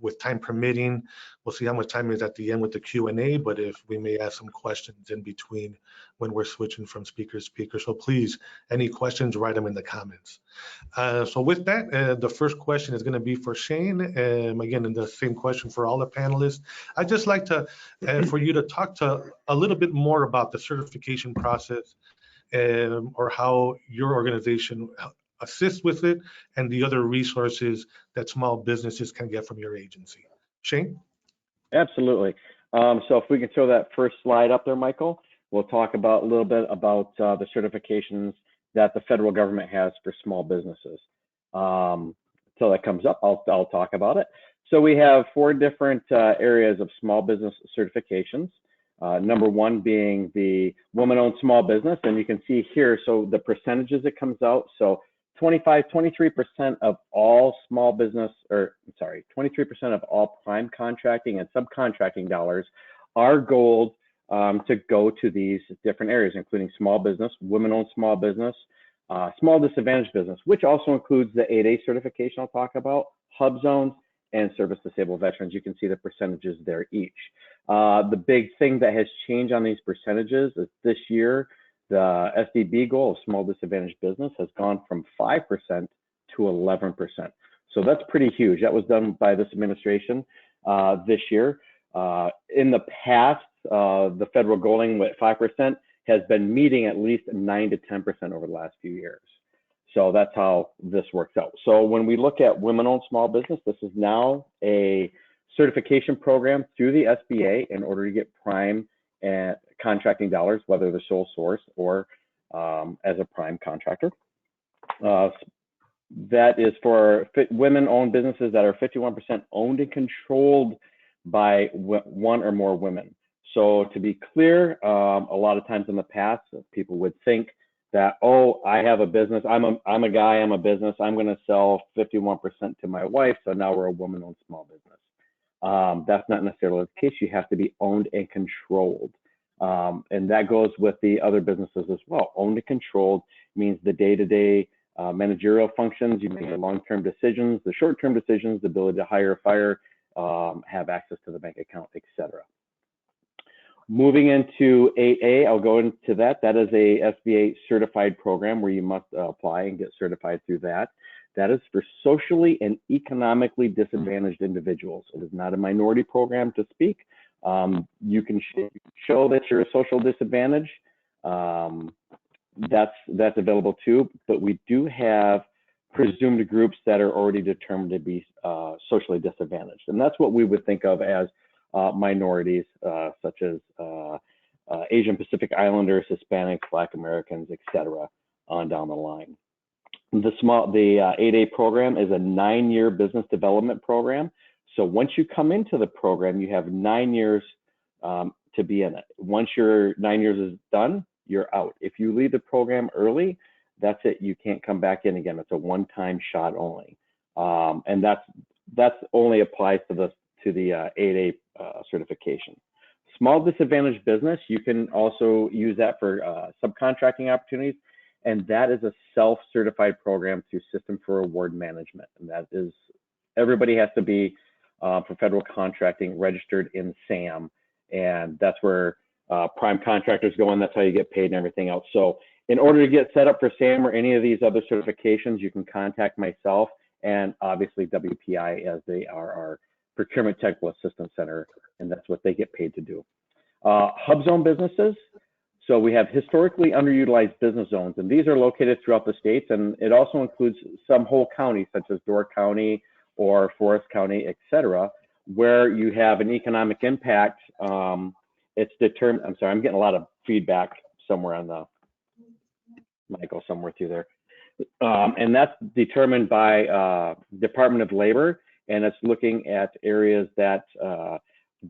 Speaker 9: with time permitting, we'll see how much time is at the end with the Q&A, but if we may ask some questions in between when we're switching from speaker to speaker. So please, any questions, write them in the comments. So with that, the first question is going to be for Shane. Again, and the same question for all the panelists. I'd just like to, for you to talk to a little bit more about the certification process or how your organization assist with it and the other resources that small businesses can get from your agency. Shane?
Speaker 8: Absolutely. So if we can throw that first slide up there, Michael, we'll talk about a little bit about the certifications that the federal government has for small businesses. So that comes up, I'll talk about it. So we have 4 different areas of small business certifications. Number 1 being the woman-owned small business, and you can see here, so the percentages it comes out. So 23% of all small business, or sorry, 23% of all prime contracting and subcontracting dollars are gold to go to these different areas, including small business, women-owned small business, small disadvantaged business, which also includes the 8A certification I'll talk about, hub zones, and service disabled veterans. You can see the percentages there each. The big thing that has changed on these percentages is this year, the SDB goal of small disadvantaged business has gone from 5% to 11%. So that's pretty huge. That was done by this administration this year. In the past, the federal goaling with 5% has been meeting at least 9 to 10% over the last few years. So that's how this works out. So when we look at women-owned small business, this is now a certification program through the SBA in order to get prime and contracting dollars, whether they're sole source or as a prime contractor. That is for women-owned businesses that are 51% owned and controlled by 1 or more women. So to be clear, a lot of times in the past, people would think that, oh, I have a business, I'm a guy, I'm a business, I'm going to sell 51% to my wife, so now we're a woman-owned small business. That's not necessarily the case. You have to be owned and controlled. And that goes with the other businesses as well. Owned and controlled means the day-to-day managerial functions, you make the long-term decisions, the short-term decisions, the ability to hire, fire, have access to the bank account, etc. Moving into 8A, I'll go into that. That is a SBA certified program where you must apply and get certified through that. That is for socially and economically disadvantaged individuals. It is not a minority program to speak. You can show that you're a social disadvantage. That's available too, but we do have presumed groups that are already determined to be socially disadvantaged. And that's what we would think of as minorities, such as Asian Pacific Islanders, Hispanics, Black Americans, etc. on down the line. The 8A program is a 9-year business development program. So once you come into the program, you have 9 years to be in it. Once your 9 years is done, you're out. If you leave the program early, that's it. You can't come back in again. It's a one-time shot only, and that's only applies to the 8A certification. Small disadvantaged business, you can also use that for subcontracting opportunities, and that is a self-certified program through System for Award Management, and that is everybody has to be for federal contracting registered in SAM, and that's where prime contractors go in. That's how you get paid and everything else. So in order to get set up for SAM or any of these other certifications, you can contact myself and obviously WPI, as they are our Procurement Technical Assistance Center, and that's what they get paid to do. Hub zone businesses. So we have historically underutilized business zones, and these are located throughout the states, and it also includes some whole counties such as Door County or Forest County, etc., where you have an economic impact. It's determined. I'm sorry, I'm getting a lot of feedback somewhere on the Michael, somewhere through there. And that's determined by Department of Labor, and it's looking at areas that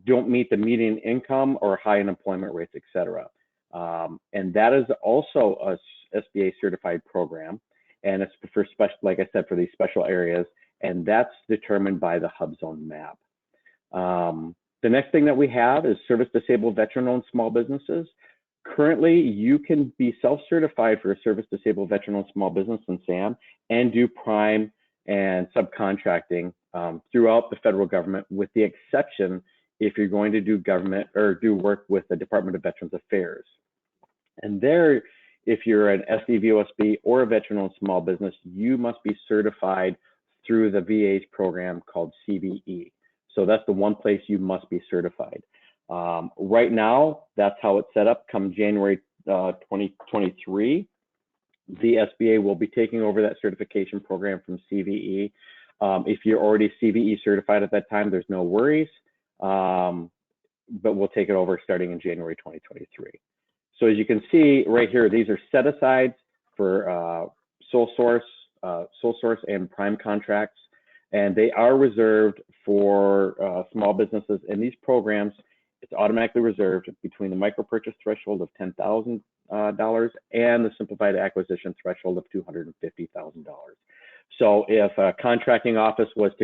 Speaker 8: don't meet the median income or high unemployment rates, etc. And that is also a SBA certified program, and it's for special, like I said, for these special areas, and that's determined by the hub zone map. The next thing that we have is service disabled veteran-owned small businesses. Currently, you can be self-certified for a service-disabled veteran-owned small business in SAM and do prime and subcontracting throughout the federal government, with the exception if you're going to do government or do work with the Department of Veterans Affairs. And there, if you're an SDVOSB or a veteran-owned small business, you must be certified through the VA's program called CVE. So that's the one place you must be certified. Right now, that's how it's set up. Come January 2023, the SBA will be taking over that certification program from CVE. If you're already CVE certified at that time, there's no worries, but we'll take it over starting in January 2023. So as you can see right here, these are set-asides for sole source and prime contracts, and they are reserved for small businesses. In these programs, it's automatically reserved between the micro purchase threshold of $10,000 and the simplified acquisition threshold of $250,000. So if a contracting office wanted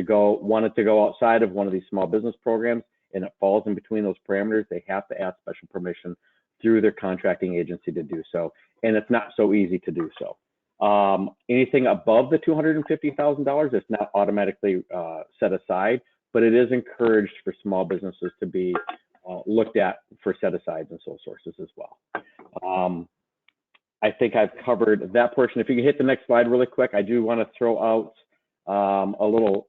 Speaker 8: to go outside of one of these small business programs and it falls in between those parameters, they have to ask special permission through their contracting agency to do so. And it's not so easy to do so. Anything above the $250,000 is not automatically set aside, but it is encouraged for small businesses to be looked at for set-asides and sole sources as well. I think I've covered that portion. If you can hit the next slide really quick, I do want to throw out a little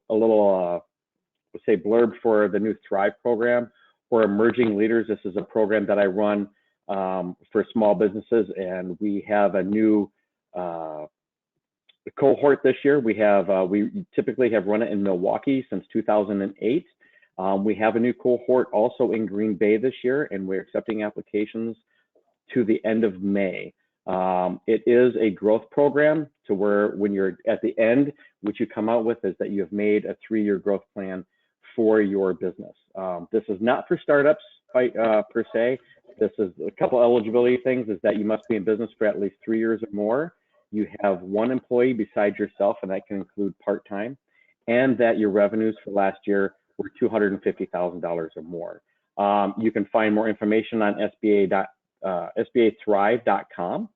Speaker 8: say blurb for the new Thrive program for emerging leaders. This is a program that I run for small businesses, and we have a new cohort this year. We typically have run it in Milwaukee since 2008. We have a new cohort also in Green Bay this year, and we're accepting applications to the end of May. It is a growth program to where when you're at the end, what you come out with is that you have made a 3-year growth plan for your business. This is not for startups per se. This is a couple eligibility things, is that you must be in business for at least 3 years or more. You have 1 employee besides yourself, and that can include part-time, and that your revenues for last year were $250,000 or more. You can find more information on SBAthrive.com,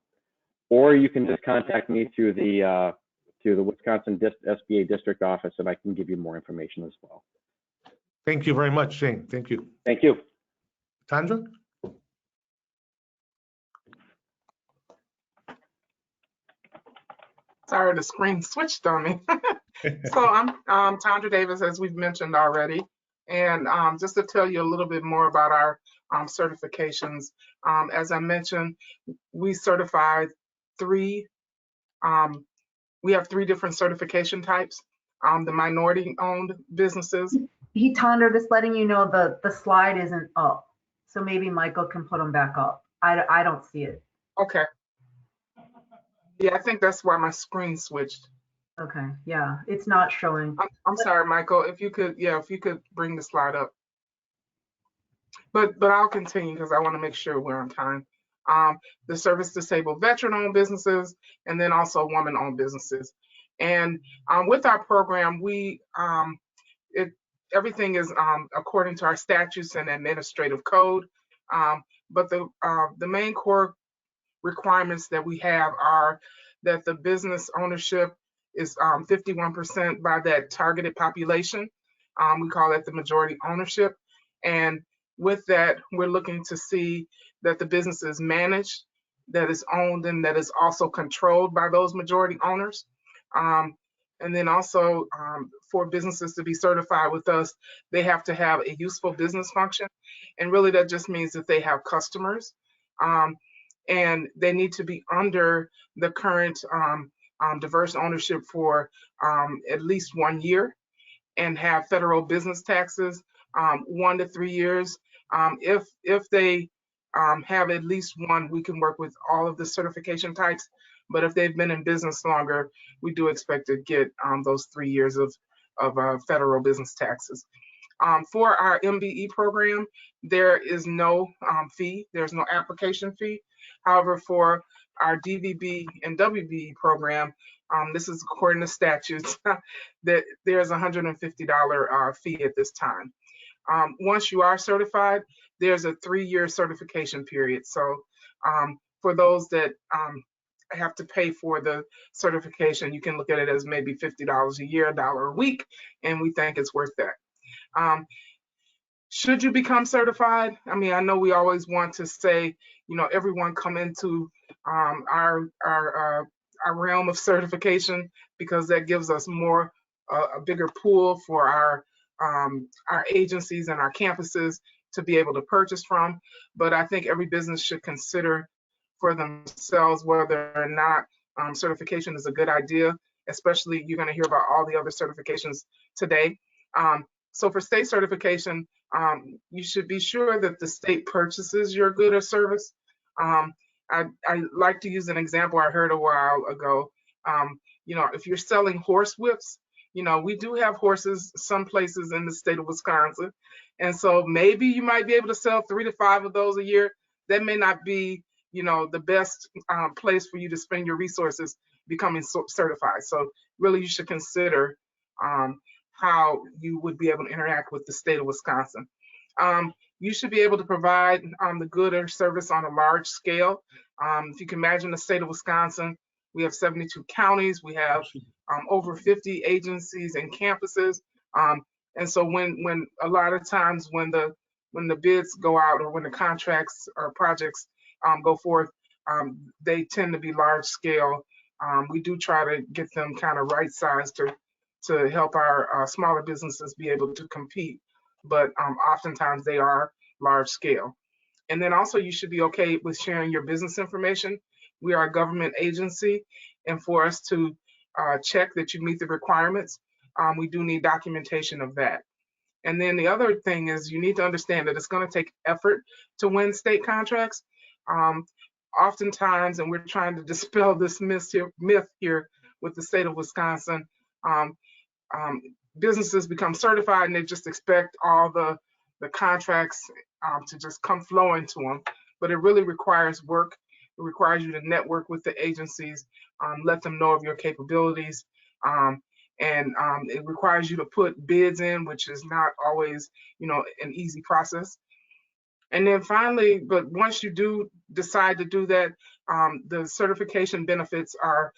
Speaker 8: or you can just contact me through the Wisconsin SBA district office, and I can give you more information as well.
Speaker 9: Thank you very much, Shane. Thank you.
Speaker 8: Thank you.
Speaker 9: Tandra?
Speaker 12: Sorry, the screen switched on me. So I'm Tandra Davis, as we've mentioned already. And just to tell you a little bit more about our certifications, as I mentioned, we certified we have 3 different certification types. The minority-owned businesses.
Speaker 14: Tandra, just letting you know the slide isn't up. So maybe Michael can put them back up. I don't see it.
Speaker 12: Okay. Yeah, I think that's why my screen switched.
Speaker 14: Okay, yeah, it's not showing.
Speaker 12: I'm sorry, Michael, if you could bring the slide up. But I'll continue because I want to make sure we're on time. The service disabled veteran-owned businesses, and then also woman-owned businesses. And with our program, everything is according to our statutes and administrative code. But the main core requirements that we have are that the business ownership is 51% by that targeted population. We call that the majority ownership. And with that, we're looking to see that the business is managed, that is owned, and that is also controlled by those majority owners. And then also for businesses to be certified with us, they have to have a useful business function. And really that just means that they have customers. And they need to be under the current diverse ownership for at least 1 year, and have federal business taxes 1 to 3 years. If they have at least 1, we can work with all of the certification types. But if they've been in business longer, we do expect to get those 3 years of federal business taxes. For our MBE program, there is no fee. There's no application fee. However, for our DVB and WBE program, this is according to statutes, that there's a $150 fee at this time. Once you are certified, there's a 3-year certification period. So for those that have to pay for the certification, you can look at it as maybe $50 a year, $1 a week, and we think it's worth that. Should you become certified? I mean, I know we always want to say, you know, everyone come into our realm of certification, because that gives us a bigger pool for our agencies and our campuses to be able to purchase from. But I think every business should consider for themselves whether or not certification is a good idea, especially you're going to hear about all the other certifications today. So for state certification, you should be sure that the state purchases your good or service. I like to use an example I heard a while ago. You know, if you're selling horse whips, you know, we do have horses some places in the state of Wisconsin. And so maybe you might be able to sell 3 to 5 of those a year. That may not be, you know, the best place for you to spend your resources becoming certified. So really you should consider how you would be able to interact with the state of Wisconsin. You should be able to provide the good or service on a large scale. If you can imagine the state of Wisconsin, we have 72 counties, we have over 50 agencies and campuses. And so when a lot of times when the bids go out or when the contracts or projects go forth, they tend to be large scale. We do try to get them kind of right sized to help our smaller businesses be able to compete, but oftentimes they are large scale. And then also you should be okay with sharing your business information. We are a government agency, and for us to check that you meet the requirements, we do need documentation of that. And then the other thing is you need to understand that it's going to take effort to win state contracts. Oftentimes, and we're trying to dispel this myth here with the state of Wisconsin, businesses become certified and they just expect all the contracts to just come flowing to them. But it really requires work. It requires you to network with the agencies, let them know of your capabilities, and it requires you to put bids in, which is not always, you know, an easy process. And then finally, but once you do decide to do that, the certification benefits are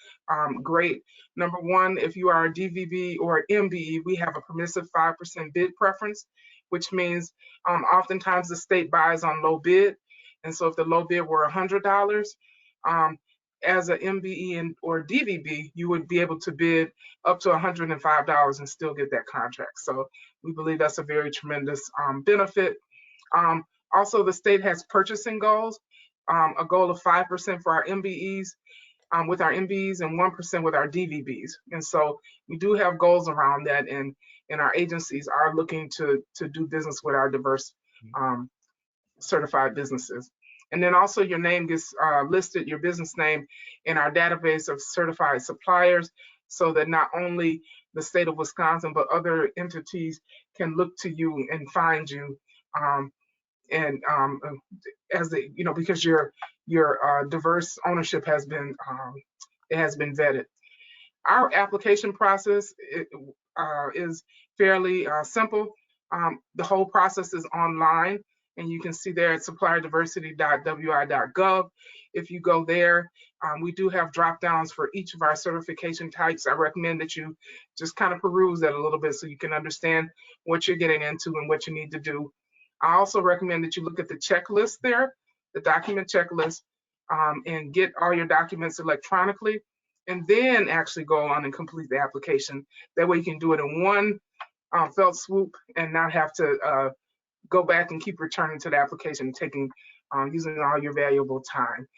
Speaker 12: great. Number one, if you are a DVB or an MBE, we have a permissive 5% bid preference, which means oftentimes the state buys on low bid. And so if the low bid were $100, as an MBE or DVB, you would be able to bid up to $105 and still get that contract. So we believe that's a very tremendous benefit. Also, the state has purchasing goals, a goal of 5% for our MBEs, with our MBEs, and 1% with our DVBs. And so we do have goals around that, and our agencies are looking to do business with our diverse certified businesses. And then also your name gets listed, your business name, in our database of certified suppliers, so that not only the state of Wisconsin, but other entities can look to you and find you. As they, you know, because your diverse ownership has been vetted. Our application process is fairly simple. The whole process is online, and you can see there at supplierdiversity.wi.gov. If you go there, we do have drop downs for each of our certification types. I recommend that you just kind of peruse that a little bit so you can understand what you're getting into and what you need to do. I also recommend that you look at the checklist there, the document checklist, and get all your documents electronically, and then actually go on and complete the application. That way you can do it in one felt swoop and not have to go back and keep returning to the application, using all your valuable time.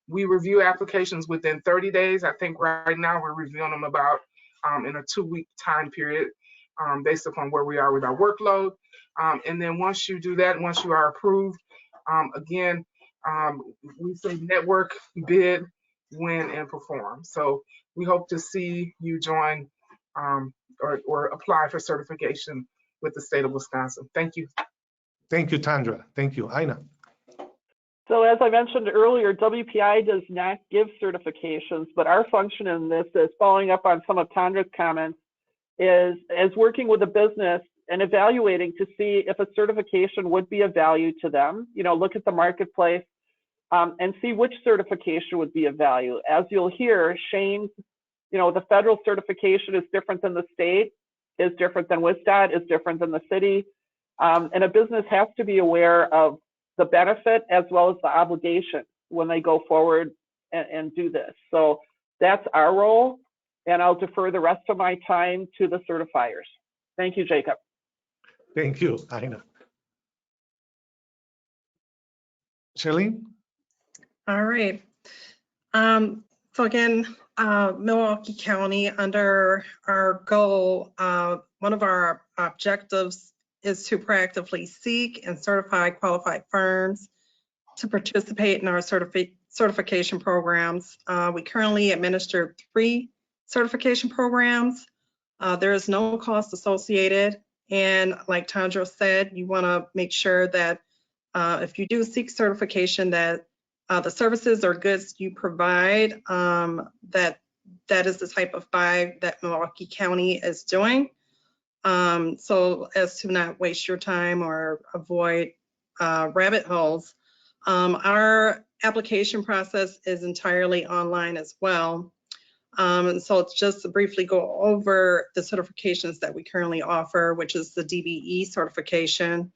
Speaker 12: We review applications within 30 days. I think right now we're reviewing them about in a 2-week time period, based upon where we are with our workload. And then once you do that, once you are approved, again, we say network, bid, win, and perform. So we hope to see you join or apply for certification with the state of Wisconsin. Thank you.
Speaker 9: Thank you, Tandra. Thank you. Aina.
Speaker 5: So as I mentioned earlier, WPI does not give certifications, but our function in this is following up on some of Tandra's comments, is working with a business and evaluating to see if a certification would be of value to them. You know, look at the marketplace and see which certification would be of value. As you'll hear, Shane's, you know, the federal certification is different than the state, is different than WSDOT, is different than the city. And a business has to be aware of the benefit as well as the obligation when they go forward and do this. So that's our role, and I'll defer the rest of my time to the certifiers. Thank you, Jacob.
Speaker 9: Thank you, Aina. Charlene?
Speaker 11: All right. So again, Milwaukee County, under our goal, one of our objectives is to proactively seek and certify qualified firms to participate in our certification programs. We currently administer 3 certification programs. There is no cost associated. And like Tandra said, you want to make sure that if you do seek certification, that the services or goods you provide, that is the type of buy that Milwaukee County is doing. So as to not waste your time or avoid rabbit holes. Our application process is entirely online as well. So just to briefly go over the certifications that we currently offer, which is the DBE certification,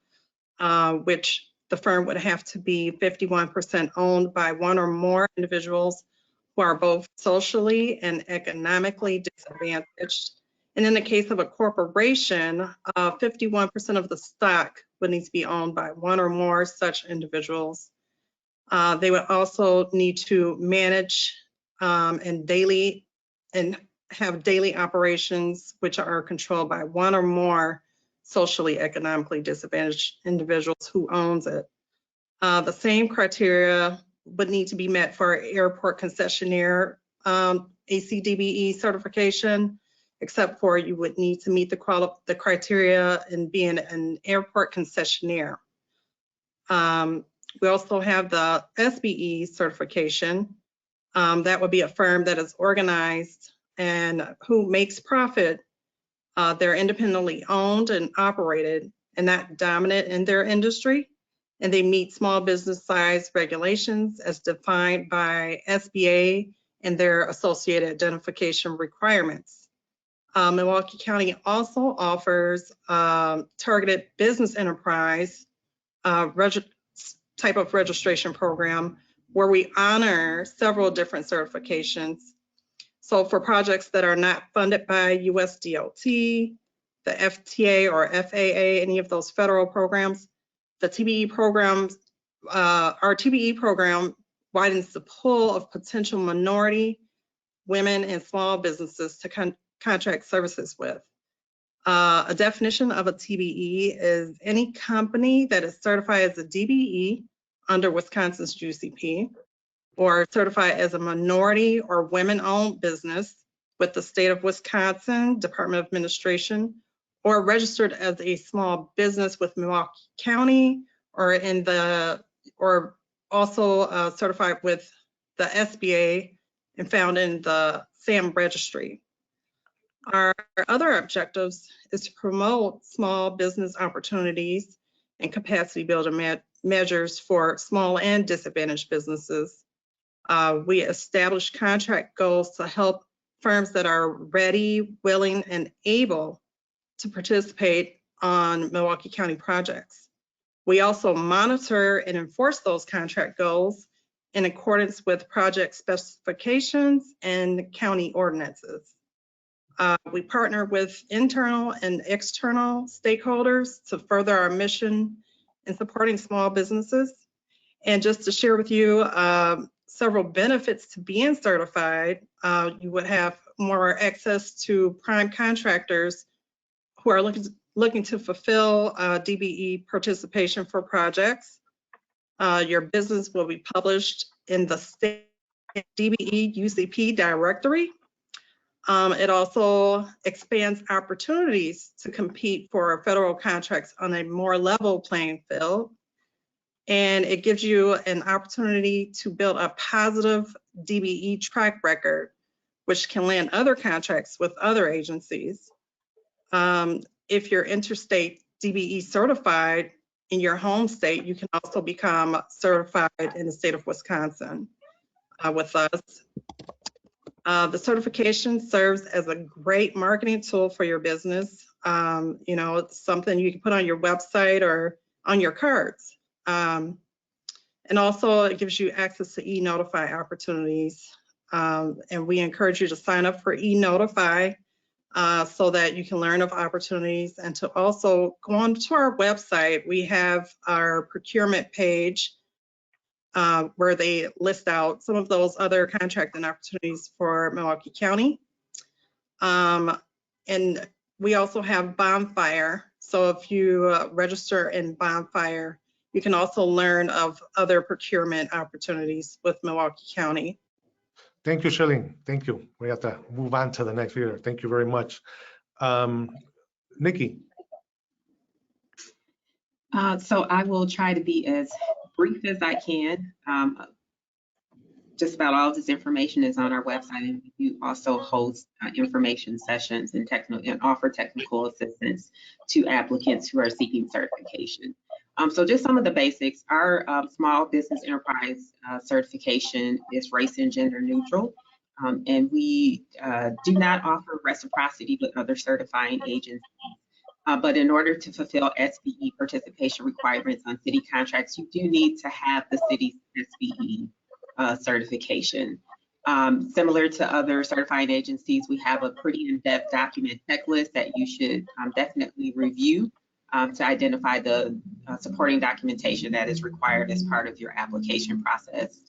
Speaker 11: which the firm would have to be 51% owned by one or more individuals who are both socially and economically disadvantaged. And in the case of a corporation, 51% of the stock would need to be owned by one or more such individuals. They would also need to manage and have daily operations which are controlled by one or more socially economically disadvantaged individuals who owns it. The same criteria would need to be met for airport concessionaire ACDBE certification, except for you would need to meet the criteria in being an airport concessionaire. We also have the SBE certification. That would be a firm that is organized and who makes profit. They're independently owned and operated and not dominant in their industry. And they meet small business size regulations as defined by SBA and their associated identification requirements. Milwaukee County also offers targeted business enterprise type of registration program where we honor several different certifications. So for projects that are not funded by USDOT, the FTA or FAA, any of those federal programs, the TBE programs, our TBE program widens the pool of potential minority, women, and small businesses to contract services with. A definition of a TBE is any company that is certified as a DBE under Wisconsin's UCP, or certified as a minority or women-owned business with the state of Wisconsin Department of Administration, or registered as a small business with Milwaukee County, or also certified with the SBA and found in the SAM registry. Our other objectives is to promote small business opportunities and capacity building measures for small and disadvantaged businesses. We establish contract goals to help firms that are ready, willing, and able to participate on Milwaukee County projects. We also monitor and enforce those contract goals in accordance with project specifications and county ordinances. We partner with internal and external stakeholders to further our mission in supporting small businesses. And just to share with you several benefits to being certified, you would have more access to prime contractors who are looking to fulfill DBE participation for projects. Your business will be published in the state DBE UCP directory. It also expands opportunities to compete for federal contracts on a more level playing field. And it gives you an opportunity to build a positive DBE track record, which can land other contracts with other agencies. if you're interstate DBE certified in your home state, you can also become certified in the state of Wisconsin with us. The certification serves as a great marketing tool for your business. You know, it's something you can put on your website or on your cards. And also it gives you access to e-notify opportunities. And we encourage you to sign up for e-notify so that you can learn of opportunities, and to also go on to our website. We have our procurement page where they list out some of those other contracting opportunities for Milwaukee County. And we also have Bonfire. So if you register in Bonfire, you can also learn of other procurement opportunities with Milwaukee County.
Speaker 9: Thank you, Shirlene. Thank you. We have to move on to the next leader. Thank you very much. Nikki.
Speaker 13: So I will try to be as brief as I can. Just about all of this information is on our website, and we also host information sessions and offer technical assistance to applicants who are seeking certification. So just some of the basics. Our small business enterprise certification is race and gender neutral, and we do not offer reciprocity with other certifying agencies. But in order to fulfill SBE participation requirements on city contracts, you do need to have the city's SBE certification. Similar to other certifying agencies, we have a pretty in-depth document checklist that you should definitely review to identify the supporting documentation that is required as part of your application process.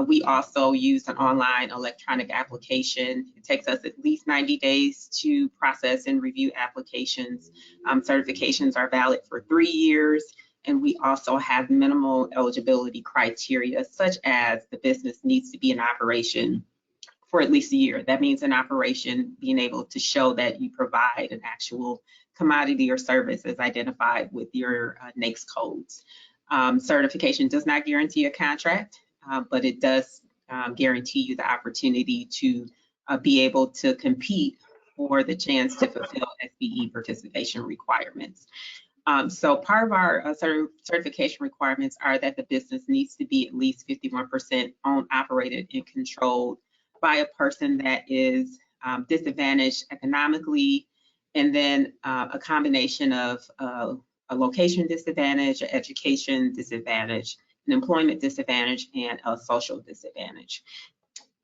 Speaker 13: We also use an online electronic application. It takes us at least 90 days to process and review applications. Certifications are valid for 3 years, and we also have minimal eligibility criteria, such as the business needs to be in operation for at least a year. That means in operation, being able to show that you provide an actual commodity or service as identified with your NAICS codes. Certification does not guarantee a contract, but it does guarantee you the opportunity to be able to compete for the chance to fulfill SBE participation requirements. So part of our certification requirements are that the business needs to be at least 51% owned, operated, and controlled by a person that is disadvantaged economically, and then a combination of a location disadvantage, an education disadvantage, an employment disadvantage, and a social disadvantage.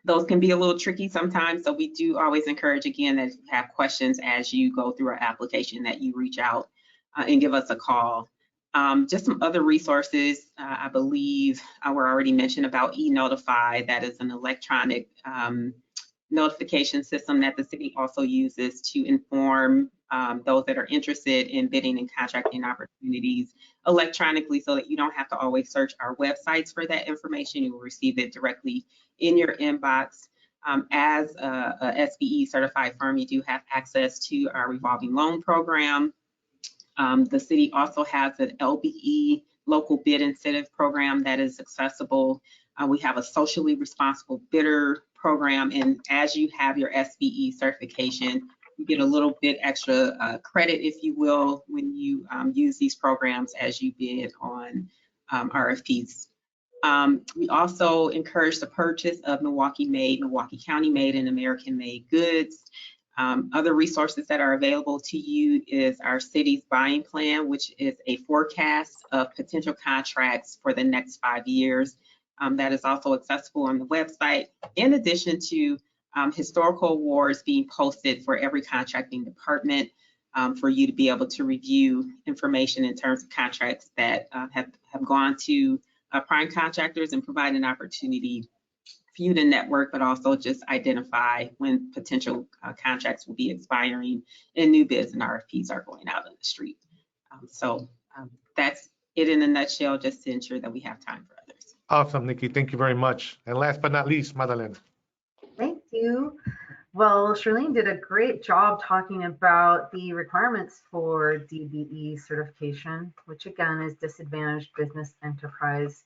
Speaker 13: Those can be a little tricky sometimes, so we do always encourage, again, that if you have questions as you go through our application, that you reach out and give us a call. Just some other resources, I believe were already mentioned about e-notify. That is an electronic notification system that the city also uses to inform those that are interested in bidding and contracting opportunities electronically, so that you don't have to always search our websites for that information. You will receive it directly in your inbox. As a SBE certified firm, you do have access to our revolving loan program. The city also has an LBE, local bid incentive program, that is accessible. We have a socially responsible bidder program, and as you have your SBE certification, you get a little bit extra credit, if you will, when you use these programs as you bid on RFPs. We also encourage the purchase of Milwaukee-made, Milwaukee County-made, and American-made goods. Other resources that are available to you is our city's buying plan, which is a forecast of potential contracts for the next 5 years. That is also accessible on the website, in addition to historical awards being posted for every contracting department for you to be able to review information in terms of contracts that have gone to prime contractors, and provide an opportunity for you to network, but also just identify when potential contracts will be expiring and new bids and RFPs are going out on the street. So that's it in a nutshell, just to ensure that we have time for others.
Speaker 9: Awesome, Nikki. Thank you very much. And last but not least, Madeleine.
Speaker 14: Thank you. Well, Shirlene did a great job talking about the requirements for DBE certification, which again is Disadvantaged Business Enterprise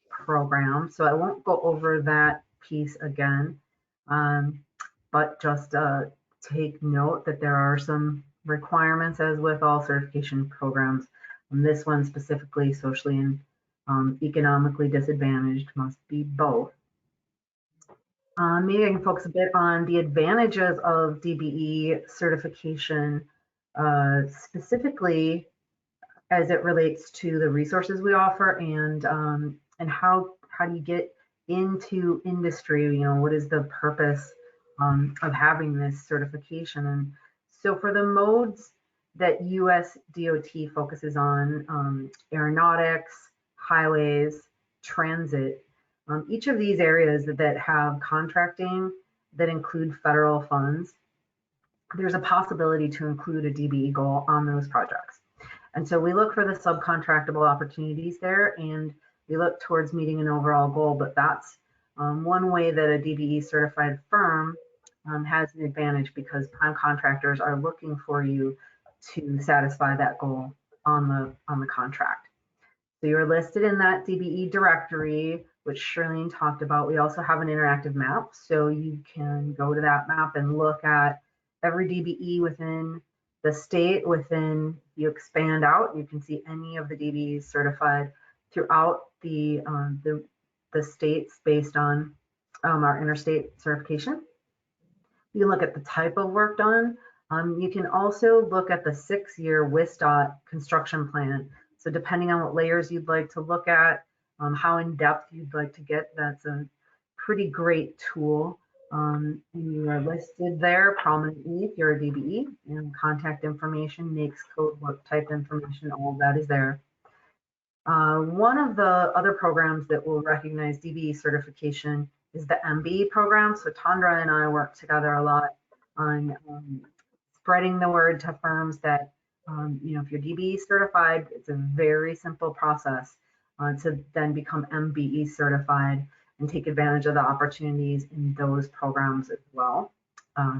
Speaker 14: Program. So I won't go over that piece again, but just take note that there are some requirements as with all certification programs. And this one specifically, socially and economically disadvantaged, must be both. Maybe I can focus a bit on the advantages of DBE certification, specifically as it relates to the resources we offer and how do you get into industry, you know, what is the purpose of having this certification. And so for the modes that US DOT focuses on, aeronautics, highways, transit, each of these areas that have contracting that include federal funds, there's a possibility to include a DBE goal on those projects. And so we look for the subcontractable opportunities there, and we look towards meeting an overall goal, but that's one way that a DBE certified firm has an advantage, because prime contractors are looking for you to satisfy that goal on the contract. So you're listed in that DBE directory, which Shirlene talked about. We also have an interactive map, so you can go to that map and look at every DBE within the state. Within, you expand out, you can see any of the DBEs certified throughout the states based on our interstate certification. You can look at the type of work done. You can also look at the 6-year WSDOT construction plan. So depending on what layers you'd like to look at, how in depth you'd like to get, that's a pretty great tool. You are listed there prominently if you're a DBE, and contact information, NAICS code, work type information, all of that is there. One of the other programs that will recognize DBE certification is the MBE program. So Tandra and I work together a lot on spreading the word to firms that, you know, if you're DBE certified, it's a very simple process to then become MBE certified and take advantage of the opportunities in those programs as well.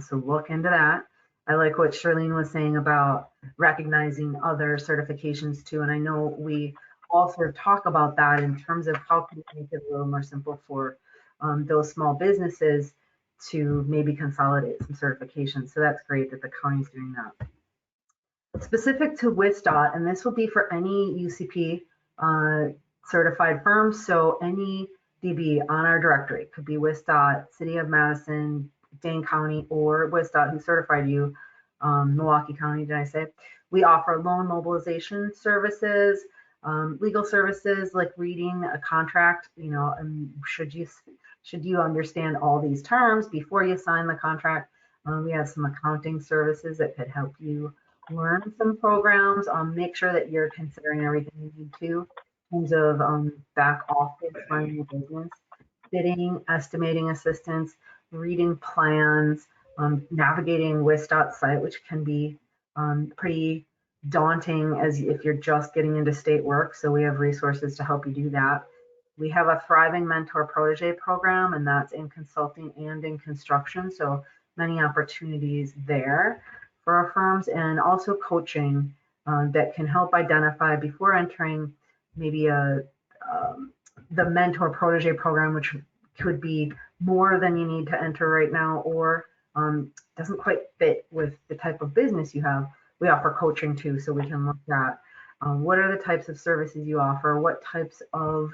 Speaker 14: So look into that. I like what Shirlene was saying about recognizing other certifications too. And I know we all sort of talk about that in terms of how can we make it a little more simple for those small businesses to maybe consolidate some certifications. So that's great that the county's doing that. Specific to WSDOT, and this will be for any UCP certified firms, so any DB on our directory, could be WSDOT, City of Madison, Dane County, or WSDOT who certified you, Milwaukee County, did I say? We offer loan mobilization services, legal services like reading a contract, you know, and should you understand all these terms before you sign the contract. We have some accounting services that could help you learn some programs, make sure that you're considering everything you need to in terms of back office, running your business, bidding, estimating assistance, reading plans, navigating WSDOT site, which can be pretty daunting as if you're just getting into state work. So we have resources to help you do that. We have a thriving mentor protege program, and that's in consulting and in construction. So many opportunities there for our firms, and also coaching that can help identify before entering maybe the mentor protege program, which could be more than you need to enter right now, or doesn't quite fit with the type of business you have. We offer coaching too, so we can look at what are the types of services you offer, what types of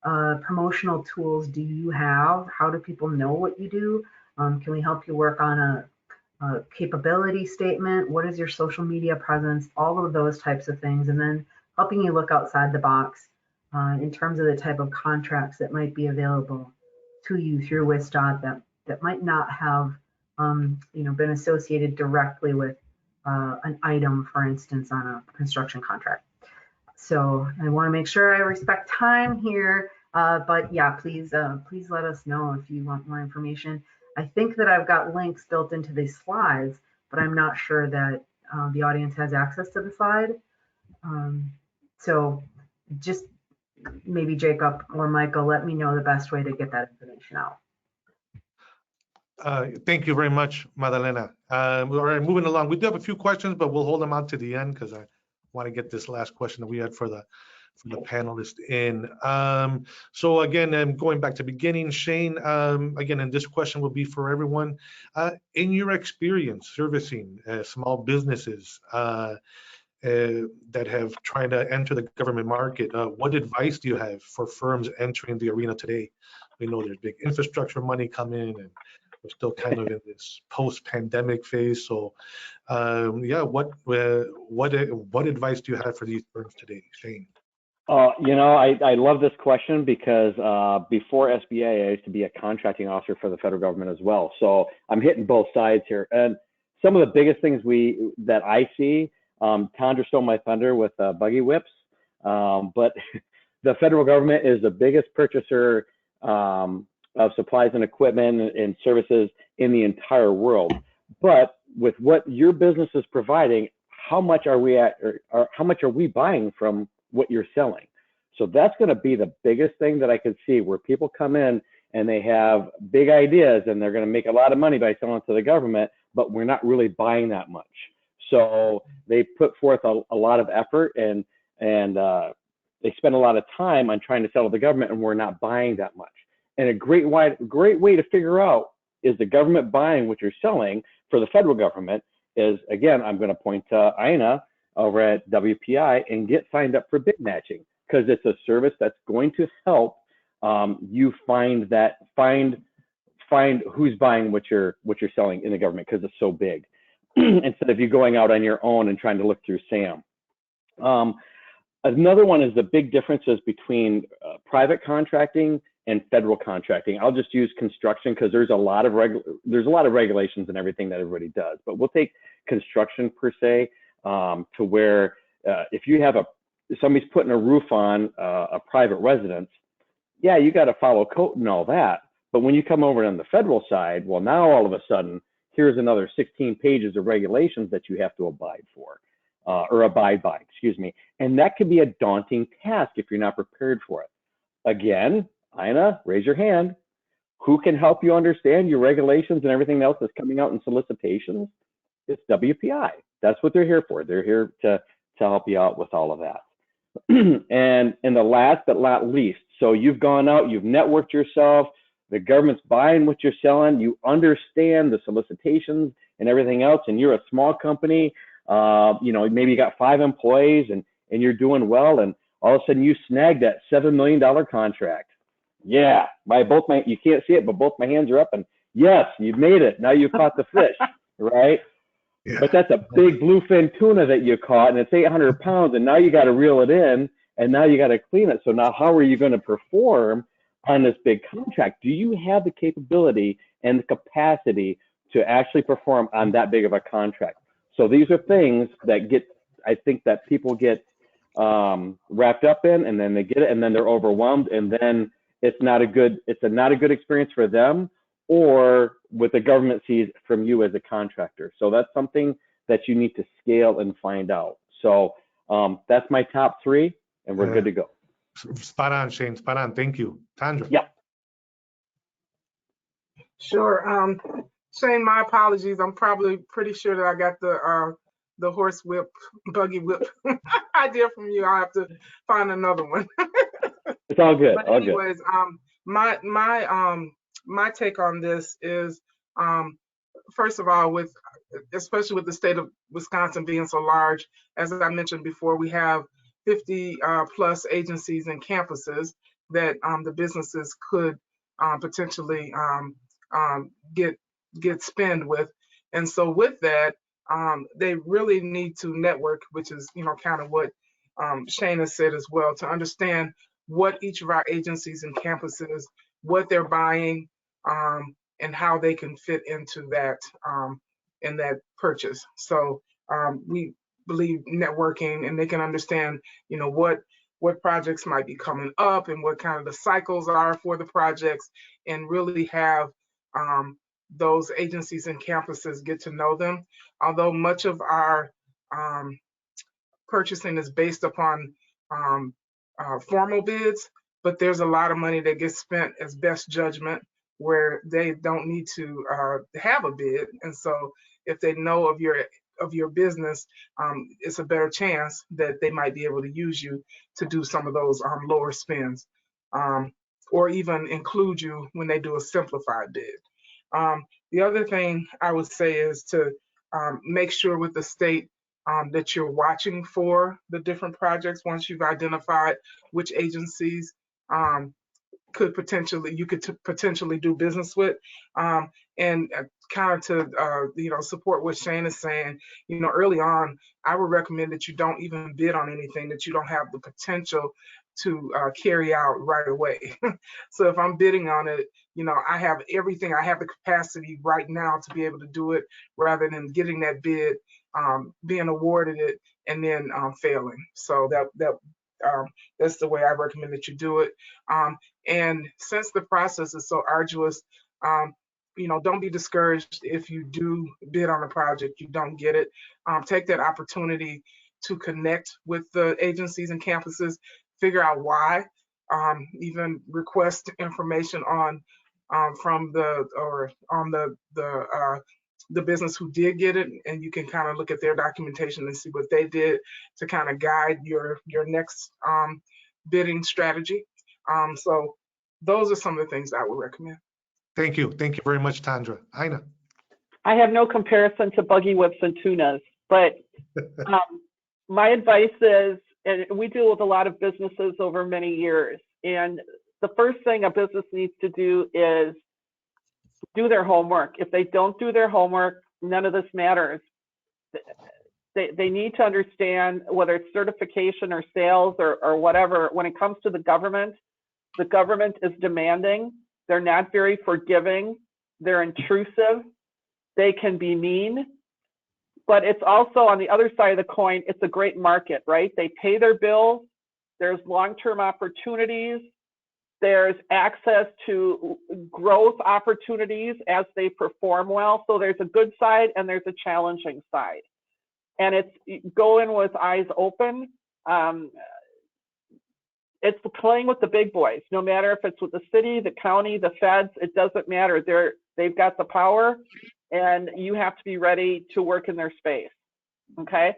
Speaker 14: promotional tools do you have, how do people know what you do, can we help you work on a capability statement, what is your social media presence, all of those types of things, and then helping you look outside the box in terms of the type of contracts that might be available to you through WSDOT that might not have you know, been associated directly with an item, for instance, on a construction contract. So I want to make sure I respect time here, but yeah, please let us know if you want more information. I think that I've got links built into these slides, but I'm not sure that the audience has access to the slide. So just maybe Jacob or Michael, let me know the best way to get that information out.
Speaker 9: Thank you very much, Madalena. We're moving along. We do have a few questions, but we'll hold them out to the end because I want to get this last question that we had for for the panelists in. So again, I'm going back to beginning. Shane, again, and this question will be for everyone. In your experience servicing small businesses that have tried to enter the government market, what advice do you have for firms entering the arena today? We know there's big infrastructure money coming, and we're still kind of in this post-pandemic phase. So, yeah, what advice do you have for these firms today, Shane?
Speaker 15: I love this question because before SBA, I used to be a contracting officer for the federal government as well. So I'm hitting both sides here. And some of the biggest things that I see, Tandra stole my thunder with buggy whips, but the federal government is the biggest purchaser of supplies and equipment and services in the entire world. But with what your business is providing, how much are we how much are we buying from what you're selling? So that's going to be the biggest thing that I could see, where people come in and they have big ideas and they're going to make a lot of money by selling to the government, but we're not really buying that much. So they put forth a lot of effort and they spend a lot of time on trying to sell to the government, and we're not buying that much. And a great way to figure out, is the government buying what you're selling for the federal government, is, again, I'm going to point to Ina over at WPI and get signed up for bid matching, because it's a service that's going to help you find who's buying what you're selling in the government, because it's so big, instead of you going out on your own and trying to look through SAM. Another one is the big differences between private contracting and federal contracting. I'll just use construction because there's a lot of regulations and everything that everybody does. But we'll take construction per se, to where if you have somebody's putting a roof on a private residence, yeah, you got to follow code and all that. But when you come over on the federal side, well, now all of a sudden, here's another 16 pages of regulations that you have to abide by, excuse me. And that can be a daunting task if you're not prepared for it. Again, Ina, raise your hand. Who can help you understand your regulations and everything else that's coming out in solicitations? It's WPI. That's what they're here for. They're here to help you out with all of that. And the last but not least, so you've gone out, you've networked yourself, the government's buying what you're selling, you understand the solicitations and everything else, and you're a small company, maybe you got 5 employees and you're doing well, and all of a sudden you snag that $7 million contract. Yeah, you can't see it, but both my hands are up, and yes, you've made it. Now you caught the fish, right? Yeah. But that's a big bluefin tuna that you caught, and it's 800 pounds, and now you got to reel it in, and now you got to clean it. So now how are you going to perform on this big contract? Do you have the capability and the capacity to actually perform on that big of a contract? So these are things that I think that people get wrapped up in, and then they get it, and then they're overwhelmed, and then it's not a good experience for them, or what the government sees from you as a contractor. So that's something that you need to scale and find out. So that's my top 3, and we're good to go.
Speaker 9: Spot on, Shane. Spot on. Thank you. Tandra.
Speaker 15: Yep.
Speaker 12: Sure. Shane, my apologies. I'm probably pretty sure that I got the horse whip, buggy whip idea from you. I'll have to find another one.
Speaker 15: It's all good.
Speaker 12: But anyways, my take on this is, first of all, especially with the state of Wisconsin being so large, as I mentioned before, we have 50 plus agencies and campuses that the businesses could potentially get spend with. And so with that, they really need to network, which is, kind of what Shane has said as well, to understand what each of our agencies and campuses, what they're buying, and how they can fit into that in that purchase. So we believe networking, and they can understand, what projects might be coming up and what kind of the cycles are for the projects, and really have those agencies and campuses get to know them. Although much of our purchasing is based upon formal bids, but there's a lot of money that gets spent as best judgment, where they don't need to have a bid. And so if they know of your of your business, it's a better chance that they might be able to use you to do some of those lower spends, or even include you when they do a simplified bid. The other thing I would say is to make sure with the state that you're watching for the different projects once you've identified which agencies could potentially do business with, and kind of to support what Shane is saying. Early on, I would recommend that you don't even bid on anything that you don't have the potential to carry out right away. So if I'm bidding on it, I have everything, I have the capacity right now to be able to do it, rather than getting that bid, being awarded it, and then failing. So that's the way I recommend that you do it. And since the process is so arduous, don't be discouraged if you do bid on a project, you don't get it. Take that opportunity to connect with the agencies and campuses, figure out why, even request information from the business who did get it, and you can kind of look at their documentation and see what they did to kind of guide your next bidding strategy. So those are some of the things I would recommend.
Speaker 9: Thank you. Thank you very much, Tandra. Heina.
Speaker 5: I have no comparison to buggy whips and tunas, but my advice is, and we deal with a lot of businesses over many years, and the first thing a business needs to do is do their homework. If they don't do their homework, none of this matters. They need to understand, whether it's certification or sales or whatever, when it comes to the government is demanding. They're not very forgiving. They're intrusive. They can be mean. But it's also, on the other side of the coin, it's a great market, right? They pay their bills. There's long-term opportunities. There's access to growth opportunities as they perform well. So there's a good side and there's a challenging side. And it's go in with eyes open. It's playing with the big boys, no matter if it's with the city, the county, the feds, it doesn't matter. They've got the power, and you have to be ready to work in their space, okay?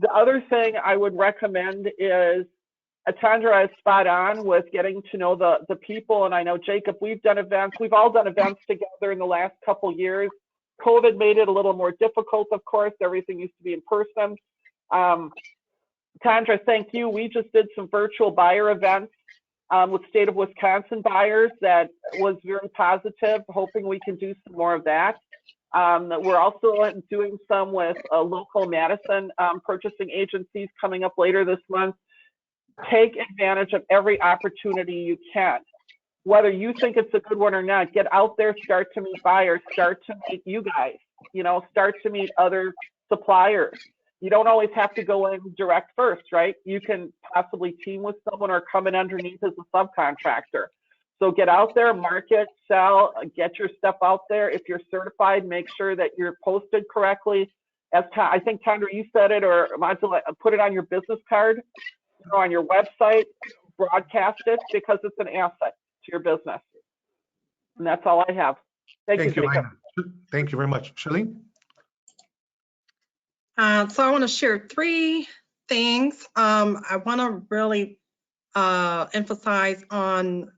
Speaker 5: The other thing I would recommend is, Tandra is spot on with getting to know the people, and I know, Jacob, we've all done events together in the last couple years. COVID made it a little more difficult, of course. Everything used to be in person. Tandra, thank you. We just did some virtual buyer events with state of Wisconsin buyers that was very positive, hoping we can do some more of that. We're also doing some with local Madison purchasing agencies coming up later this month. Take advantage of every opportunity you can. Whether you think it's a good one or not, get out there, start to meet buyers, start to meet you guys, start to meet other suppliers. You don't always have to go in direct first, right? You can possibly team with someone or come in underneath as a subcontractor. So get out there, market, sell, get your stuff out there. If you're certified, make sure that you're posted correctly. I think, Tandra, you said it, or Modula, put it on your business card, on your website, broadcast it, because it's an asset to your business. And that's all I have. Thank you, Jacob.
Speaker 9: Thank you very much. Shalene?
Speaker 11: So I want to share 3 things. I want to really emphasize on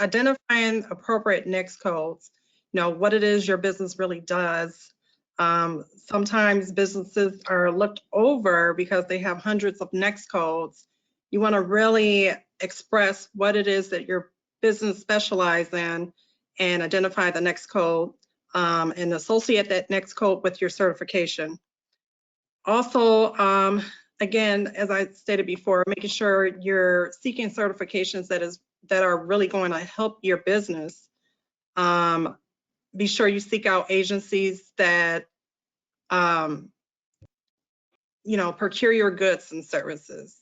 Speaker 11: identifying appropriate NAICS codes, what it is your business really does. Sometimes businesses are looked over because they have hundreds of NAICS codes. You want to really express what it is that your business specializes in and identify the NAICS code and associate that NAICS code with your certification. Also, again, as I stated before, making sure you're seeking certifications that are really going to help your business. Be sure you seek out agencies that procure your goods and services.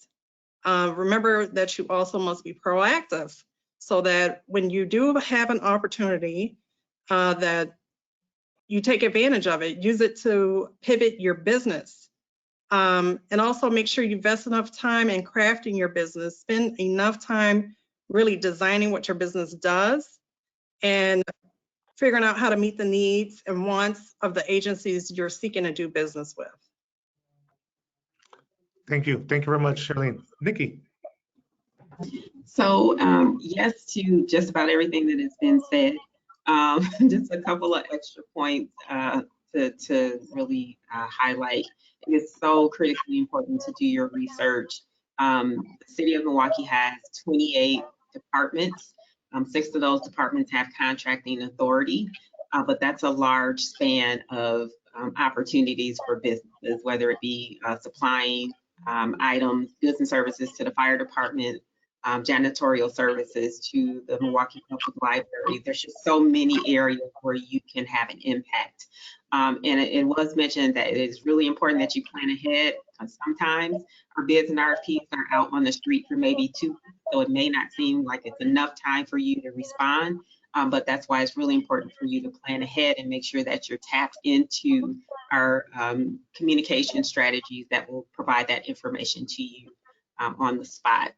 Speaker 11: Remember that you also must be proactive, so that when you do have an opportunity, that you take advantage of it, use it to pivot your business. And also make sure you invest enough time in crafting your business, spend enough time really designing what your business does, and figuring out how to meet the needs and wants of the agencies you're seeking to do business with.
Speaker 9: Thank you. Thank you very much, Charlene. Nikki.
Speaker 13: So yes to just about everything that has been said. Just a couple of extra points to really highlight. It is so critically important to do your research. The city of Milwaukee has 28 departments. 6 of those departments have contracting authority, but that's a large span of opportunities for businesses, whether it be supplying items, goods and services to the fire department, janitorial services to the Milwaukee Public Library. There's just so many areas where you can have an impact. And it was mentioned that it is really important that you plan ahead. Sometimes our bids and RFPs are out on the street for maybe 2 weeks, so it may not seem like it's enough time for you to respond. But that's why it's really important for you to plan ahead and make sure that you're tapped into our communication strategies that will provide that information to you on the spot.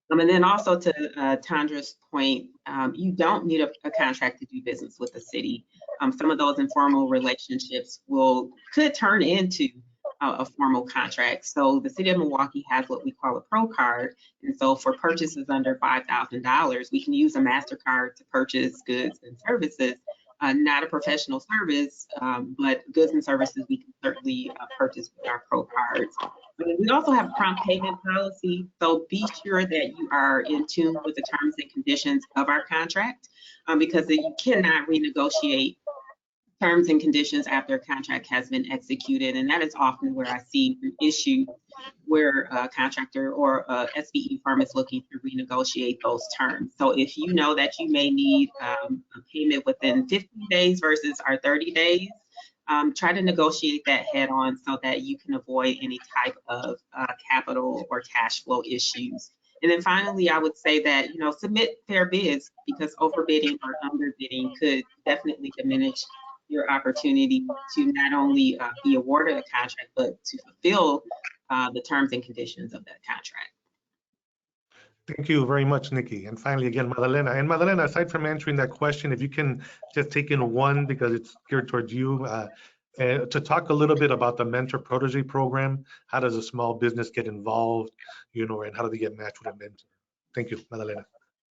Speaker 13: And then also to Tandra's point, you don't need a contract to do business with the city. Some of those informal relationships could turn into a formal contract. So the city of Milwaukee has what we call a pro card. And so for purchases under $5,000, we can use a MasterCard to purchase goods and services. Not a professional service, but goods and services we can certainly purchase with our pro cards. We also have a prompt payment policy, so be sure that you are in tune with the terms and conditions of our contract, because you cannot renegotiate terms and conditions after a contract has been executed, and that is often where I see an issue where a contractor or a SBE firm is looking to renegotiate those terms. So if you know that you may need a payment within 15 days versus our 30 days, try to negotiate that head on so that you can avoid any type of capital or cash flow issues. And then finally, I would say that, submit fair bids, because overbidding or underbidding could definitely diminish your opportunity to not only be awarded a contract, but to fulfill the terms and conditions of that contract.
Speaker 9: Thank you very much, Nikki. And finally, again, Madalena. And Madalena, aside from answering that question, if you can just take in one, because it's geared towards you, to talk a little bit about the mentor protege program. How does a small business get involved, and how do they get matched with a mentor? Thank you, Madalena.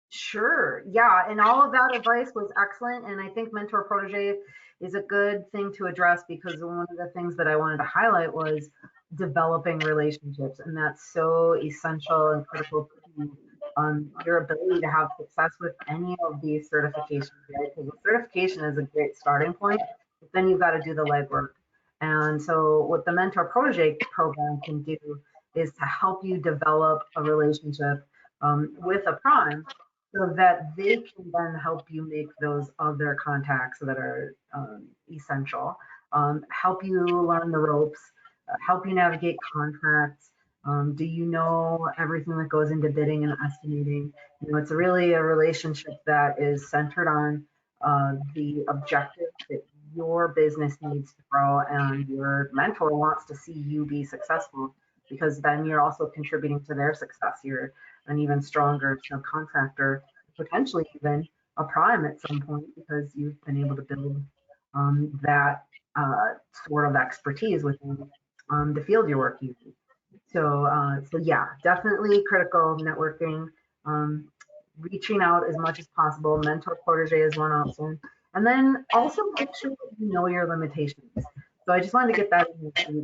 Speaker 14: Sure. Yeah. And all of that advice was excellent. And I think mentor protege is a good thing to address, because one of the things that I wanted to highlight was developing relationships. And that's so essential and critical to your ability to have success with any of these certifications, right? Because the certification is a great starting point, but then you've got to do the legwork. And so what the mentor protege program can do is to help you develop a relationship with a prime, so that they can then help you make those other contacts that are essential, help you learn the ropes, help you navigate contracts. Do you know everything that goes into bidding and estimating? It's really a relationship that is centered on the objective that your business needs to grow, and your mentor wants to see you be successful, because then you're also contributing to their success. You're an even stronger subcontractor, potentially even a prime at some point, because you've been able to build that sort of expertise within the field you're working in. So yeah, definitely critical networking, reaching out as much as possible. Mentor protege is one option. And then also make sure that you know your limitations. So I just wanted to get that in there.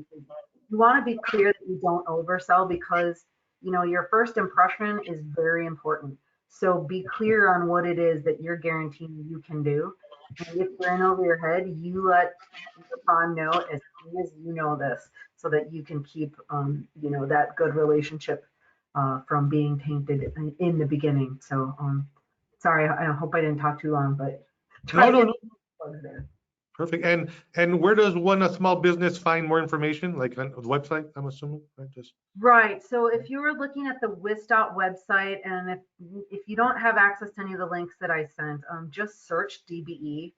Speaker 14: You want to be clear that you don't oversell, because your first impression is very important. So be clear on what it is that you're guaranteeing you can do. And if you're in over your head, you let your prime know as soon as you know this, so that you can keep that good relationship from being tainted in the beginning. So sorry, I hope I didn't talk too long, but
Speaker 9: no. Perfect. And where does a small business find more information? Like on the website, I'm assuming, right?
Speaker 14: Right. So if you were looking at the WISDOT website, and if you don't have access to any of the links that I sent, just search DBE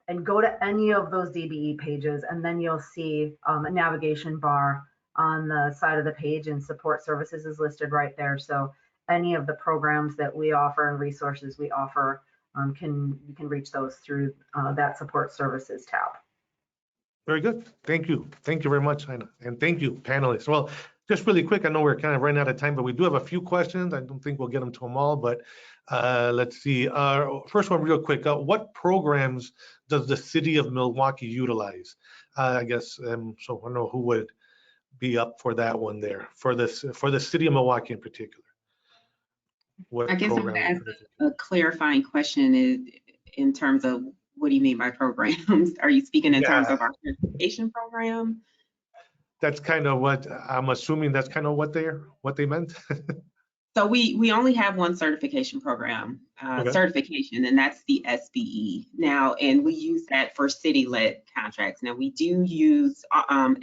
Speaker 14: and go to any of those DBE pages, and then you'll see a navigation bar on the side of the page, and support services is listed right there. So any of the programs that we offer and resources we offer you can reach those through that support services tab.
Speaker 9: Very good. Thank you. Thank you very much, Ina. And thank you, panelists. Well, just really quick, I know we're kind of running out of time, but we do have a few questions. I don't think we'll get them to them all, but let's see. First one real quick. What programs does the city of Milwaukee utilize? I guess, so I don't know who would be up for that one there, for the city of Milwaukee in particular. What
Speaker 13: I guess I'm gonna ask
Speaker 9: programs?
Speaker 13: a clarifying question is in terms of what do you mean by programs? Are you speaking in terms of our certification program?
Speaker 9: That's kind of what I'm assuming. That's kind of what they meant.
Speaker 13: So we only have one certification program, certification, and that's the SBE now, and we use that for city-led contracts. Now we do use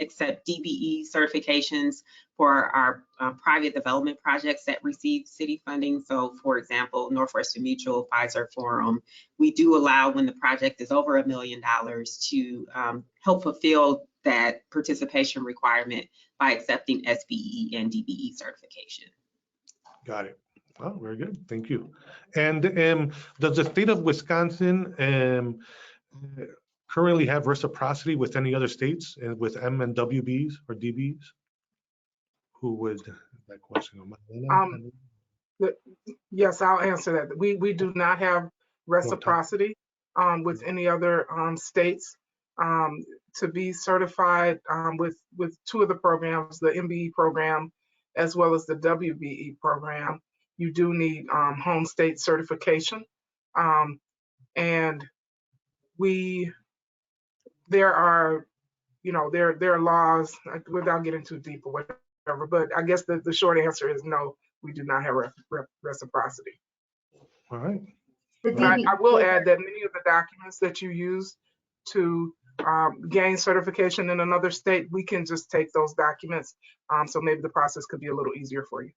Speaker 13: accept DBE certifications for our private development projects that receive city funding. So for example, Northwestern Mutual, Pfizer Forum, we do allow when the project is over $1 million to help fulfill that participation requirement by accepting SBE and DBE certification.
Speaker 9: Got it. Oh, very good. Thank you. And does the state of Wisconsin currently have reciprocity with any other states with M and WBs or DBs? Who would that question?
Speaker 12: Yes, I'll answer that. We do not have reciprocity with any other states. To be certified with two of the programs, the MBE program as well as the WBE program, you do need home state certification. And there are laws, without getting too deep or whatever, but I guess the short answer is no, we do not have reciprocity.
Speaker 9: All right.
Speaker 12: I will add that many of the documents that you use to gain certification in another state, we can just take those documents. So maybe the process could be a little easier for you.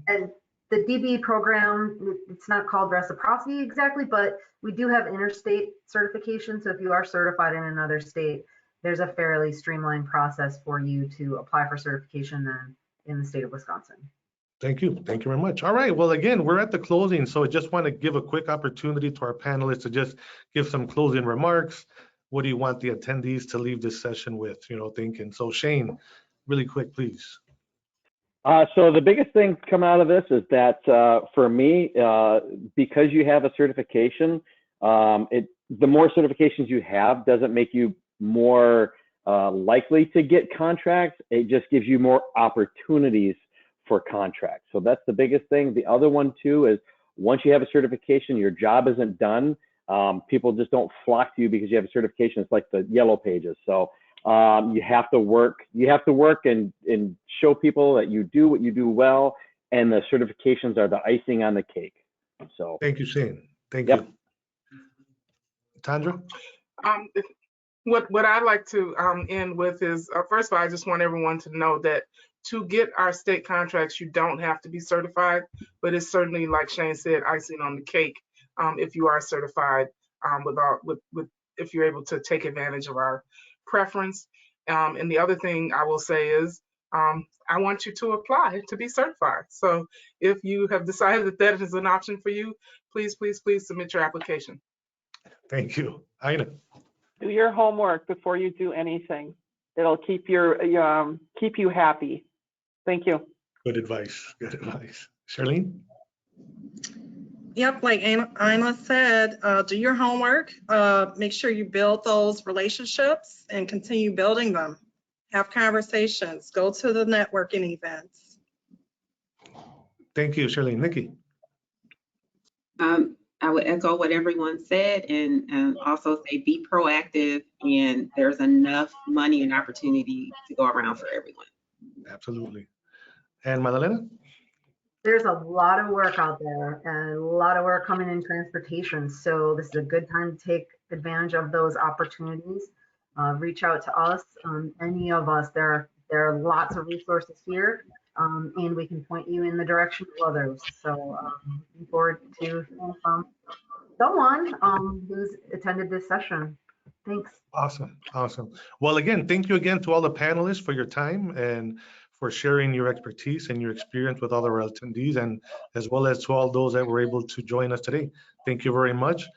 Speaker 14: And the DBE program, it's not called reciprocity exactly, but we do have interstate certification. So if you are certified in another state, there's a fairly streamlined process for you to apply for certification then in the state of Wisconsin.
Speaker 9: Thank you. Thank you very much. All right. Well, again, we're at the closing, so I just want to give a quick opportunity to our panelists to just give some closing remarks. What do you want the attendees to leave this session with, thinking? So Shane, really quick, please.
Speaker 15: So the biggest thing to come out of this is that for me, because you have a certification, the more certifications you have doesn't make you more likely to get contracts. It just gives you more opportunities for contracts. So that's the biggest thing. The other one too is once you have a certification, your job isn't done. People just don't flock to you because you have a certification. It's like the yellow pages. So you have to work and show people that you do what you do well, and the certifications are the icing on the cake. So
Speaker 9: thank you, Shane. Thank you. Tandra?
Speaker 12: What I'd like to end with is, first of all, I just want everyone to know that to get our state contracts, you don't have to be certified, but it's certainly, like Shane said, icing on the cake if you are certified, if you're able to take advantage of our preference. And the other thing I will say is, I want you to apply to be certified. So if you have decided that that is an option for you, please, please, please submit your application.
Speaker 9: Thank you. Ina?
Speaker 5: Do your homework before you do anything. It'll keep you happy. Thank you.
Speaker 9: Good advice. Good advice. Charlene?
Speaker 11: Yep, like Ina said, do your homework. Make sure you build those relationships and continue building them. Have conversations. Go to the networking events.
Speaker 9: Thank you, Charlene. Nikki?
Speaker 13: I would echo what everyone said and also say be proactive, and there's enough money and opportunity to go around for everyone.
Speaker 9: Absolutely. And Madalena?
Speaker 14: There's a lot of work out there and a lot of work coming in transportation. So this is a good time to take advantage of those opportunities. Reach out to us, any of us. There are lots of resources here, and we can point you in the direction of others. So looking forward to hearing from someone who's attended this session. Thanks.
Speaker 9: Awesome. Awesome. Well, again, thank you again to all the panelists for your time and for sharing your expertise and your experience with other attendees, and as well as to all those that were able to join us today. Thank you very much.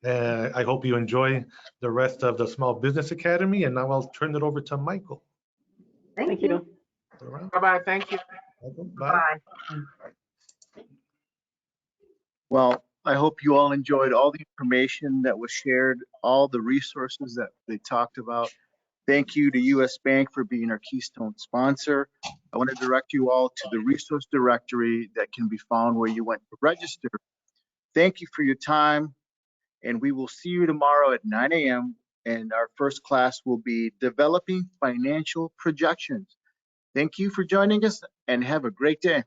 Speaker 9: I hope you enjoy the rest of the Small Business Academy, and now I'll turn it over to Michael.
Speaker 14: Thank you.
Speaker 12: Bye-bye. Thank you.
Speaker 14: Bye.
Speaker 1: Well, I hope you all enjoyed all the information that was shared, all the resources that they talked about. Thank you to US Bank for being our Keystone sponsor. I want to direct you all to the resource directory that can be found where you went to register. Thank you for your time, and we will see you tomorrow at 9 a.m. And our first class will be Developing Financial Projections. Thank you for joining us, and have a great day.